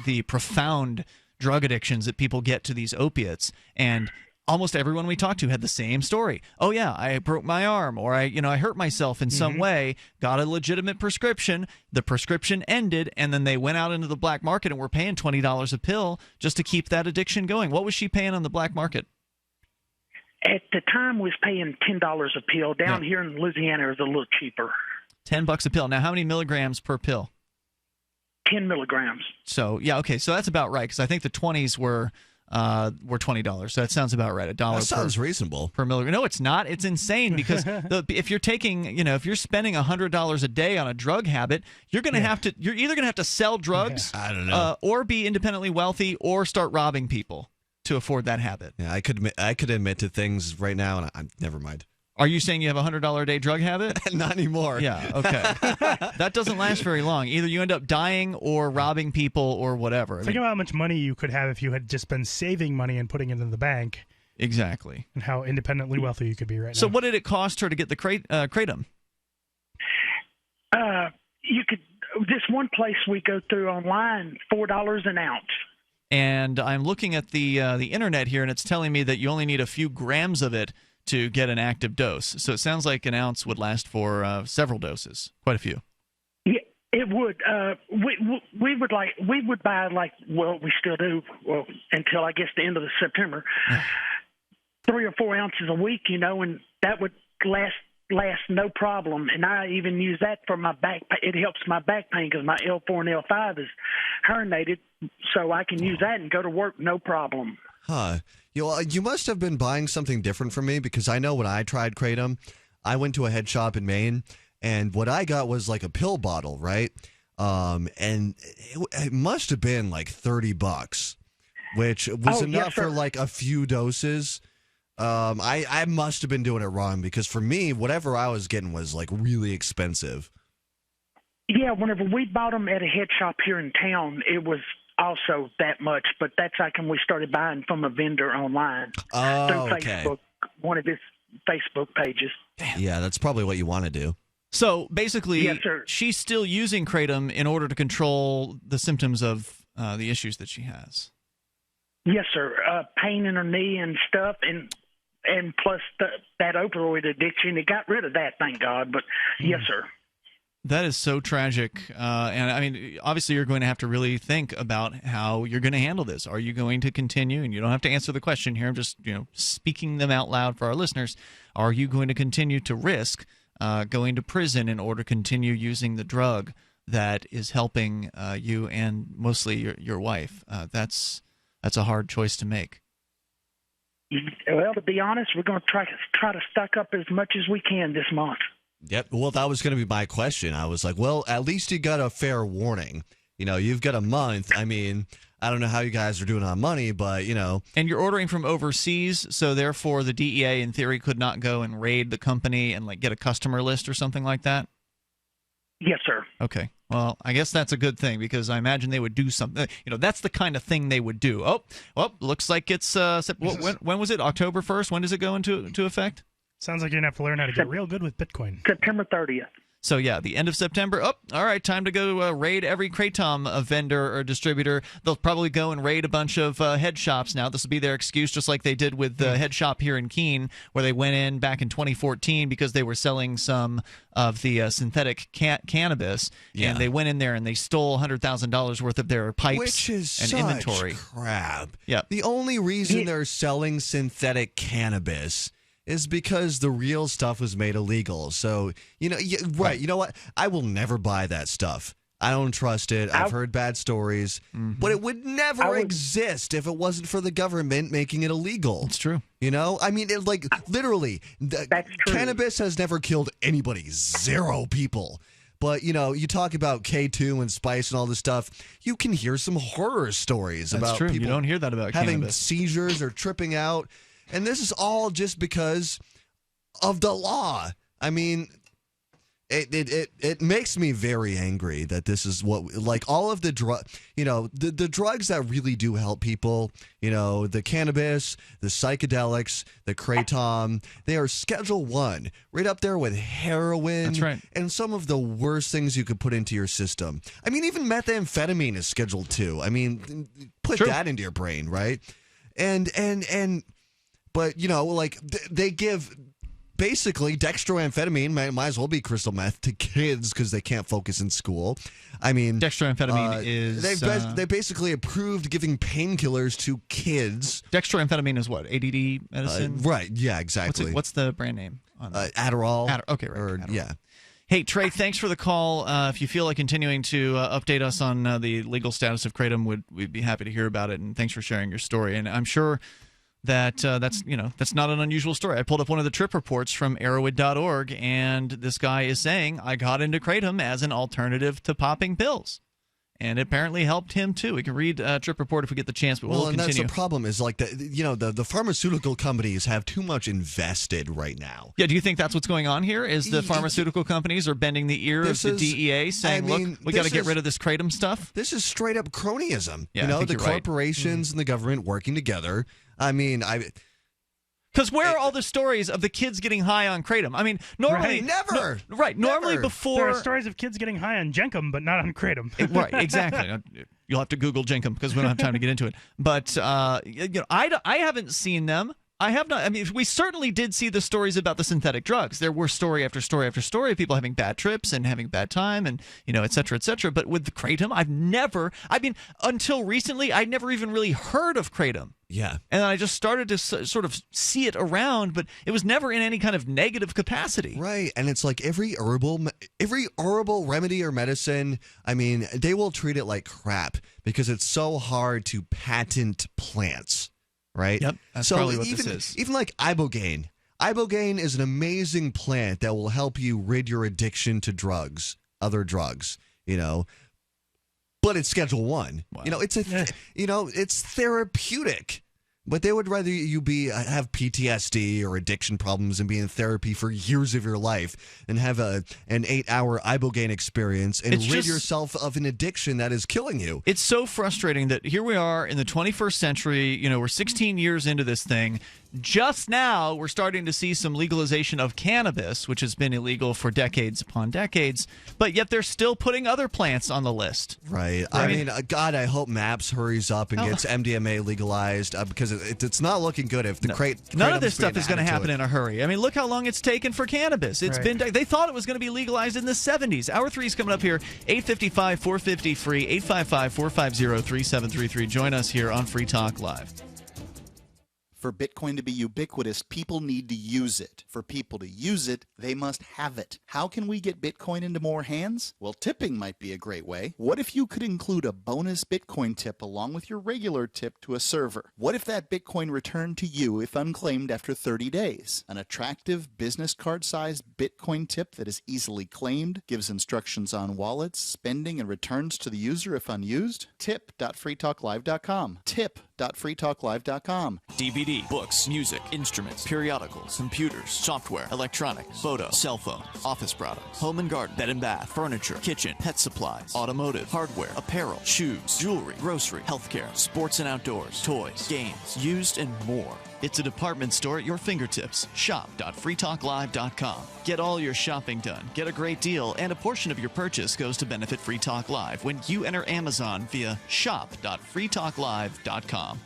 the profound drug addictions that people get to these opiates, and almost everyone we talked to had the same story. Oh yeah, I broke my arm, or I hurt myself in some way, got a legitimate prescription, the prescription ended, and then they went out into the black market and were paying $20 a pill just to keep that addiction going. What was she paying on the black market? At the time, we was paying $10 a pill. Down here in Louisiana, it was a little cheaper. $10 a pill. Now, how many milligrams per pill? 10 milligrams. So, yeah, okay, so that's about right, because I think the 20s were $20. So that sounds about right. $1 That sounds reasonable per milligram. No, it's not. It's insane because if you're taking, if you're spending $100 a day on a drug habit, you're going to have to. You're either going to have to sell drugs, I don't know, or be independently wealthy, or start robbing people to afford that habit. Yeah, I could admit to things right now, and I'm never mind. Are you saying you have a $100 a day drug habit? Not anymore. Yeah, okay. That doesn't last very long. Either you end up dying or robbing people or whatever. Think about how much money you could have if you had just been saving money and putting it in the bank. Exactly. And how independently wealthy you could be right now. So what did it cost her to get the Kratom? You could, this one place we go through online, $4 an ounce. And I'm looking at the internet here, and it's telling me that you only need a few grams of it to get an active dose. So it sounds like an ounce would last for several doses, quite a few. Yeah, it would. We would buy we still do until I guess the end of September, 3 or 4 ounces a week, and that would last no problem. And I even use that for my back. It helps my back pain because my L4 and L5 is herniated, so I can use that and go to work no problem. Huh. You must have been buying something different from me, because I know when I tried Kratom, I went to a head shop in Maine, and what I got was like a pill bottle, right? and it must have been like $30, which was enough for like a few doses. I must have been doing it wrong, because for me, whatever I was getting was like really expensive. Yeah, whenever we bought them at a head shop here in town, it was also that much, but that's like when we started buying from a vendor online through Facebook, one of his Facebook pages. Yeah, that's probably what you want to do. So basically, Yes, sir. she's still using Kratom in order to control the symptoms of the issues that she has. Yes, sir. Pain in her knee and stuff, and plus that opioid addiction. It got rid of that, thank God. But yes, sir. That is so tragic. And I mean, obviously, you're going to have to really think about how you're going to handle this. Are you going to continue? And you don't have to answer the question here. I'm just, speaking them out loud for our listeners. Are you going to continue to risk going to prison in order to continue using the drug that is helping you and mostly your wife? That's a hard choice to make. Well, to be honest, we're going to try to stock up as much as we can this month. Yep. Well, that was going to be my question. I was like, well, at least you got a fair warning. You've got a month. I mean, I don't know how you guys are doing on money, but, And you're ordering from overseas, so therefore the DEA, in theory, could not go and raid the company and get a customer list or something like that? Yes, sir. Okay. Well, I guess that's a good thing, because I imagine they would do something. That's the kind of thing they would do. Oh, well, looks like it's when was it? October 1st? When does it go into effect? Sounds like you're going to have to learn how to get real good with Bitcoin. September 30th. So, yeah, the end of September. Oh, all right, time to go raid every Kratom vendor or distributor. They'll probably go and raid a bunch of head shops now. This will be their excuse, just like they did with the head shop here in Keene, where they went in back in 2014 because they were selling some of the synthetic cannabis. Yeah. And they went in there and they stole $100,000 worth of their pipes Which is and such inventory. crap. Yeah. The only reason they're selling synthetic cannabis is because the real stuff was made illegal. So, right. You know what? I will never buy that stuff. I don't trust it. I've heard bad stories. Mm-hmm. But it would never exist if it wasn't for the government making it illegal. It's true. I mean, literally, cannabis has never killed anybody. 0 people. But, you talk about K2 and spice and all this stuff, you can hear some horror stories about true. people You don't hear that about having cannabis. seizures or tripping out. And this is all just because of the law. I mean, it makes me very angry that this is what, all of the the drugs that really do help people, the cannabis, the psychedelics, the Kratom, they are Schedule 1, right up there with heroin. That's right. And some of the worst things you could put into your system. I mean, even methamphetamine is Schedule 2. I mean, put that into your brain, right? But, they give basically dextroamphetamine, might as well be crystal meth, to kids because they can't focus in school. I mean, dextroamphetamine is... They basically approved giving painkillers to kids. Dextroamphetamine is what? ADD medicine? Right, yeah, exactly. What's the brand name? On that? Adderall. Okay, right. Adderall. Yeah. Hey, Trey, thanks for the call. If you feel like continuing to update us on the legal status of Kratom, we'd be happy to hear about it. And thanks for sharing your story. And I'm sure that's not an unusual story. I pulled up one of the trip reports from Arrowhead.org, and this guy is saying, I got into Kratom as an alternative to popping pills. And it apparently helped him, too. We can read Trip Report if we get the chance, but we'll continue. And that's the problem is, the pharmaceutical companies have too much invested right now. Yeah, do you think that's what's going on here? Is the pharmaceutical companies are bending the ear of the DEA, saying, look, we got to get rid of this Kratom stuff? This is straight up cronyism. Yeah, the corporations and the government working together. I mean, because where are all the stories of the kids getting high on Kratom? I mean, normally... Never! Normally before... There are stories of kids getting high on Jenkum, but not on Kratom. Right, exactly. You'll have to Google Jenkum because we don't have time to get into it. But, I haven't seen them. I have not. I mean, we certainly did see the stories about the synthetic drugs. There were story after story after story of people having bad trips and having bad time and, et cetera, et cetera. But with the Kratom, until recently, I'd never even really heard of Kratom. Yeah. And I just started to sort of see it around, but it was never in any kind of negative capacity. Right. And it's like every herbal remedy or medicine, I mean, they will treat it like crap because it's so hard to patent plants. Right? Yep, that's probably what this is. Even like ibogaine. Ibogaine is an amazing plant that will help you rid your addiction to drugs, other drugs, but it's Schedule 1. Wow. It's therapeutic. But they would rather you have PTSD or addiction problems and be in therapy for years of your life and have an 8-hour Ibogaine experience and rid yourself of an addiction that is killing you. It's so frustrating that here we are in the 21st century. We're 16 years into this thing. Just now, we're starting to see some legalization of cannabis, which has been illegal for decades upon decades, but yet they're still putting other plants on the list. Right. I mean, God, I hope MAPS hurries up and gets MDMA legalized because it's not looking good if the None of this stuff is going to happen in a hurry. I mean, look how long it's taken for cannabis. It's been they thought it was going to be legalized in the 70s. Hour 3 is coming up here, 855-450-FREE, 855-450-3733. Join us here on Free Talk Live. For Bitcoin to be ubiquitous, people need to use it. For people to use it, they must have it. How can we get Bitcoin into more hands? Well, tipping might be a great way. What if you could include a bonus Bitcoin tip along with your regular tip to a server? What if that Bitcoin returned to you if unclaimed after 30 days? An attractive business card-sized Bitcoin tip that is easily claimed, gives instructions on wallets, spending, and returns to the user if unused? Tip.freetalklive.com. Tip.freetalklive.com. DVD, books, music, instruments, periodicals, computers, software, electronics, photo, cell phones, office products, home and garden, bed and bath, furniture, kitchen, pet supplies, automotive, hardware, apparel, shoes, jewelry, grocery, healthcare, sports and outdoors, toys, games, used, and more. It's a department store at your fingertips. Shop.freetalklive.com. Get all your shopping done, get a great deal, and a portion of your purchase goes to benefit Free Talk Live when you enter Amazon via shop.freetalklive.com.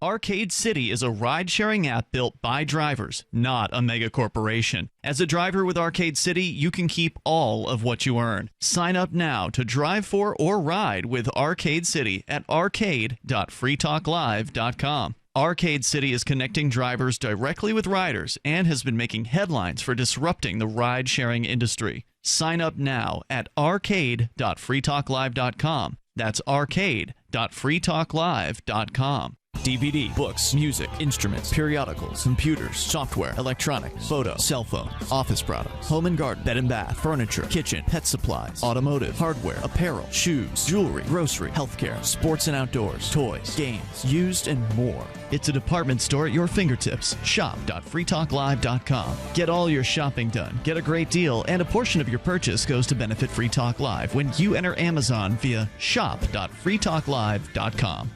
Arcade City is a ride-sharing app built by drivers, not a mega corporation. As a driver with Arcade City, you can keep all of what you earn. Sign up now to drive for or ride with Arcade City at arcade.freetalklive.com. Arcade City is connecting drivers directly with riders and has been making headlines for disrupting the ride-sharing industry. Sign up now at arcade.freetalklive.com. That's arcade.freetalklive.com. DVD, books, music, instruments, periodicals, computers, software, electronics, photo, cell phones, office products, home and garden, bed and bath, furniture, kitchen, pet supplies, automotive, hardware, apparel, shoes, jewelry, grocery, healthcare, sports and outdoors, toys, games, used, and more. It's a department store at your fingertips. Shop.freetalklive.com. Get all your shopping done, get a great deal, and a portion of your purchase goes to benefit Free Talk Live when you enter Amazon via shop.freetalklive.com.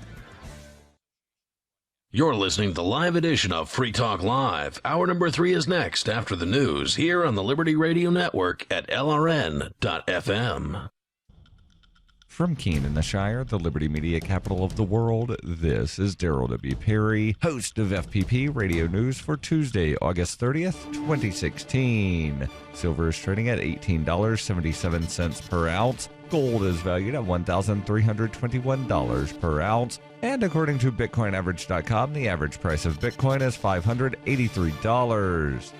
You're listening to the live edition of Free Talk Live. Hour number 3 is next after the news here on the Liberty Radio Network at LRN.FM. From Keene in the Shire, the Liberty Media capital of the world, this is Daryl W. Perry, host of FPP Radio News for Tuesday, August 30th, 2016. Silver is trading at $18.77 per ounce. Gold is valued at $1,321 per ounce. And according to BitcoinAverage.com, the average price of Bitcoin is $583.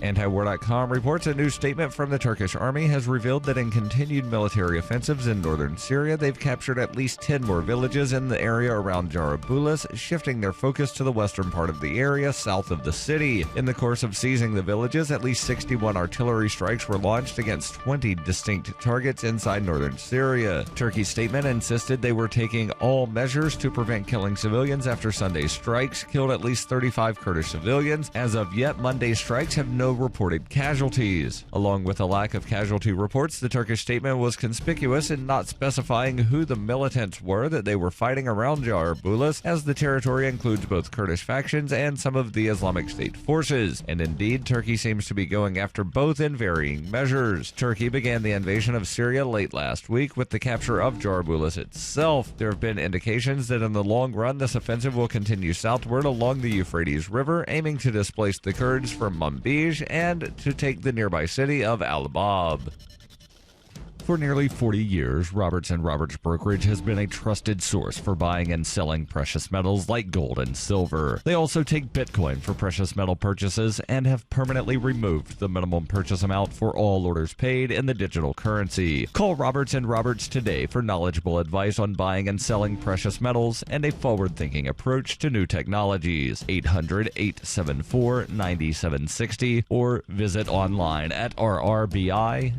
Antiwar.com reports a new statement from the Turkish army has revealed that in continued military offensives in northern Syria, they've captured at least 10 more villages in the area around Jarabulus, shifting their focus to the western part of the area south of the city. In the course of seizing the villages, at least 61 artillery strikes were launched against 20 distinct targets inside northern Syria. Turkey's statement insisted they were taking all measures to prevent killing civilians after Sunday's strikes, killed at least 35 Kurdish civilians. As of yet, Monday's strikes have no reported casualties. Along with a lack of casualty reports, the Turkish statement was conspicuous in not specifying who the militants were that they were fighting around Jarabulus, as the territory includes both Kurdish factions and some of the Islamic State forces. And indeed, Turkey seems to be going after both in varying measures. Turkey began the invasion of Syria late last week with the capture of Jarabulus itself. There have been indications that in the long run, this offensive will continue southward along the Euphrates River, aiming to displace the Kurds from Manbij and to take the nearby city of Al-Bab. For nearly 40 years, Roberts & Roberts Brokerage has been a trusted source for buying and selling precious metals like gold and silver. They also take Bitcoin for precious metal purchases and have permanently removed the minimum purchase amount for all orders paid in the digital currency. Call Roberts & Roberts today for knowledgeable advice on buying and selling precious metals and a forward-thinking approach to new technologies. 800-874-9760 or visit online at rrbi.co.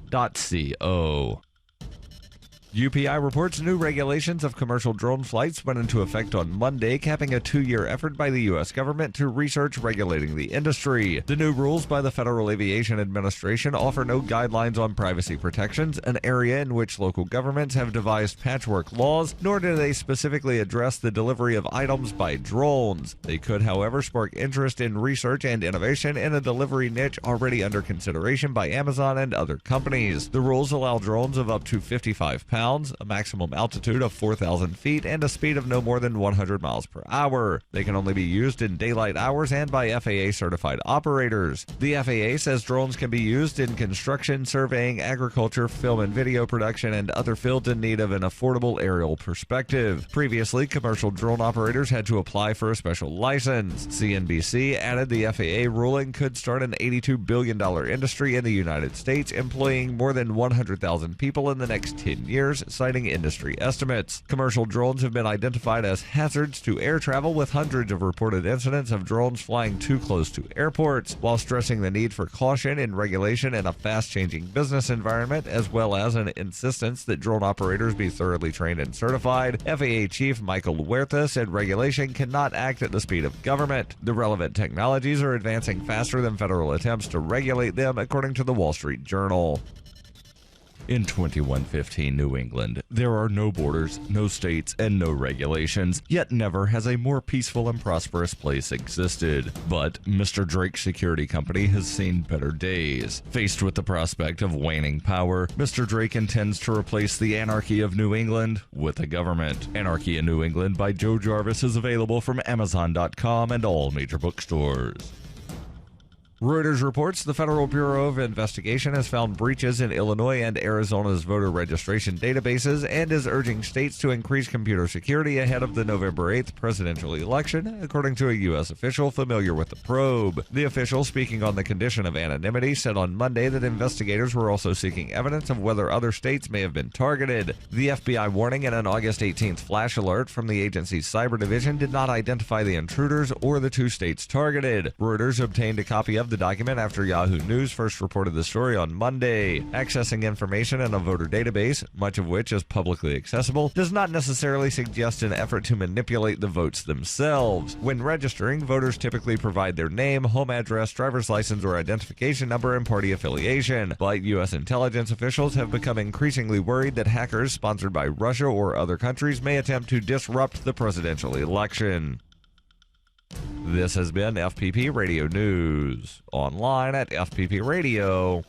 UPI reports new regulations of commercial drone flights went into effect on Monday, capping a 2-year effort by the U.S. government to research regulating the industry. The new rules by the Federal Aviation Administration offer no guidelines on privacy protections, an area in which local governments have devised patchwork laws, nor do they specifically address the delivery of items by drones. They could, however, spark interest in research and innovation in a delivery niche already under consideration by Amazon and other companies. The rules allow drones of up to 55 pounds, a maximum altitude of 4,000 feet, and a speed of no more than 100 miles per hour. They can only be used in daylight hours and by FAA-certified operators. The FAA says drones can be used in construction, surveying, agriculture, film and video production, and other fields in need of an affordable aerial perspective. Previously, commercial drone operators had to apply for a special license. CNBC added the FAA ruling could start an $82 billion industry in the United States, employing more than 100,000 people in the next 10 years, citing industry estimates. Commercial drones have been identified as hazards to air travel, with hundreds of reported incidents of drones flying too close to airports, while stressing the need for caution in regulation in a fast-changing business environment, as well as an insistence that drone operators be thoroughly trained and certified. FAA Chief Michael Huerta said regulation cannot act at the speed of government. The relevant technologies are advancing faster than federal attempts to regulate them, according to the Wall Street Journal. In 2115 New England, there are no borders, no states, and no regulations, yet never has a more peaceful and prosperous place existed. But Mr. Drake's security company has seen better days. Faced with the prospect of waning power, Mr. Drake intends to replace the anarchy of New England with a government. Anarchy in New England by Joe Jarvis is available from Amazon.com and all major bookstores. Reuters reports the Federal Bureau of Investigation has found breaches in Illinois and Arizona's voter registration databases and is urging states to increase computer security ahead of the November 8th presidential election, according to a U.S. official familiar with the probe. The official, speaking on the condition of anonymity, said on Monday that investigators were also seeking evidence of whether other states may have been targeted. The FBI warning in an August 18th flash alert from the agency's cyber division did not identify the intruders or the two states targeted. Reuters obtained a copy of the document after Yahoo News first reported the story on Monday. Accessing information in a voter database, much of which is publicly accessible, does not necessarily suggest an effort to manipulate the votes themselves. When registering, voters typically provide their name, home address, driver's license or identification number, and party affiliation. But U.S. intelligence officials have become increasingly worried that hackers sponsored by Russia or other countries may attempt to disrupt the presidential election. This has been FPP Radio News, online at fppradio.com.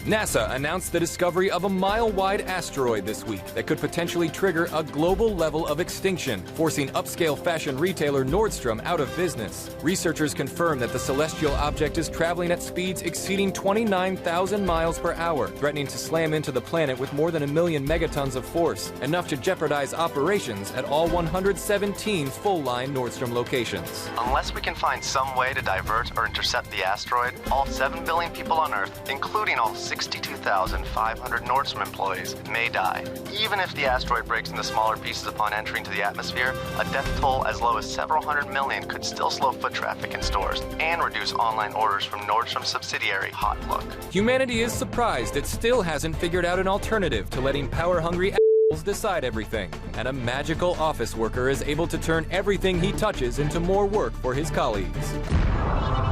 NASA announced the discovery of a mile-wide asteroid this week that could potentially trigger a global level of extinction, forcing upscale fashion retailer Nordstrom out of business. Researchers confirm that the celestial object is traveling at speeds exceeding 29,000 miles per hour, threatening to slam into the planet with more than 1 million megatons of force, enough to jeopardize operations at all 117 full-line Nordstrom locations. Unless we can find some way to divert or intercept the asteroid, all 7 billion people on Earth, including all 62,500 Nordstrom employees, may die. Even if the asteroid breaks into smaller pieces upon entering to the atmosphere, a death toll as low as several hundred million could still slow foot traffic in stores and reduce online orders from Nordstrom's subsidiary, Hot Look. Humanity is surprised it still hasn't figured out an alternative to letting power-hungry assholes decide everything. And a magical office worker is able to turn everything he touches into more work for his colleagues.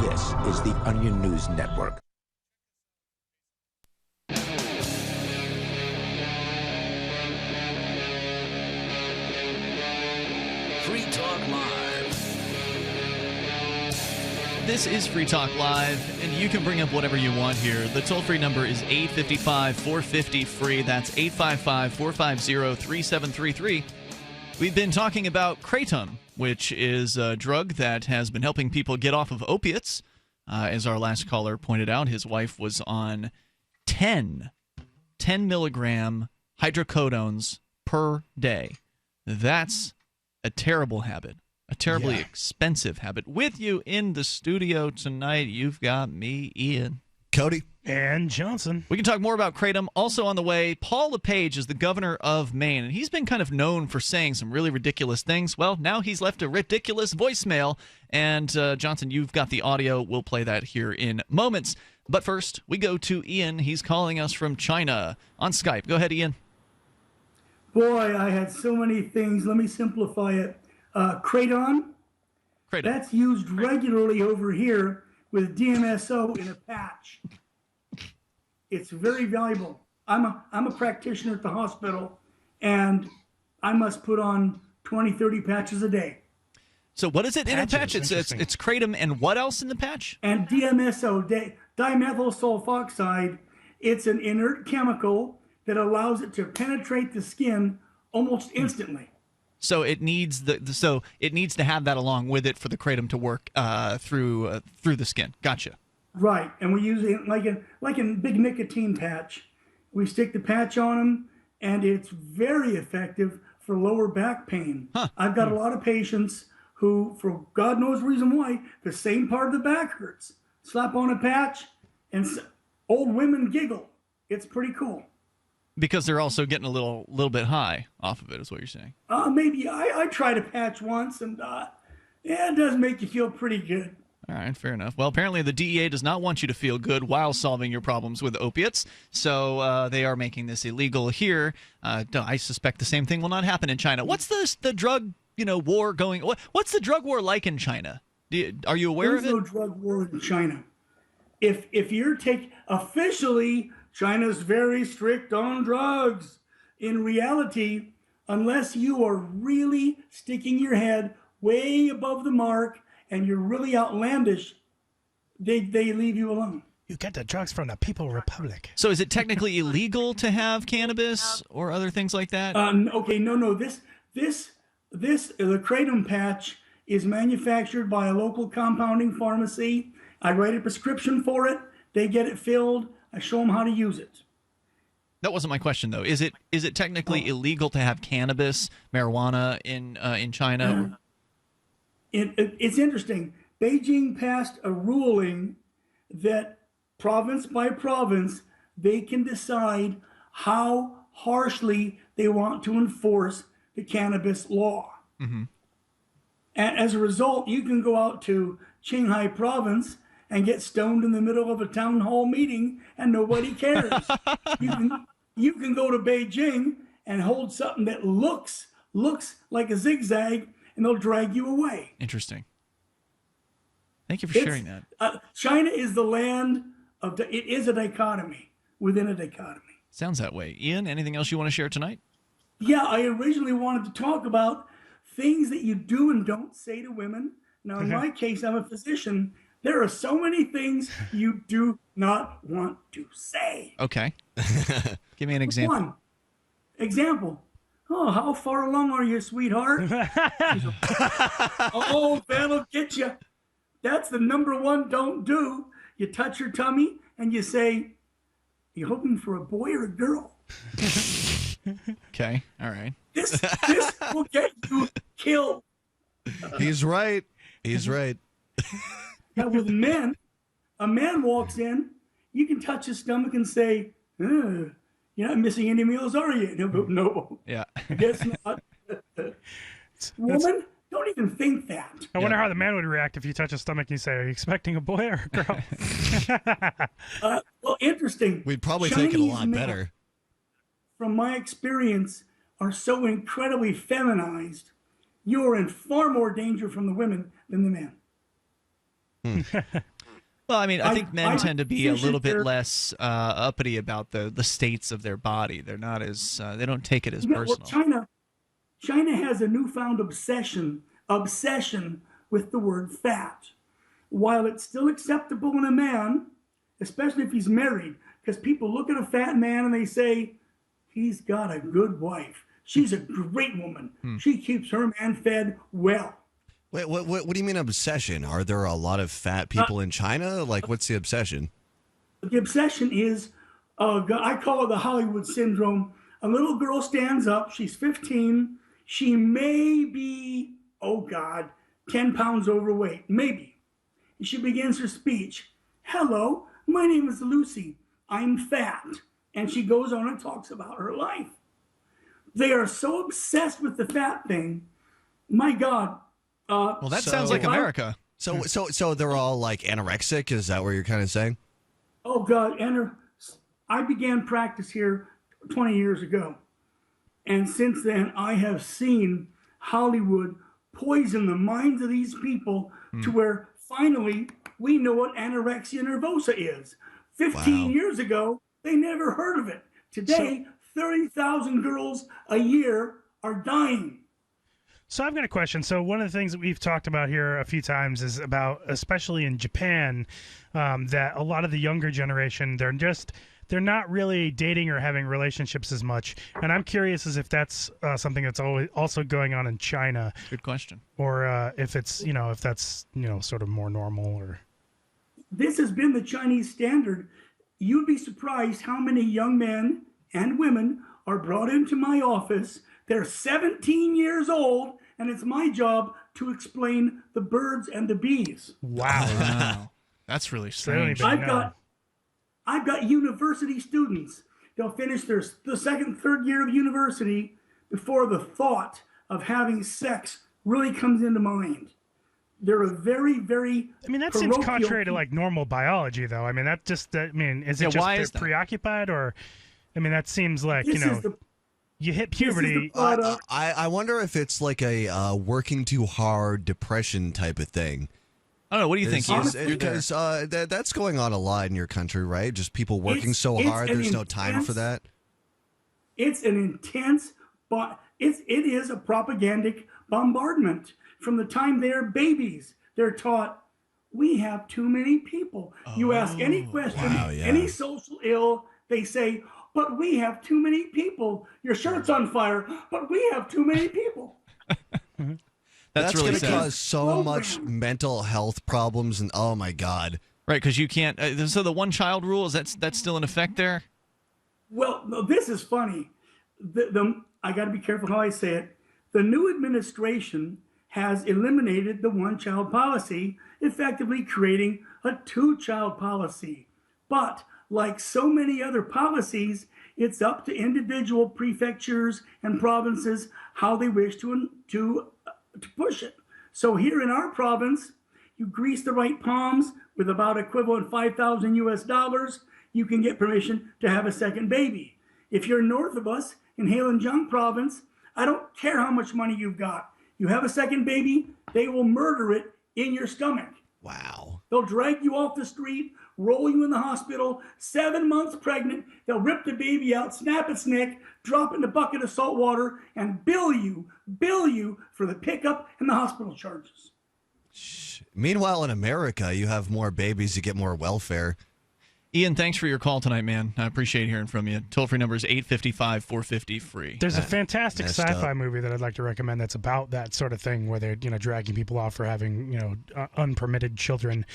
This is the Onion News Network. Free Talk Live. This is Free Talk Live, and you can bring up whatever you want here. The toll-free number is 855-450-FREE. That's 855-450-3733. We've been talking about Kratom, which is a drug that has been helping people get off of opiates. As our last caller pointed out, his wife was on 10 milligram hydrocodones per day. That's a terrible habit, a terribly expensive habit. With you in the studio tonight, you've got me, Ian, Cody, and Johnson. We can talk more about Kratom. Also on the way, Paul LePage is the governor of Maine, and he's been kind of known for saying some really ridiculous things. Well, now he's left a ridiculous voicemail, and Johnson, you've got the audio. We'll play that here in moments. But first, we go to Ian. He's calling us from China on Skype. Go ahead, Ian. Boy, I had so many things. Let me simplify it. Kratom. That's used regularly over here with DMSO in a patch. It's very valuable. I'm a practitioner at the hospital, and I must put on 20, 30 patches a day. So what is it in a patch? It's Kratom and what else in the patch? And DMSO, dimethyl sulfoxide. It's an inert chemical that allows it to penetrate the skin almost instantly. So it needs to have that along with it for the Kratom to work through the skin. Gotcha. Right, and we use it like in big nicotine patch. We stick the patch on them, and it's very effective for lower back pain. I've got a lot of patients who, for God knows reason why, the same part of the back hurts. Slap on a patch, and old women giggle. It's pretty cool. Because they're also getting a little bit high off of it, is what you're saying. Maybe I tried a patch once, and it does make you feel pretty good. All right, fair enough. Well, apparently the DEA does not want you to feel good while solving your problems with opiates, so they are making this illegal here. I suspect the same thing will not happen in China. What's the drug war going? What's the drug war like in China? Are you aware of it? There's no drug war in China. If you're officially, China's very strict on drugs. In reality, unless you are really sticking your head way above the mark and you're really outlandish, they leave you alone. You get the drugs from the People Republic. So is it technically illegal to have cannabis or other things like that? Okay, no. The Kratom patch is manufactured by a local compounding pharmacy. I write a prescription for it. They get it filled. I show them how to use it. That wasn't my question, though. Is it technically illegal to have cannabis, marijuana in China? It's interesting. Beijing passed a ruling that province by province, they can decide how harshly they want to enforce the cannabis law. Mm-hmm. And as a result, you can go out to Qinghai province and get stoned in the middle of a town hall meeting and nobody cares. You can go to Beijing and hold something that looks like a zigzag and they'll drag you away. Interesting. Thank you for sharing that. China is the land of it is a dichotomy within a dichotomy. Sounds that way. Ian, anything else you want to share tonight? Yeah, I originally wanted to talk about things that you do and don't say to women. Now, in my case, I'm a physician. There are so many things you do not want to say. Okay. Give me an example. One example. Oh, how far along are you, sweetheart? Oh, that'll get you. That's the number one don't do. You touch her tummy and you say, you hoping for a boy or a girl? Okay, all right. This will get you killed. He's right. He's right. Now with men, a man walks in, you can touch his stomach and say, you're not missing any meals, are you? No. Yeah. I guess not. Woman, don't even think that. I wonder how the man would react if you touch his stomach and you say, are you expecting a boy or a girl? Well, interesting. We'd probably take it a lot better. From my experience, are so incredibly feminized, you're in far more danger from the women than the men. Well, I mean, I think men tend to be a little bit less uppity about the states of their body. They're not as they don't take it as personal. Well, China has a newfound obsession with the word fat. While it's still acceptable in a man, especially if he's married, because people look at a fat man and they say, he's got a good wife. She's a great woman. She keeps her man fed well. Wait, what do you mean obsession? Are there a lot of fat people in China? Like, what's the obsession? The obsession is, I call it the Hollywood syndrome. A little girl stands up. She's 15. She may be, 10 pounds overweight, maybe. And she begins her speech. Hello, my name is Lucy. I'm fat. And she goes on and talks about her life. They are so obsessed with the fat thing. My God. Well, that sounds like America. So they're all like anorexic? Is that what you're kind of saying? Oh, God. I began practice here 20 years ago. And since then, I have seen Hollywood poison the minds of these people to where finally we know what anorexia nervosa is. 15 years ago, they never heard of it. Today, 30,000 girls a year are dying. So I've got a question. So one of the things that we've talked about here a few times is about, especially in Japan, that a lot of the younger generation, they're not really dating or having relationships as much. And I'm curious as if that's something that's also going on in China. Good question. Or if it's, if that's, sort of more normal or. This has been the Chinese standard. You'd be surprised how many young men and women are brought into my office. They're 17 years old, and it's my job to explain the birds and the bees. Wow. That's really strange. I've got university students. They'll finish the second, third year of university before the thought of having sex really comes into mind. They're a very, very. I mean, that seems contrary to like normal biology, though. I mean, is it just they're preoccupied, or? I mean, that seems like you hit puberty. I wonder if it's like a working too hard depression type of thing. I don't know. What do you think? Because that's going on a lot in your country, right? Just people working so hard, there's no time for that. It's an intense, but it is a propagandic bombardment. From the time they're babies, they're taught, we have too many people. You ask any question, any social ill, they say, but we have too many people. Your shirt's on fire, but we have too many people. That's really going to sad. cause so much mental health problems, and oh my God. Right, because you can't. So the one-child rule, is that's still in effect there? Well, no, this is funny. I got to be careful how I say it. The new administration has eliminated the one-child policy, effectively creating a two-child policy. But like so many other policies, it's up to individual prefectures and provinces how they wish to push it. So here in our province, you grease the right palms with about equivalent $5,000 US, you can get permission to have a second baby. If you're north of us in Heilongjiang province, I don't care how much money you've got. You have a second baby, they will murder it in your stomach. Wow. They'll drag you off the street, roll you in the hospital, 7 months pregnant. They'll rip the baby out, snap its neck, drop it in a bucket of salt water, and bill you for the pickup and the hospital charges. Meanwhile, in America, you have more babies, you get more welfare. Ian, thanks for your call tonight, man. I appreciate hearing from you. Toll-free number is 855-450-FREE. There's a fantastic sci-fi movie that I'd like to recommend that's about that sort of thing, where they're dragging people off for having unpermitted children,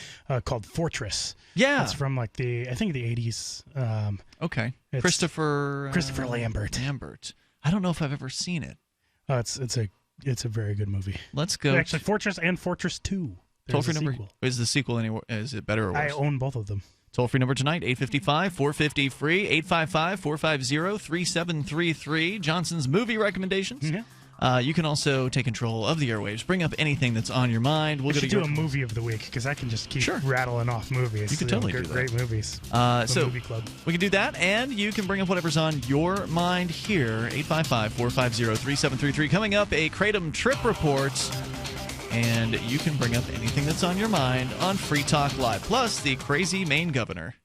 called Fortress. Yeah, it's from like the 80s. Okay, Christopher Lambert. I don't know if I've ever seen it. It's a very good movie. Let's go. Actually, Fortress and Fortress 2. Toll-free number is the sequel anywhere? Is it better or worse? I own both of them. Toll-free number tonight, 855-450-FREE, 855-450-3733. Johnson's movie recommendations. Mm-hmm. You can also take control of the airwaves. Bring up anything that's on your mind. We should do a movie of the week, because I can just keep rattling off movies. You can totally do that. Great movies. So Movie Club. we can do that, and you can bring up whatever's on your mind here, 855-450-3733. Coming up, a Kratom trip report. And you can bring up anything that's on your mind on Free Talk Live. Plus, the crazy Maine governor.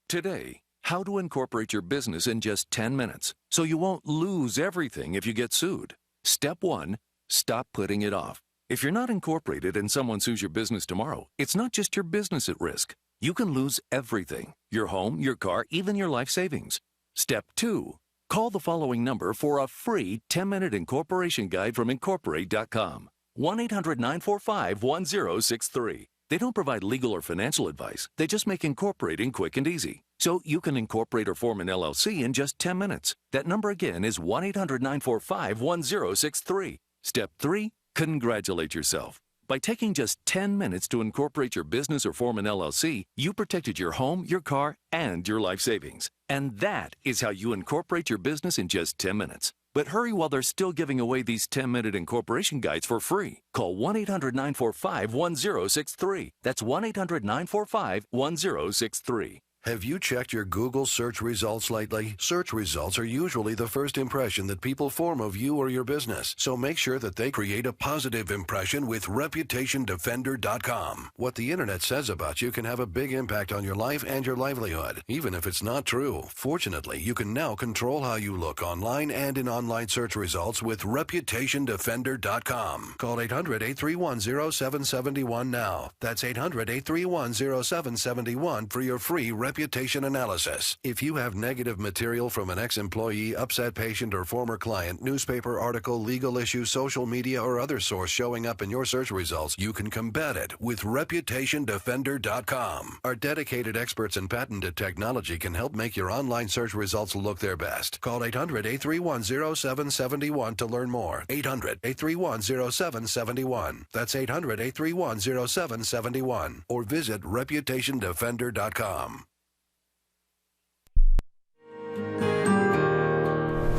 Today, how to incorporate your business in just 10 minutes so you won't lose everything if you get sued. Step 1, stop putting it off. If you're not incorporated and someone sues your business tomorrow, it's not just your business at risk. You can lose everything: your home, your car, even your life savings. Step 2, call the following number for a free 10-minute incorporation guide from Incorporate.com. 1-800-945-1063. They don't provide legal or financial advice. They just make incorporating quick and easy. So you can incorporate or form an LLC in just 10 minutes. That number again is 1-800-945-1063. Step 3, congratulate yourself. By taking just 10 minutes to incorporate your business or form an LLC, you protected your home, your car, and your life savings. And that is how you incorporate your business in just 10 minutes. But hurry while they're still giving away these 10-minute incorporation guides for free. Call 1-800-945-1063. That's 1-800-945-1063. Have you checked your Google search results lately? Search results are usually the first impression that people form of you or your business. So make sure that they create a positive impression with ReputationDefender.com. What the internet says about you can have a big impact on your life and your livelihood, even if it's not true. Fortunately, you can now control how you look online and in online search results with ReputationDefender.com. Call 800-831-0771 now. That's 800-831-0771 for your free reputation analysis. If you have negative material from an ex-employee, upset patient, or former client, newspaper article, legal issue, social media, or other source showing up in your search results, you can combat it with ReputationDefender.com. Our dedicated experts in patented technology can help make your online search results look their best. Call 800-831-0771 to learn more. 800-831-0771. That's 800-831-0771. Or visit ReputationDefender.com.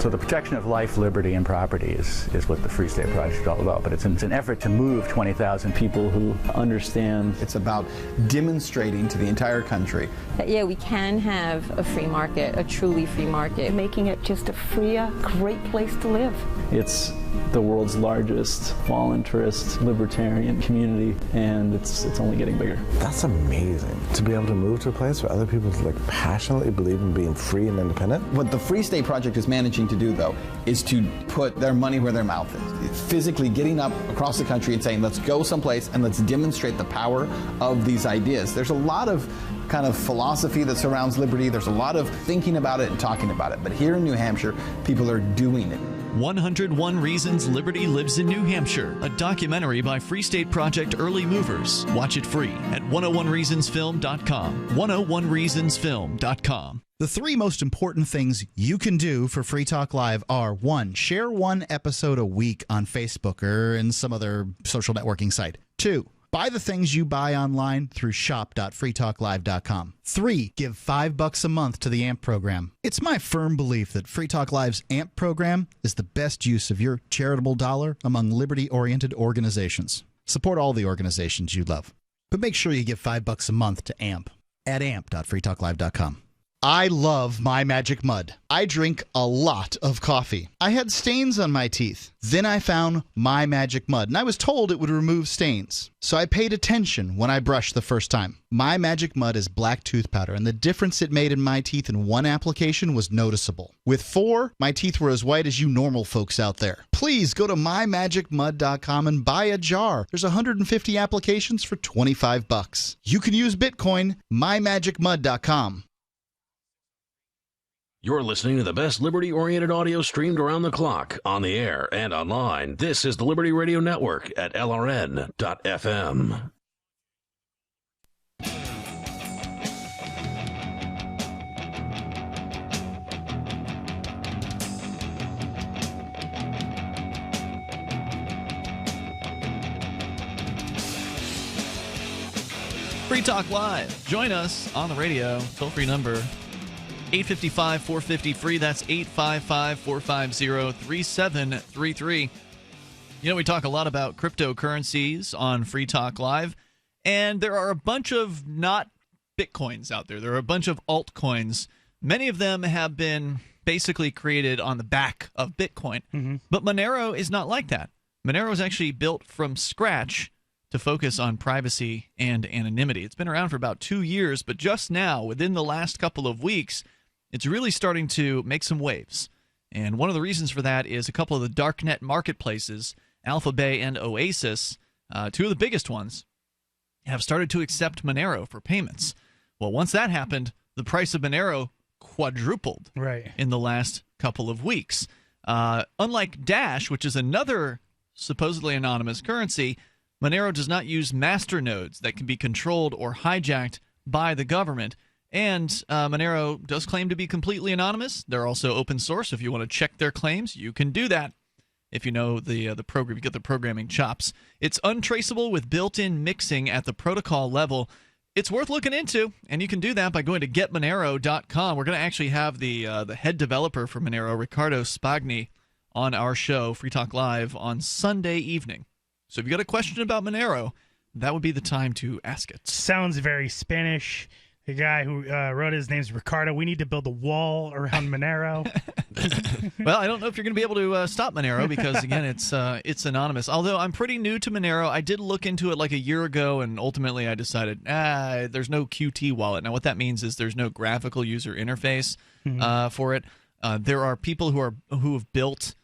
So the protection of life, liberty, and property is what the Free State Project is all about. But it's an effort to move 20,000 people who understand. It's about demonstrating to the entire country that, yeah, we can have a free market, a truly free market. Making it just a freer, great place to live. It's the world's largest voluntarist libertarian community, and it's only getting bigger. That's amazing, to be able to move to a place where other people passionately believe in being free and independent. What the Free State Project is managing to do, though, is to put their money where their mouth is. It's physically getting up across the country and saying, let's go someplace and let's demonstrate the power of these ideas. There's a lot of kind of philosophy that surrounds liberty. There's a lot of thinking about it and talking about it. But here in New Hampshire, people are doing it. 101 Reasons Liberty Lives in New Hampshire, a documentary by Free State Project Early Movers. Watch it free at 101reasonsfilm.com. 101reasonsfilm.com. The three most important things you can do for Free Talk Live are: 1, share one episode a week on Facebook or in some other social networking site. 2, buy the things you buy online through shop.freetalklive.com. 3, give $5 a month to the AMP program. It's my firm belief that Free Talk Live's AMP program is the best use of your charitable dollar among liberty-oriented organizations. Support all the organizations you love, but make sure you give $5 a month to AMP at amp.freetalklive.com. I love My Magic Mud. I drink a lot of coffee. I had stains on my teeth. Then I found My Magic Mud, and I was told it would remove stains. So I paid attention when I brushed the first time. My Magic Mud is black tooth powder, and the difference it made in my teeth in one application was noticeable. With 4, my teeth were as white as you normal folks out there. Please go to mymagicmud.com and buy a jar. There's 150 applications for $25. You can use Bitcoin. mymagicmud.com. You're listening to the best liberty-oriented audio streamed around the clock, on the air and online. This is the Liberty Radio Network at LRN.FM. Free Talk Live. Join us on the radio. Toll-free number 855-450-FREE. That's 855-450-3733. You know, we talk a lot about cryptocurrencies on Free Talk Live, and there are a bunch of not Bitcoins out there. There are a bunch of altcoins. Many of them have been basically created on the back of Bitcoin. But Monero is not like that. Monero is actually built from scratch to focus on privacy and anonymity. It's been around for about 2 years, but just now, within the last couple of weeks, it's really starting to make some waves. And one of the reasons for that is a couple of the darknet marketplaces, Alphabay and Oasis, 2 of the biggest ones, have started to accept Monero for payments. Well, once that happened, the price of Monero quadrupled in the last couple of weeks. Unlike Dash, which is another supposedly anonymous currency, Monero does not use master nodes that can be controlled or hijacked by the government. And Monero does claim to be completely anonymous. They're also open source. If you want to check their claims, you can do that. If you know the program, you get the programming chops. It's untraceable with built-in mixing at the protocol level. It's worth looking into, and you can do that by going to getmonero.com. We're going to actually have the head developer for Monero, Riccardo Spagni, on our show, Free Talk Live, on Sunday evening. So if you got a question about Monero, that would be the time to ask it. Sounds very Spanish. The guy who wrote his name's Ricardo. We need to build a wall around Monero. Well, I don't know if you're going to be able to stop Monero because, again, it's anonymous. Although I'm pretty new to Monero. I did look into it like a year ago, and ultimately I decided, there's no Qt wallet. Now, what that means is there's no graphical user interface for it. There are people who have built,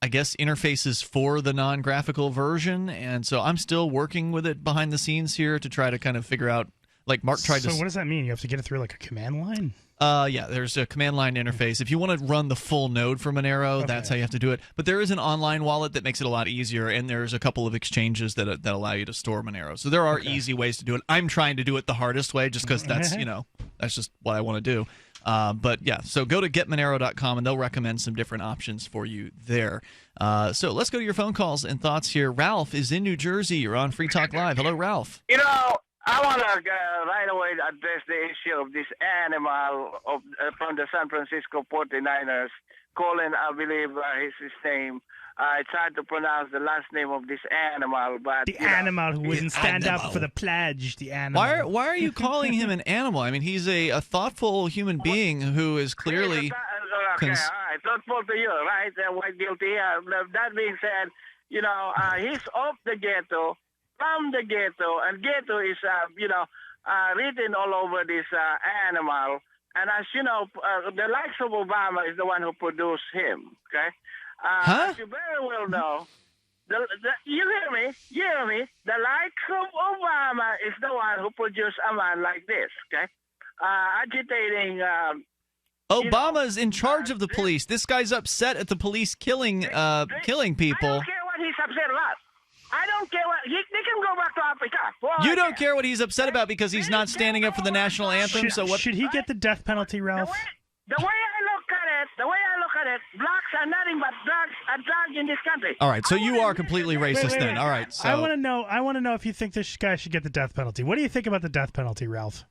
I guess, interfaces for the non-graphical version, and so I'm still working with it behind the scenes here to try to kind of figure out. Like Mark tried to. So what does that mean? You have to get it through like a command line? Yeah, there's a command line interface. If you want to run the full node for Monero, that's how you have to do it. But there is an online wallet that makes it a lot easier, and there's a couple of exchanges that allow you to store Monero. So there are easy ways to do it. I'm trying to do it the hardest way just because that's just what I want to do. But yeah, so go to getmonero.com, and they'll recommend some different options for you there. So let's go to your phone calls and thoughts here. Ralph is in New Jersey. You're on Free Talk Live. Hello, Ralph. I want to right away address the issue of this animal from the San Francisco 49ers. Colin, I believe is his name. It's hard to pronounce the last name of this animal, but the animal who wouldn't stand up for the pledge. The animal. Why are you calling him an animal? I mean, he's a thoughtful human being who is clearly. Okay, all right, thoughtful to you, right? We're guilty. That being said, he's off the ghetto. From the ghetto, and ghetto is, written all over this animal. And as you know, the likes of Obama is the one who produced him, okay? As you very well know, you hear me? The likes of Obama is the one who produced a man like this, okay? Agitating... Obama's in charge of the police. This guy's upset at the police killing people. I don't care what he's upset about. I don't care what... They can go back to Africa. You don't care what he's upset about because he's not standing up for the national anthem? Should he get the death penalty, Ralph? The way I look at it, blacks are nothing but drugs in this country. All right, so you are completely racist then. All right, so... I want to know if you think this guy should get the death penalty. What do you think about the death penalty, Ralph?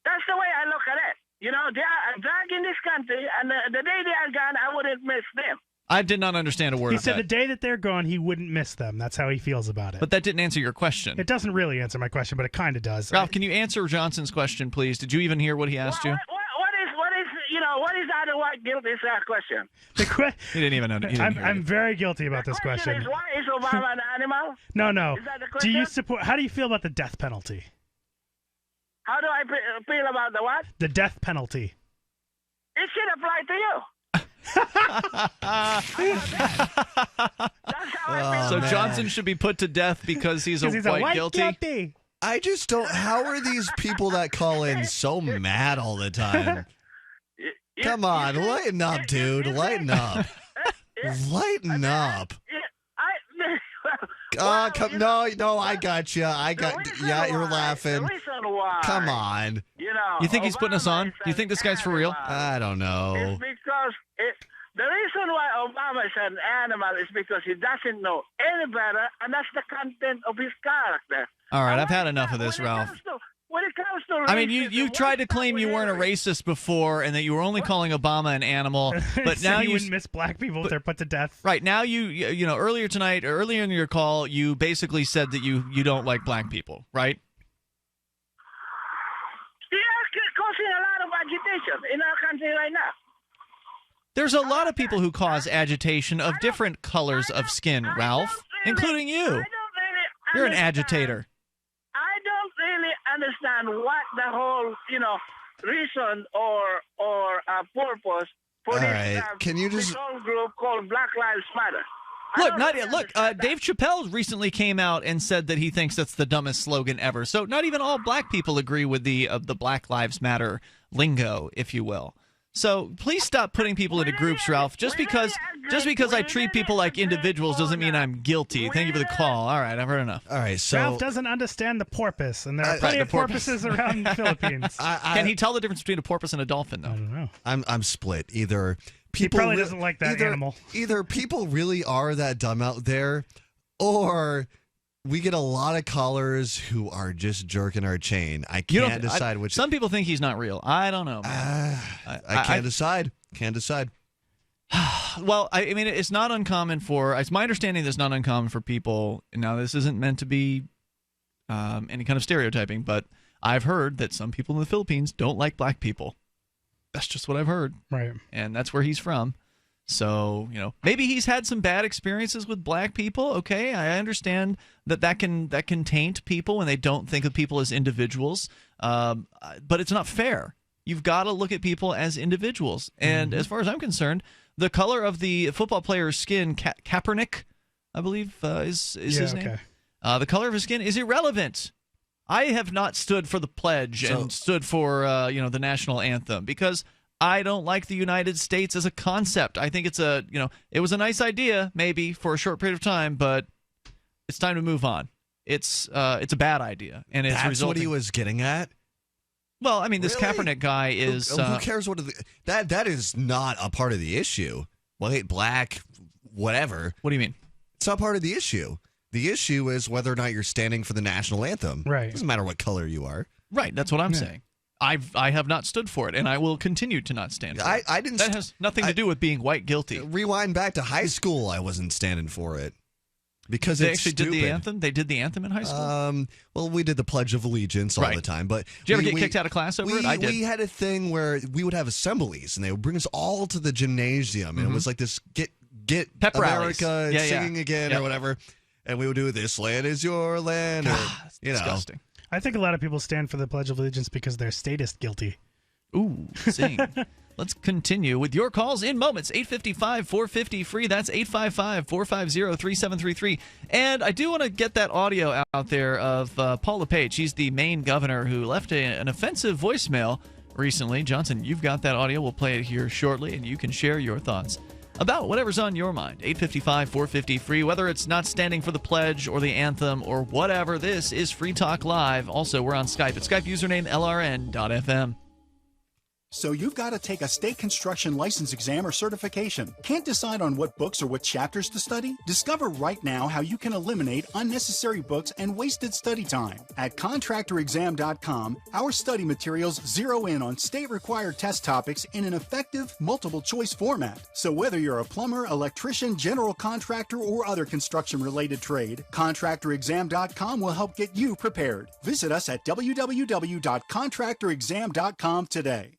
That's the way I look at it. They are a drug in this country, and the day they are gone, I wouldn't miss them. I did not understand a word He of said that. the day that they're gone, he wouldn't miss them. That's how he feels about it. But that didn't answer your question. It doesn't really answer my question, but it kind of does. Ralph, can you answer Johnson's question, please? Did you even hear what he asked you? What is the other white guilty's question? He didn't even know. I'm very guilty about this question. Is, why is Obama an animal? No. Is that the Do you question? support? How do you feel about the death penalty? How do I feel about the what? The death penalty. It should apply to you. So Johnson should be put to death because he's a white guilty? I just don't. How are these people that call in so mad all the time? Come on, lighten up, dude. Lighten up. Lighten up. No, I got you. Yeah, you're laughing. Come on. You think he's putting us on? Do you think this guy's for real? I don't know. It's because the reason why Obama is an animal is because he doesn't know any better, and that's the content of his character. All right, I've had enough of this, Ralph. When it comes to I mean, you tried to claim you weren't a racist before and that you were only calling Obama an animal, but now you wouldn't miss black people if they're put to death. Right, now you know, earlier in your call, you basically said that you don't like black people, right? Causing a lot of agitation in our country right now. There's a lot of people who cause agitation of different colors of skin, Ralph, including you. You're an agitator. I don't really understand what the whole, reason or purpose for this whole group called Black Lives Matter. Dave Chappelle recently came out and said that he thinks that's the dumbest slogan ever. So not even all black people agree with the Black Lives Matter lingo, if you will. So please stop putting people into groups, Ralph. Just because I treat people like individuals doesn't mean I'm guilty. Thank you for the call. All right, I've heard enough. All right, so Ralph doesn't understand the porpoise, and there are plenty of porpoises around the Philippines. Can he tell the difference between a porpoise and a dolphin, though? I don't know. I'm split. Either He probably doesn't like that animal. Either people really are that dumb out there, or we get a lot of callers who are just jerking our chain. I can't decide which. Some people think he's not real. I don't know, man. I can't decide. Can't decide. Well, I mean, it's not uncommon for. It's my understanding that it's not uncommon for people. Now, this isn't meant to be any kind of stereotyping, but I've heard that some people in the Philippines don't like black people. That's just what I've heard. Right. And that's where he's from. So, maybe he's had some bad experiences with black people. Okay, I understand that can taint people when they don't think of people as individuals. But it's not fair. You've got to look at people as individuals. And as far as I'm concerned, the color of the football player's skin, Kaepernick, I believe is his name. The color of his skin is irrelevant. I have not stood for the pledge and stood for the national anthem because I don't like the United States as a concept. I think it's it was a nice idea maybe for a short period of time, but it's time to move on. It's a bad idea, and it's That's what he was getting at. Well, I mean, this Kaepernick guy is. Who cares what that is not a part of the issue. White, black, whatever. What do you mean? It's not part of the issue. The issue is whether or not you're standing for the national anthem. Right. It doesn't matter what color you are. Right. That's what I'm saying. I have not stood for it, and I will continue to not stand for it. I didn't. That has nothing to do with being white guilty. Rewind back to high school. I wasn't standing for it because they it's actually stupid. did the anthem. They did the anthem in high school. Well, we did the Pledge of Allegiance all the time. But did you ever get kicked out of class over it? I did. We had a thing where we would have assemblies, and they would bring us all to the gymnasium, and it was like this get Pep America rallies. singing again or whatever. And we would do "This land is your land," or disgusting. I think a lot of people stand for the Pledge of Allegiance because they're statist guilty. Ooh, sing. Let's continue with your calls in moments. 855-450-FREE. That's 855-450-3733. And I do want to get that audio out there of Paul LePage. He's the Maine governor who left an offensive voicemail recently. Johnson, you've got that audio. We'll play it here shortly, and you can share your thoughts about whatever's on your mind. 855-450-FREE. Whether it's not standing for the pledge or the anthem or whatever, this is Free Talk Live. Also, we're on Skype at Skype username LRN.FM. So you've got to take a state construction license exam or certification. Can't decide on what books or what chapters to study? Discover right now how you can eliminate unnecessary books and wasted study time. At contractorexam.com, our study materials zero in on state-required test topics in an effective, multiple-choice format. So whether you're a plumber, electrician, general contractor, or other construction-related trade, contractorexam.com will help get you prepared. Visit us at www.contractorexam.com today.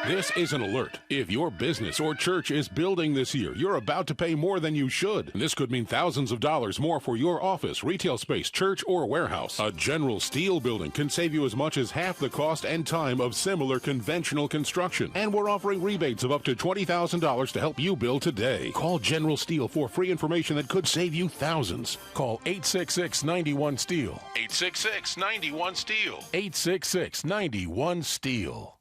This is an alert. If your business or church is building this year, you're about to pay more than you should. This could mean thousands of dollars more for your office, retail space, church, or warehouse. A General Steel building can save you as much as half the cost and time of similar conventional construction. And we're offering rebates of up to $20,000 to help you build today. Call General Steel for free information that could save you thousands. Call 866-91-STEEL. 866-91-STEEL. 866-91-STEEL.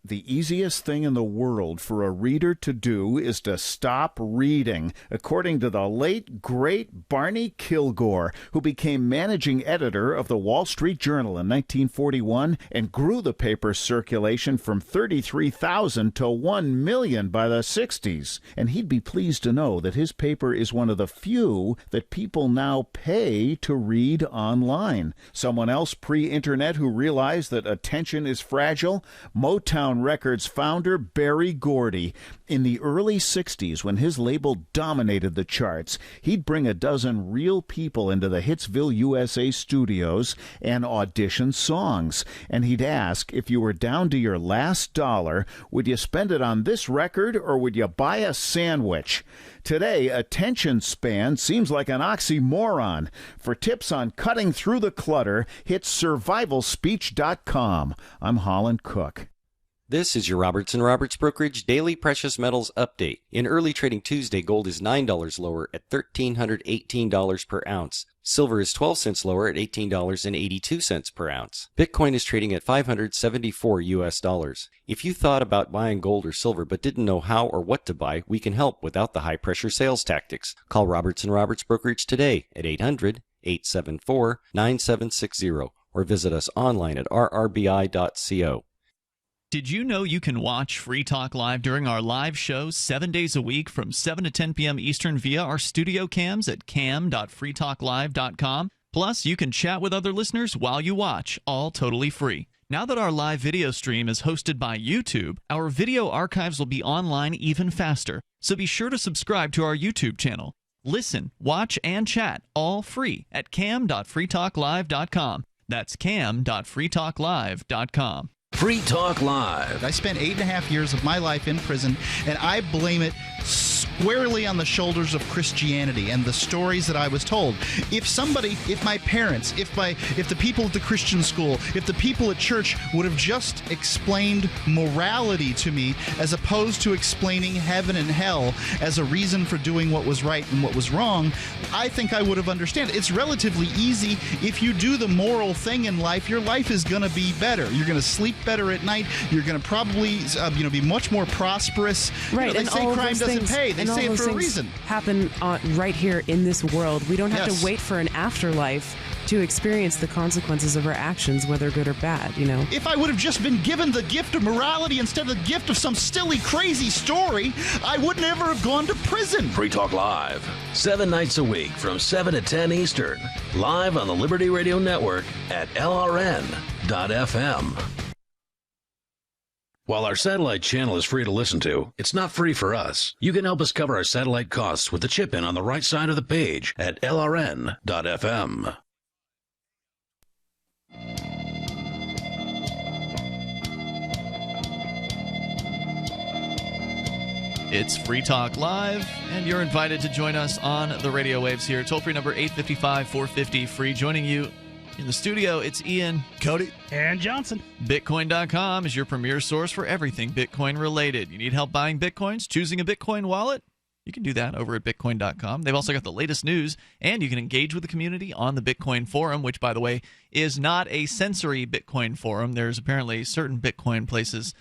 The easiest thing in the world for a reader to do is to stop reading, according to the late, great Barney Kilgore, who became managing editor of the Wall Street Journal in 1941 and grew the paper's circulation from 33,000 to 1 million by the 60s. And he'd be pleased to know that his paper is one of the few that people now pay to read online. Someone else pre-internet who realized that attention is fragile? Motown Records founder Berry Gordy. In the early 60s, when his label dominated the charts, he'd bring a dozen real people into the Hitsville, USA studios and audition songs. And he'd ask, if you were down to your last dollar, would you spend it on this record or would you buy a sandwich? Today, attention span seems like an oxymoron. For tips on cutting through the clutter, hit survivalspeech.com. I'm Holland Cook. This is your Robertson Roberts Brokerage Daily Precious Metals Update. In early trading Tuesday, gold is $9 lower at $1,318 per ounce. Silver is 12 cents lower at $18.82 per ounce. Bitcoin is trading at $574 US. If you thought about buying gold or silver but didn't know how or what to buy, we can help without the high-pressure sales tactics. Call Robertson Roberts Brokerage today at 800-874-9760 or visit us online at rrbi.co. Did you know you can watch Free Talk Live during our live shows 7 days a week from 7 to 10 p.m. Eastern via our studio cams at cam.freetalklive.com? Plus, you can chat with other listeners while you watch, all totally free. Now that our live video stream is hosted by YouTube, our video archives will be online even faster, so be sure to subscribe to our YouTube channel. Listen, watch, and chat all free at cam.freetalklive.com. That's cam.freetalklive.com. Free Talk Live. I spent 8.5 years of my life in prison, and I blame it squarely on the shoulders of Christianity and the stories that I was told. If my parents, if the people at the Christian school, if the people at church would have just explained morality to me as opposed to explaining heaven and hell as a reason for doing what was right and what was wrong, I think I would have understood. It's relatively easy. If you do the moral thing in life, your life is going to be better. You're going to sleep better at night. You're going to probably be much more prosperous. Right. They say crime doesn't pay. They say it for a reason. Happen right here in this world. We don't have to wait for an afterlife to experience the consequences of our actions, whether good or bad, If I would have just been given the gift of morality instead of the gift of some silly, crazy story, I would never have gone to prison. Free Talk Live, 7 nights a week from 7 to 10 Eastern, live on the Liberty Radio Network at LRN.FM. While our satellite channel is free to listen to, it's not free for us. You can help us cover our satellite costs with the chip-in on the right side of the page at LRN.FM. It's Free Talk Live, and you're invited to join us on the radio waves here. Toll-free number 855-450-FREE. Joining you in the studio, it's Ian, Cody, and Johnson. Bitcoin.com is your premier source for everything Bitcoin related. You need help buying Bitcoins, choosing a Bitcoin wallet? You can do that over at Bitcoin.com. They've also got the latest news, and you can engage with the community on the Bitcoin forum, which, by the way, is not a censory Bitcoin forum. There's apparently certain Bitcoin places,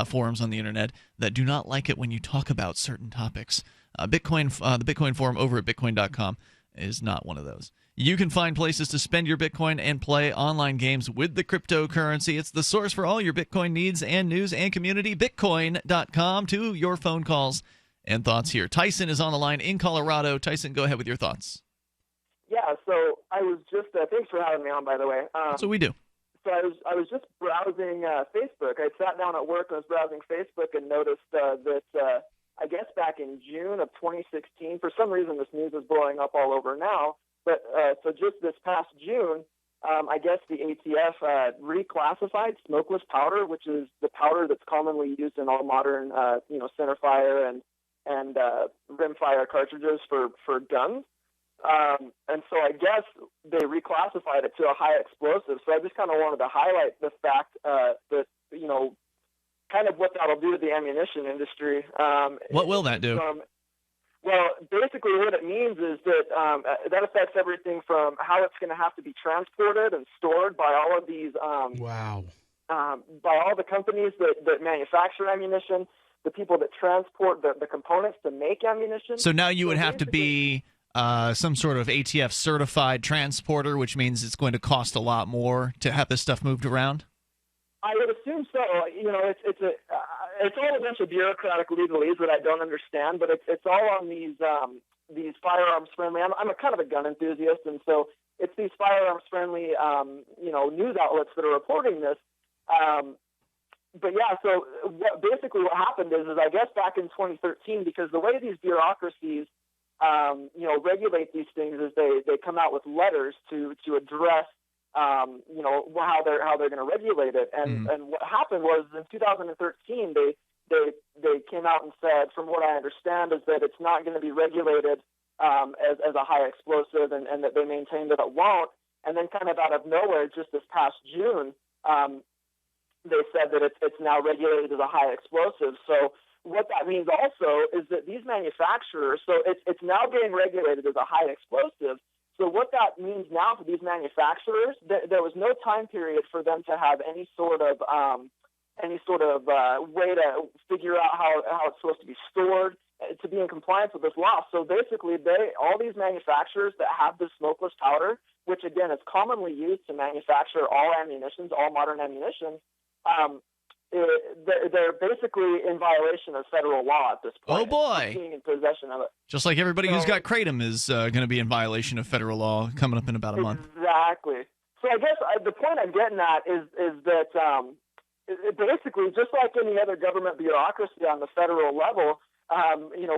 forums on the internet that do not like it when you talk about certain topics. The Bitcoin forum over at Bitcoin.com is not one of those. You can find places to spend your Bitcoin and play online games with the cryptocurrency. It's the source for all your Bitcoin needs and news and community. Bitcoin.com to your phone calls and thoughts here. Tyson is on the line in Colorado. Tyson, go ahead with your thoughts. Yeah, so I was just thanks for having me on, by the way. So we do. So I was just browsing Facebook. I sat down at work and was browsing Facebook and noticed that I guess back in June of 2016, for some reason this news is blowing up all over now. But so just this past June, I guess the ATF reclassified smokeless powder, which is the powder that's commonly used in all modern, centerfire and rimfire cartridges for guns. And so I guess they reclassified it to a high explosive. So I just kind of wanted to highlight the fact that, kind of what that'll do to the ammunition industry. What will that do? Well, basically what it means is that that affects everything from how it's going to have to be transported and stored by all of these by all the companies that manufacture ammunition, the people that transport the components to make ammunition. So now you would have to be some sort of ATF certified transporter, which means it's going to cost a lot more to have this stuff moved around? I would assume so. It's all a bunch of bureaucratic legalese that I don't understand, but it's all on these firearms friendly. I'm a kind of a gun enthusiast, and so it's these firearms friendly news outlets that are reporting this. But yeah, so basically what happened is I guess back in 2013, because the way these bureaucracies regulate these things is they come out with letters to address how they're going to regulate it. And what happened was in 2013 they came out and said, from what I understand, is that it's not going to be regulated as a high explosive, and that they maintain that it won't. And then kind of out of nowhere, just this past June, they said that it's now regulated as a high explosive. So what that means also is that these manufacturers, so it's now being regulated as a high explosive. So what that means now for these manufacturers, there was no time period for them to have any sort of way to figure out how it's supposed to be stored to be in compliance with this law. So basically, all these manufacturers that have this smokeless powder, which again is commonly used to manufacture all modern ammunition, they're basically in violation of federal law at this point. Oh boy! Being in possession of it. Just like everybody who's got Kratom is going to be in violation of federal law coming up in about a month. Exactly. So I guess the point I'm getting at is that basically, just like any other government bureaucracy on the federal level,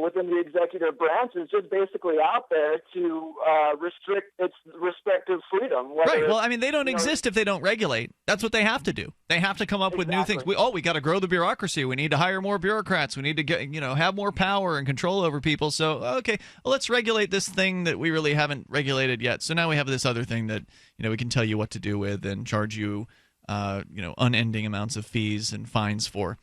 within the executive branch is just basically out there to restrict its respective freedom. Right. Well, I mean, they don't exist if they don't regulate. That's what they have to do. They have to come up with new things. We got to grow the bureaucracy. We need to hire more bureaucrats. We need to get, have more power and control over people. So, okay, well, let's regulate this thing that we really haven't regulated yet. So now we have this other thing that, we can tell you what to do with and charge you, unending amounts of fees and fines for.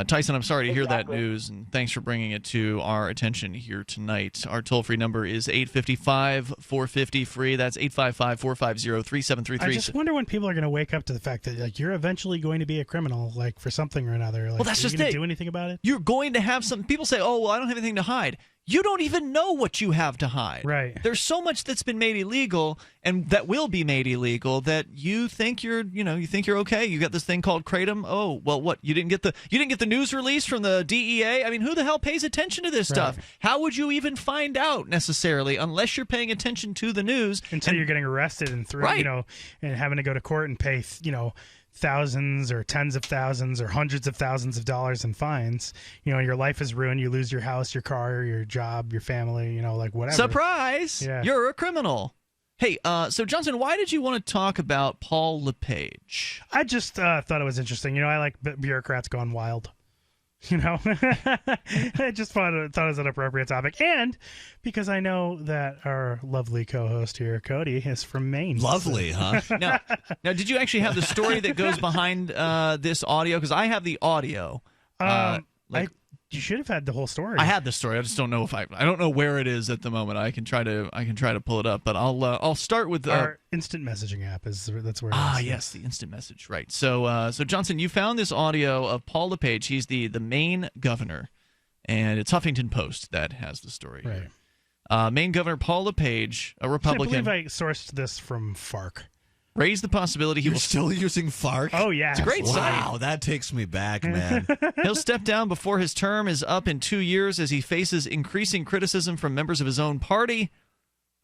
Tyson, I'm sorry to hear that news, and thanks for bringing it to our attention here tonight. Our toll-free number is 855-450-FREE. That's 855-450-3733. I just wonder when people are going to wake up to the fact that you're eventually going to be a criminal, for something or another. Well, that's just it. Are you going to do anything about it? You're going to have some. People say, "Oh, well, I don't have anything to hide." You don't even know what you have to hide. Right. There's so much that's been made illegal and that will be made illegal that you think you're okay. You got this thing called Kratom. Oh, well, what? You didn't get the news release from the DEA? I mean, who the hell pays attention to this stuff? How would you even find out necessarily unless you're paying attention to the news? Until you're getting arrested and and having to go to court and pay, thousands or tens of thousands or hundreds of thousands of dollars in fines. Your life is ruined. You lose your house, your car, your job, your family, whatever. Surprise! Yeah. You're a criminal. Hey, so Johnson, why did you want to talk about Paul LePage? I just thought it was interesting. I like bureaucrats gone wild. I just thought it was an appropriate topic. And because I know that our lovely co-host here, Cody, is from Maine. Lovely, huh? Now, did you actually have the story that goes behind this audio? Because I have the audio. You should have had the whole story. I had the story. I just don't know if I don't know where it is at the moment. I can try to pull it up, but I'll start with our instant messaging app. That's where it is. Yes, the instant message. Right. So Johnson, you found this audio of Paul LePage. He's the Maine governor, and it's Huffington Post that has the story. Right. Maine Governor Paul LePage, a Republican. I believe I sourced this from FARC. Raised the possibility he You're will still using FARC? Oh, yeah. It's a great site. Wow, that takes me back, man. He'll step down before his term is up in 2 years as he faces increasing criticism from members of his own party.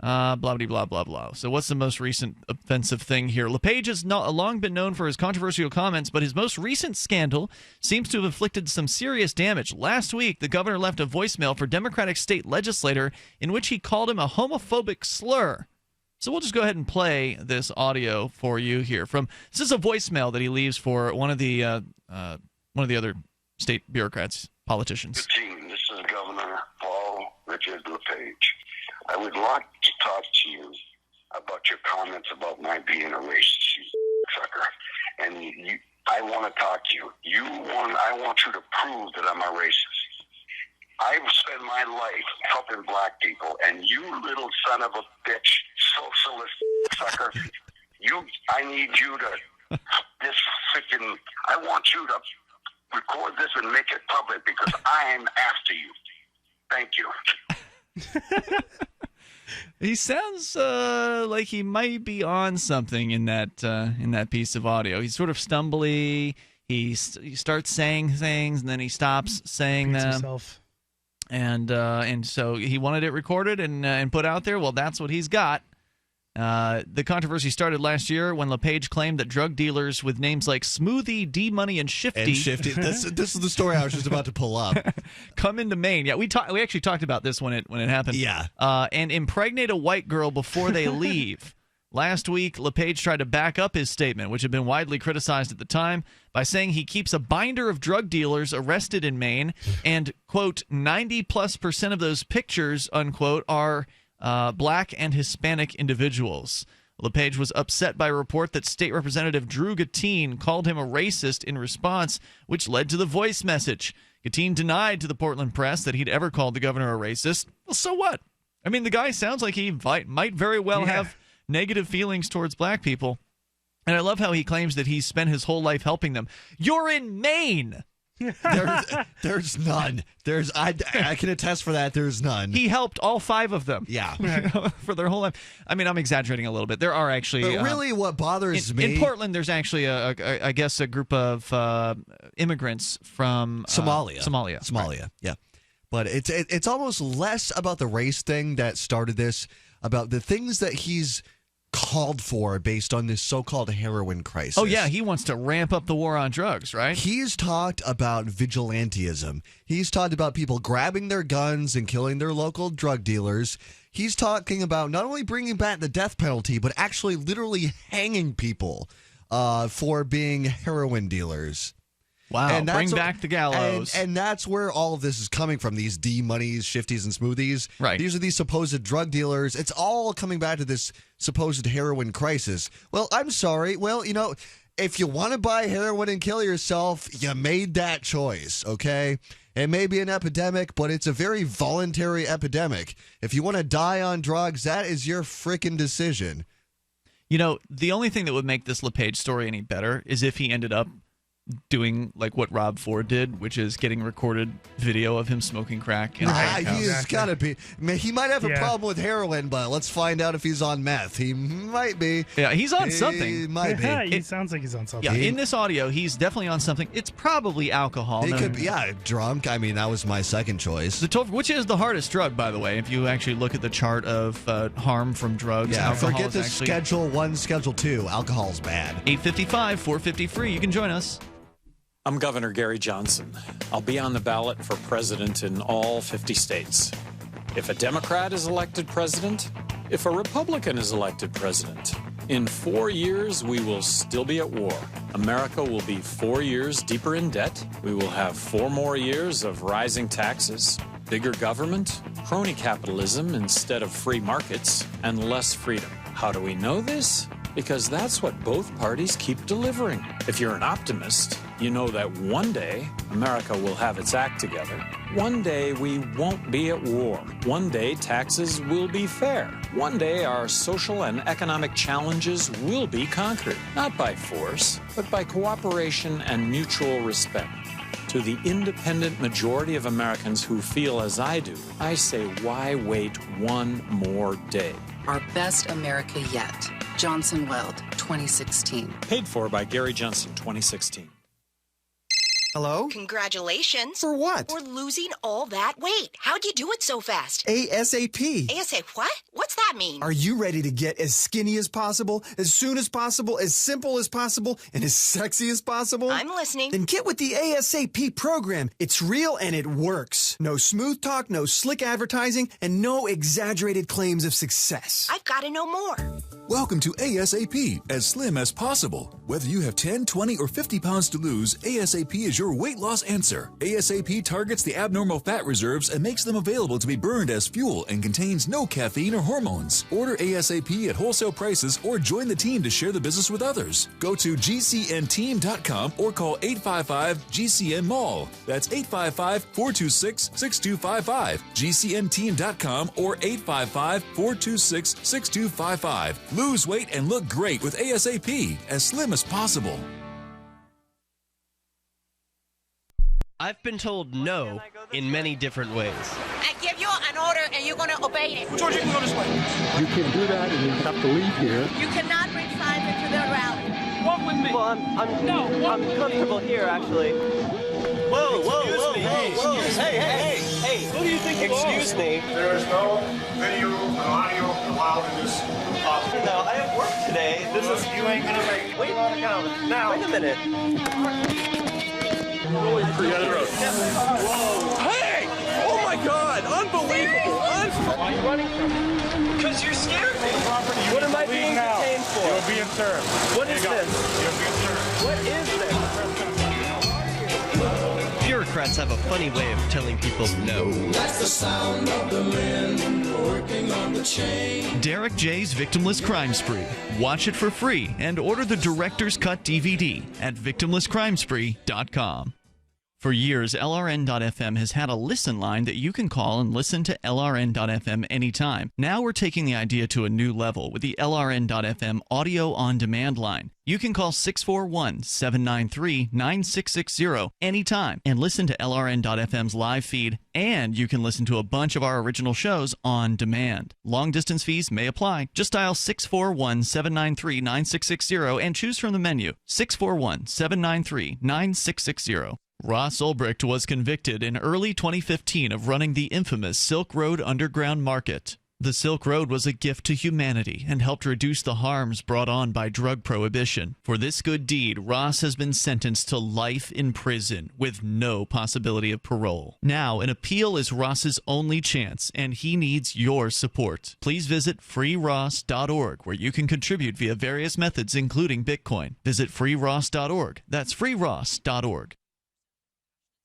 Blah, blah, blah, blah, blah. So what's the most recent offensive thing here? LePage has long been known for his controversial comments, but his most recent scandal seems to have inflicted some serious damage. Last week, the governor left a voicemail for Democratic state legislator in which he called him a homophobic slur. So we'll just go ahead and play this audio for you here. This is a voicemail that he leaves for one of the other state bureaucrats, politicians. Good evening. This is Governor Paul Richard LePage. I would like to talk to you about your comments about my being a racist, you sucker. And I want to talk to you. I want you to prove that I'm a racist. I've spent my life helping black people, and you little son of a bitch, socialist sucker, I need you to, I want you to record this and make it public because I'm after you. Thank you. He sounds like he might be on something in that piece of audio. He's sort of stumbly. He starts saying things, and then he stops saying them. Himself. And so he wanted it recorded and put out there. Well, that's what he's got. The controversy started last year when LePage claimed that drug dealers with names like Smoothie, D-Money, and Shifty. This is the story I was just about to pull up. Come into Maine. Yeah, we actually talked about this when it happened. Yeah. And impregnate a white girl before they leave. Last week, LePage tried to back up his statement, which had been widely criticized at the time, by saying he keeps a binder of drug dealers arrested in Maine, and, quote, 90+% of those pictures, unquote, are black and Hispanic individuals. LePage was upset by a report that State Representative Drew Gatine called him a racist in response, which led to the voice message. Gatine denied to the Portland Press that he'd ever called the governor a racist. Well, so what? I mean, the guy sounds like he might very well have negative feelings towards black people. And I love how he claims that he's spent his whole life helping them. You're in Maine. There's none. I can attest for that. There's none. He helped all 5 of them. Yeah. For their whole life. I mean, I'm exaggerating a little bit. There are actually... But really what bothers me... In Portland, there's actually, I guess, a group of immigrants from... Somalia. Somalia, right. Yeah. But it's almost less about the race thing that started this, about the things that he's called for based on this so-called heroin crisis. Oh, yeah, he wants to ramp up the war on drugs, right? He's talked about vigilantism. He's talked about people grabbing their guns and killing their local drug dealers. He's talking about not only bringing back the death penalty, but actually literally hanging people for being heroin dealers. Wow, and bring back the gallows. And that's where all of this is coming from, these D-monies, shifties, and smoothies. Right. These are these supposed drug dealers. It's all coming back to this supposed heroin crisis. Well, I'm sorry. Well, you know, if you want to buy heroin and kill yourself, you made that choice, okay? It may be an epidemic, but it's a very voluntary epidemic. If you want to die on drugs, that is your freaking decision. You know, the only thing that would make this LePage story any better is if he ended up doing like what Rob Ford did, which is getting recorded video of him smoking crack. He's got to be. He might have a problem with heroin, but let's find out if he's on meth. He might be. Yeah, he's on something. He might be. He sounds like he's on something. Yeah, in this audio, he's definitely on something. It's probably alcohol. He could be, drunk. I mean, that was my second choice. Which is the hardest drug, by the way, if you actually look at the chart of harm from drugs. Yeah, forget the Schedule 1, Schedule 2. Alcohol's bad. 855, 450 free. You can join us. I'm Governor Gary Johnson. I'll be on the ballot for president in all 50 states. If a Democrat is elected president, if a Republican is elected president, in 4 years we will still be at war. America will be 4 years deeper in debt. We will have 4 more years of rising taxes, bigger government, crony capitalism instead of free markets, and less freedom. How do we know this? Because that's what both parties keep delivering. If you're an optimist, you know that one day America will have its act together. One day we won't be at war. One day taxes will be fair. One day our social and economic challenges will be conquered, not by force, but by cooperation and mutual respect. To the independent majority of Americans who feel as I do, I say, why wait one more day? Our best America yet. Johnson Weld, 2016. Paid for by Gary Johnson, 2016. Hello? Congratulations. For what? For losing all that weight. How'd you do it so fast? ASAP. ASAP what? What's that mean? Are you ready to get as skinny as possible, as soon as possible, as simple as possible, and as sexy as possible? I'm listening. Then get with the ASAP program. It's real and it works. No smooth talk, no slick advertising, and no exaggerated claims of success. I've got to know more. Welcome to ASAP, as slim as possible. Whether you have 10, 20, or 50 pounds to lose, ASAP is your weight loss answer. ASAP targets the abnormal fat reserves and makes them available to be burned as fuel and contains no caffeine or hormones. Order ASAP at wholesale prices or join the team to share the business with others. Go to GCNteam.com or call 855-GCN-MALL. That's 855-426-6255. GCNteam.com or 855-426-6255. Lose weight and look great with ASAP, as slim as possible. I've been told no in many different ways. I give you an order and you're going to obey it. George, you can go this way. You can't do that and you have to leave here. You cannot bring signs into the rally. Walk with me. Well, I'm comfortable here, actually. Whoa, whoa, whoa, whoa, hey. Who do you think you are? Excuse me. There is no video and audio allowed in this office. No, I have work today. You ain't gonna make it. Wait now. Wait a minute. Hey! Oh my God! Unbelievable! Why are you running from me? Because you're scared me. What am I being detained for? You're being served. What is this? You're being served. What is this? If you're a Democrats have a funny way of telling people no. That's the sound of the men working on the chain. Derek J's Victimless Crime Spree. Watch it for free and order the Director's Cut DVD at victimlesscrimespree.com. For years, LRN.FM has had a listen line that you can call and listen to LRN.FM anytime. Now we're taking the idea to a new level with the LRN.FM audio on demand line. You can call 641-793-9660 anytime and listen to LRN.FM's live feed, and you can listen to a bunch of our original shows on demand. Long distance fees may apply. Just dial 641-793-9660 and choose from the menu 641-793-9660. Ross Ulbricht was convicted in early 2015 of running the infamous Silk Road Underground Market. The Silk Road was a gift to humanity and helped reduce the harms brought on by drug prohibition. For this good deed, Ross has been sentenced to life in prison with no possibility of parole. Now, an appeal is Ross's only chance, and he needs your support. Please visit freeross.org, where you can contribute via various methods, including Bitcoin. Visit freeross.org. That's freeross.org.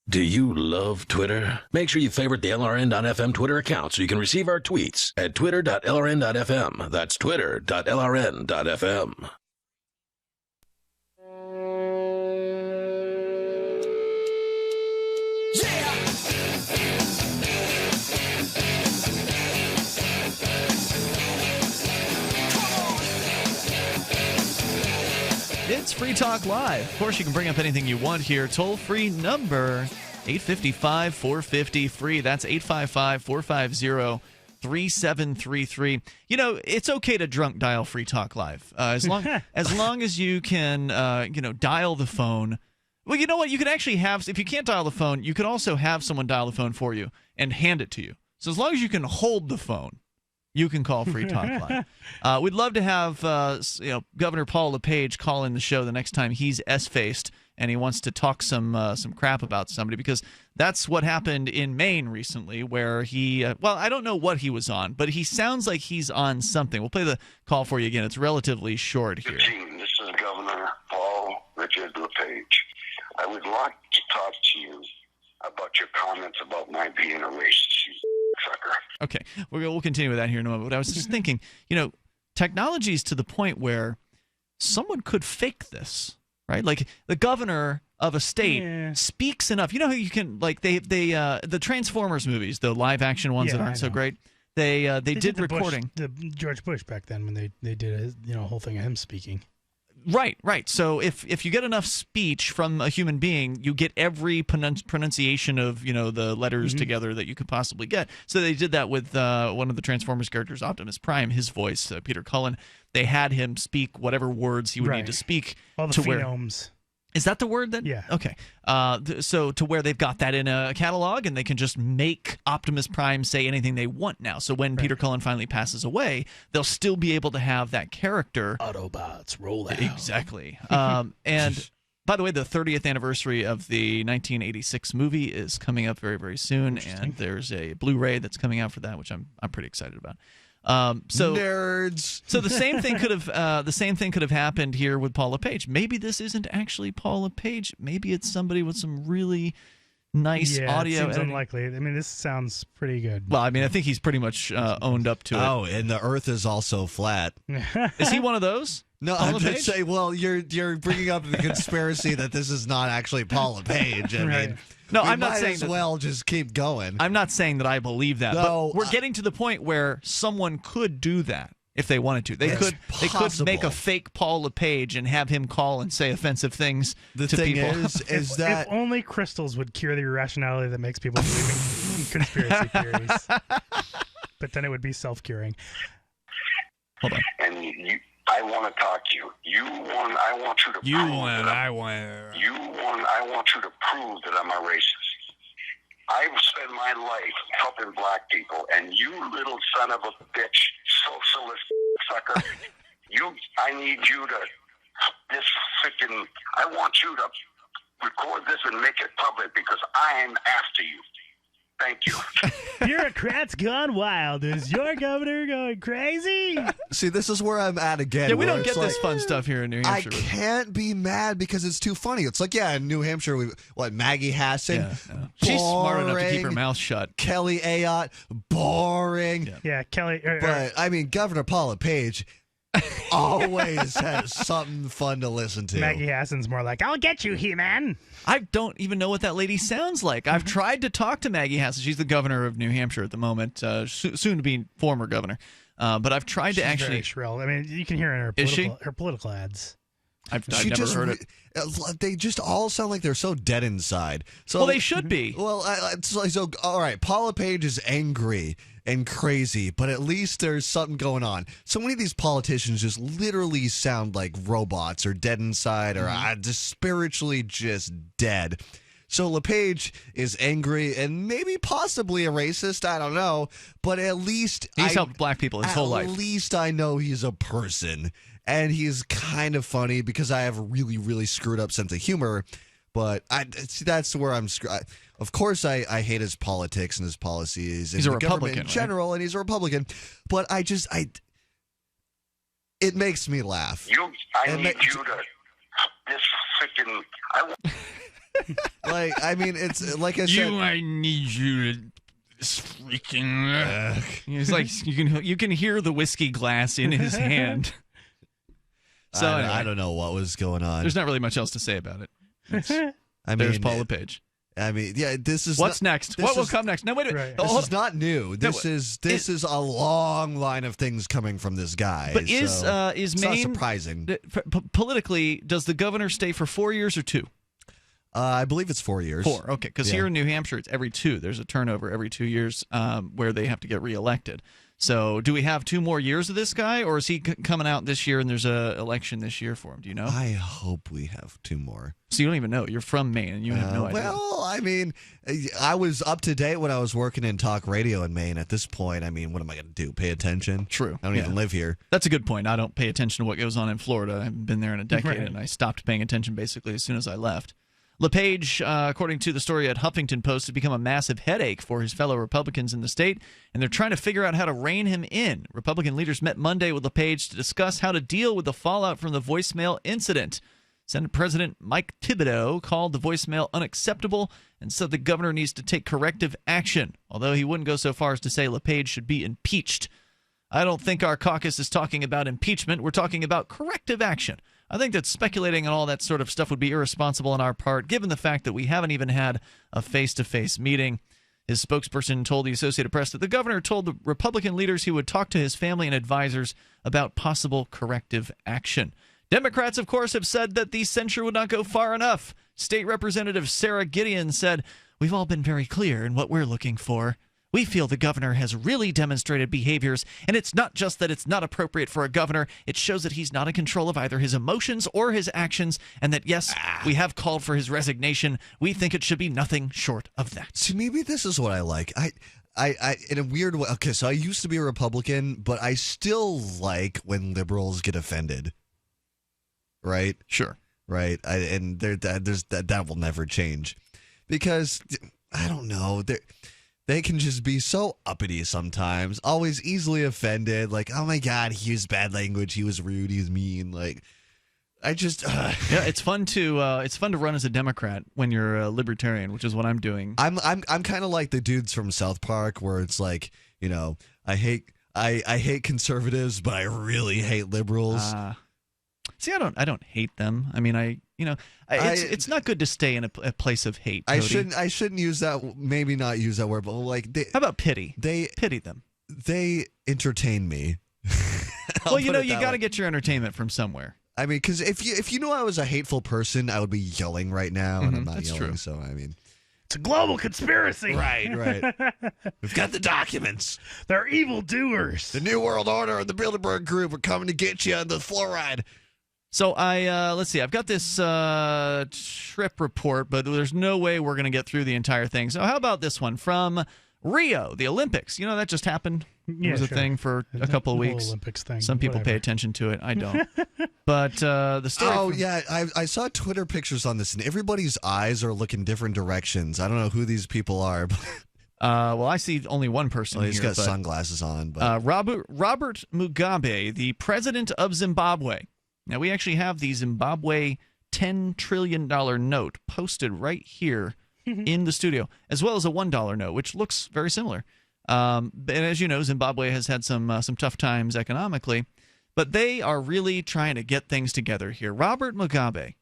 Do you love Twitter? Make sure you favorite the LRN.FM Twitter account so you can receive our tweets at twitter.lrn.fm. That's twitter.lrn.fm. It's Free Talk Live. Of course, you can bring up anything you want here. Toll-free number, 855-450-FREE. That's 855-450-3733. You know, it's okay to drunk dial Free Talk Live. As long as you can, dial the phone. Well, you know what? You can actually have, if you can't dial the phone, you can also have someone dial the phone for you and hand it to you. So as long as you can hold the phone, you can call Free Talk Live. We'd love to have Governor Paul LePage call in the show the next time he's S-faced and he wants to talk some crap about somebody, because that's what happened in Maine recently, where he I don't know what he was on, but he sounds like he's on something. We'll play the call for you again. It's relatively short here. This is Governor Paul Richard LePage. I would like to talk to you about your comments about my being a racist, you sucker. Okay, we'll continue with that here in a moment. But I was just thinking, technology is to the point where someone could fake this, right? Like the governor of a state speaks enough. You know how you can, like the Transformers movies, the live action ones that aren't so great. They did recording. The George Bush back then when they did a whole thing of him speaking. Right. So if you get enough speech from a human being, you get every pronunciation of the letters together that you could possibly get. So they did that with one of the Transformers characters, Optimus Prime, his voice, Peter Cullen. They had him speak whatever words he would need to speak. All the phonemes. Is that the word then? Yeah. Okay. So to where they've got that in a catalog, and they can just make Optimus Prime say anything they want now. So when Peter Cullen finally passes away, they'll still be able to have that character. Autobots, roll out. Exactly. And by the way, the 30th anniversary of the 1986 movie is coming up very, very soon, and there's a Blu-ray that's coming out for that, which I'm pretty excited about. So nerds. So the same thing could have happened here with Paul LePage. Maybe this isn't actually Paul LePage. Maybe it's somebody with some really nice audio. It seems unlikely. I mean, this sounds pretty good. Well, I mean, I think he's pretty much owned up to it. Oh, and the Earth is also flat. Is he one of those? No, Paul I'm LePage? just saying. Well, you're bringing up the conspiracy that this is not actually Paul LePage. I mean. No, we I'm not might saying as that. Well, just keep going. I'm not saying that I believe that. No, but we're getting to the point where someone could do that if they wanted to. They could make a fake Paul LePage and have him call and say offensive things to people. Is that if only crystals would cure the irrationality that makes people believe in conspiracy theories. But then it would be self-curing. Hold on. And I want to talk to you. I want you to prove that I'm a racist. I've spent my life helping black people, and you little son of a bitch, socialist sucker, I need you to, I want you to record this and make it public because I am after you. Thank you. Bureaucrats gone wild. Is your governor going crazy? See, this is where I'm at again. Yeah, we where don't it's get this fun stuff here in New Hampshire. I can't be mad because it's too funny. It's like, yeah, in New Hampshire, Maggie Hassan? Yeah. She's smart enough to keep her mouth shut. Kelly Ayotte, boring. Yeah, Kelly. But, I mean, Governor Paula Page always has something fun to listen to. Maggie Hassan's more like, I'll get you, He-Man. I don't even know what that lady sounds like. I've tried to talk to Maggie Hassan. She's the governor of New Hampshire at the moment, soon to be former governor. But I've tried to actually. Very shrill. I mean, you can hear in her political ads. I've never heard it. They just all sound like they're so dead inside. So, well, they should be. Well, so all right. Paula Page is angry and crazy, but at least there's something going on. So many of these politicians just literally sound like robots or dead inside or just spiritually just dead. So LePage is angry and maybe possibly a racist. I don't know. But at least he's helped black people his whole life. At least I know he's a person. And he's kind of funny because I have a really, really screwed up sense of humor. But that's where I'm screwed. Of course, I hate his politics and his policies. He's and a Republican in general, right? And he's a Republican. But it makes me laugh. I need you to this freaking. It's like I said. I need you to. Freaking. It's like you can hear the whiskey glass in his hand. So I don't know what was going on. There's not really much else to say about it. There's Paula Page. I mean, yeah, this is what's next. What will come next? No, wait a minute. Right. This is not new. This is a long line of things coming from this guy. But is Maine not surprising? Politically, does the governor stay for 4 years or 2? I believe it's 4 years. 4, okay. Because here in New Hampshire, it's every 2. There's a turnover every 2 years where they have to get reelected. So do we have 2 more years of this guy, or is he coming out this year and there's an election this year for him? Do you know? I hope we have 2 more. So you don't even know. You're from Maine and you have no idea. Well, I mean, I was up to date when I was working in talk radio in Maine. At this point, I mean, what am I going to do? Pay attention? True. I don't even live here. That's a good point. I don't pay attention to what goes on in Florida. I haven't been there in a decade, and I stopped paying attention basically as soon as I left. LePage, according to the story at Huffington Post, has become a massive headache for his fellow Republicans in the state, and they're trying to figure out how to rein him in. Republican leaders met Monday with LePage to discuss how to deal with the fallout from the voicemail incident. Senate President Mike Thibodeau called the voicemail unacceptable and said the governor needs to take corrective action, although he wouldn't go so far as to say LePage should be impeached. I don't think our caucus is talking about impeachment. We're talking about corrective action. I think that speculating on all that sort of stuff would be irresponsible on our part, given the fact that we haven't even had a face-to-face meeting. His spokesperson told the Associated Press that the governor told the Republican leaders he would talk to his family and advisors about possible corrective action. Democrats, of course, have said that the censure would not go far enough. State Representative Sarah Gideon said, "We've all been very clear in what we're looking for. We feel the governor has really demonstrated behaviors, and it's not just that it's not appropriate for a governor, it shows that he's not in control of either his emotions or his actions, and that, yes, we have called for his resignation. We think it should be nothing short of that." See, maybe this is what I like. I in a weird way, okay, so I used to be a Republican, but I still like when liberals get offended. Right? Sure. Right. That will never change. Because, I don't know, they can just be so uppity sometimes, always easily offended, like, oh my God, he used bad language, he was rude, he was mean, like, I just yeah, it's fun to run as a Democrat when you're a libertarian, which is what I'm doing. I'm kind of like the dudes from South Park where it's like, you know, I hate conservatives, but I really hate liberals. See, I don't hate them. I mean, it's not good to stay in a place of hate. Cody. I shouldn't use that. Maybe not use that word, but like, how about pity? They pity them. They entertain me. Well, you got to get your entertainment from somewhere. I mean, because if you knew I was a hateful person, I would be yelling right now, and I'm not That's yelling. True. So I mean, it's a global conspiracy. Right. We've got the documents. They're evildoers. The New World Order and the Bilderberg Group are coming to get you on the fluoride. So let's see. I've got this trip report, but there's no way we're going to get through the entire thing. So how about this one from Rio, the Olympics? You know, that just happened. It was a thing for a couple of weeks. Olympics thing. Some people pay attention to it. I don't. But the story. Oh yeah, I saw Twitter pictures on this, and everybody's eyes are looking different directions. I don't know who these people are. Well, I see only one person Well, he's here. got sunglasses on. But Robert Mugabe, the president of Zimbabwe. Now, we actually have the Zimbabwe $10 trillion note posted right here in the studio, as well as a $1 note, which looks very similar. And as you know, Zimbabwe has had some tough times economically, but they are really trying to get things together here. Robert Mugabe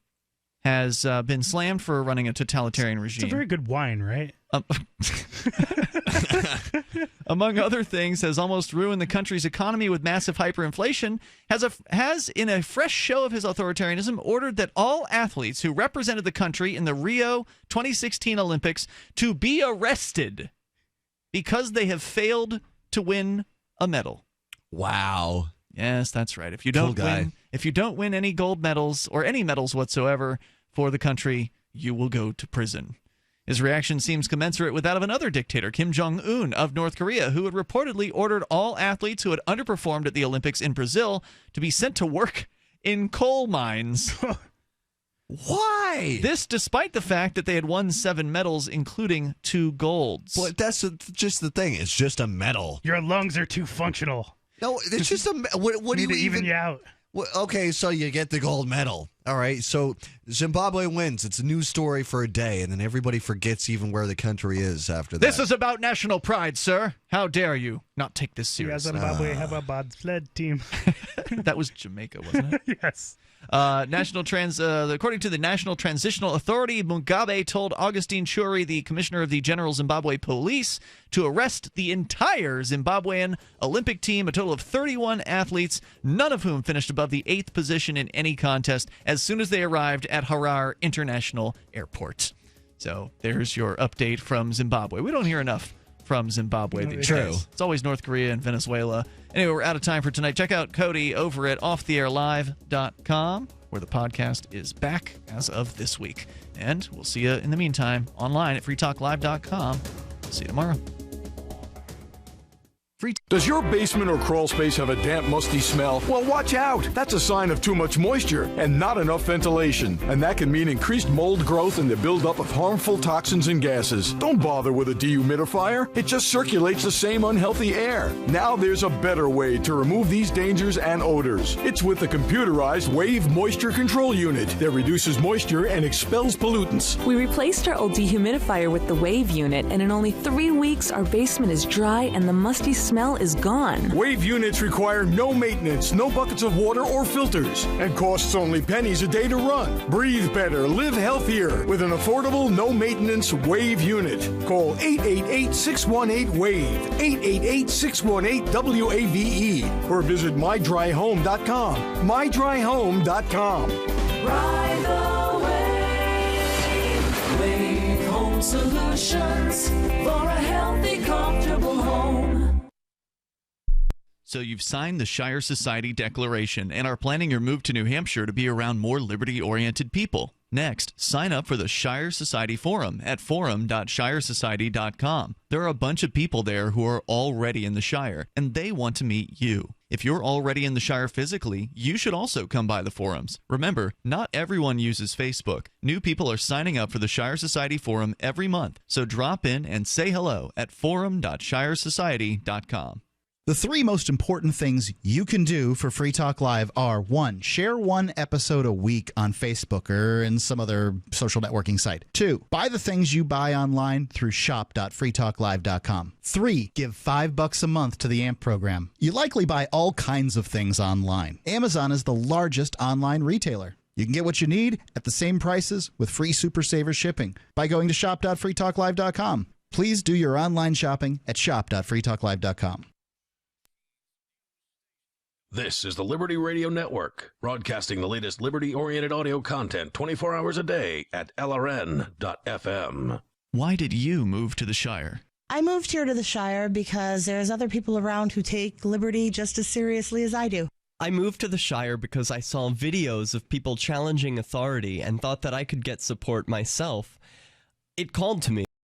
has been slammed for running a totalitarian regime. It's a very good wine, right? Among other things, has almost ruined the country's economy with massive hyperinflation, has in a fresh show of his authoritarianism, ordered that all athletes who represented the country in the Rio 2016 Olympics to be arrested because they have failed to win a medal. Wow. Yes, that's right. If you don't win any gold medals or any medals whatsoever for the country, you will go to prison. His reaction seems commensurate with that of another dictator, Kim Jong-un of North Korea, who had reportedly ordered all athletes who had underperformed at the Olympics in Brazil to be sent to work in coal mines. Why? This despite the fact that they had won 7 medals, including 2 golds. But that's just the thing. It's just a medal. Your lungs are too functional. No, it's just a. What do you even you out? Okay, so you get the gold medal. All right, so Zimbabwe wins. It's a news story for a day, and then everybody forgets even where the country is after that. This is about national pride, sir. How dare you not take this seriously? Yeah, Zimbabwe have a bobsled team. That was Jamaica, wasn't it? Yes. According to the National Transitional Authority, Mugabe told Augustine Churi, the commissioner of the General Zimbabwe Police, to arrest the entire Zimbabwean Olympic team, a total of 31 athletes, none of whom finished above the 8th position in any contest, as soon as they arrived at Harare International Airport. So there's your update from Zimbabwe. We don't hear enough from Zimbabwe these days. It's always North Korea and Venezuela. Anyway, we're out of time for tonight. Check out Cody over at offtheairlive.com, where the podcast is back as of this week. And we'll see you in the meantime online at freetalklive.com. See you tomorrow. Does your basement or crawl space have a damp, musty smell? Well, watch out. That's a sign of too much moisture and not enough ventilation. And that can mean increased mold growth and the buildup of harmful toxins and gases. Don't bother with a dehumidifier. It just circulates the same unhealthy air. Now there's a better way to remove these dangers and odors. It's with the computerized Wave Moisture Control Unit that reduces moisture and expels pollutants. We replaced our old dehumidifier with the Wave unit, and in only 3 weeks, our basement is dry and the musty smell is gone. Wave units require no maintenance, no buckets of water or filters, and costs only pennies a day to run. Breathe better, live healthier with an affordable, no-maintenance Wave unit. Call 888-618-WAVE, 888-618-WAVE, or visit mydryhome.com. mydryhome.com. Ride the wave. Wave Home Solutions for a healthy, comfortable home. So you've signed the Shire Society Declaration and are planning your move to New Hampshire to be around more liberty-oriented people. Next, sign up for the Shire Society Forum at forum.shiresociety.com. There are a bunch of people there who are already in the Shire, and they want to meet you. If you're already in the Shire physically, you should also come by the forums. Remember, not everyone uses Facebook. New people are signing up for the Shire Society Forum every month, so drop in and say hello at forum.shiresociety.com. The 3 most important things you can do for Free Talk Live are 1. Share 1 episode a week on Facebook or in some other social networking site. 2. Buy the things you buy online through shop.freetalklive.com. 3. Give $5 a month to the AMP program. You likely buy all kinds of things online. Amazon is the largest online retailer. You can get what you need at the same prices with free Super Saver shipping by going to shop.freetalklive.com. Please do your online shopping at shop.freetalklive.com. This is the Liberty Radio Network, broadcasting the latest liberty-oriented audio content 24 hours a day at LRN.FM. Why did you move to the Shire? I moved here to the Shire because there's other people around who take liberty just as seriously as I do. I moved to the Shire because I saw videos of people challenging authority and thought that I could get support myself. It called to me.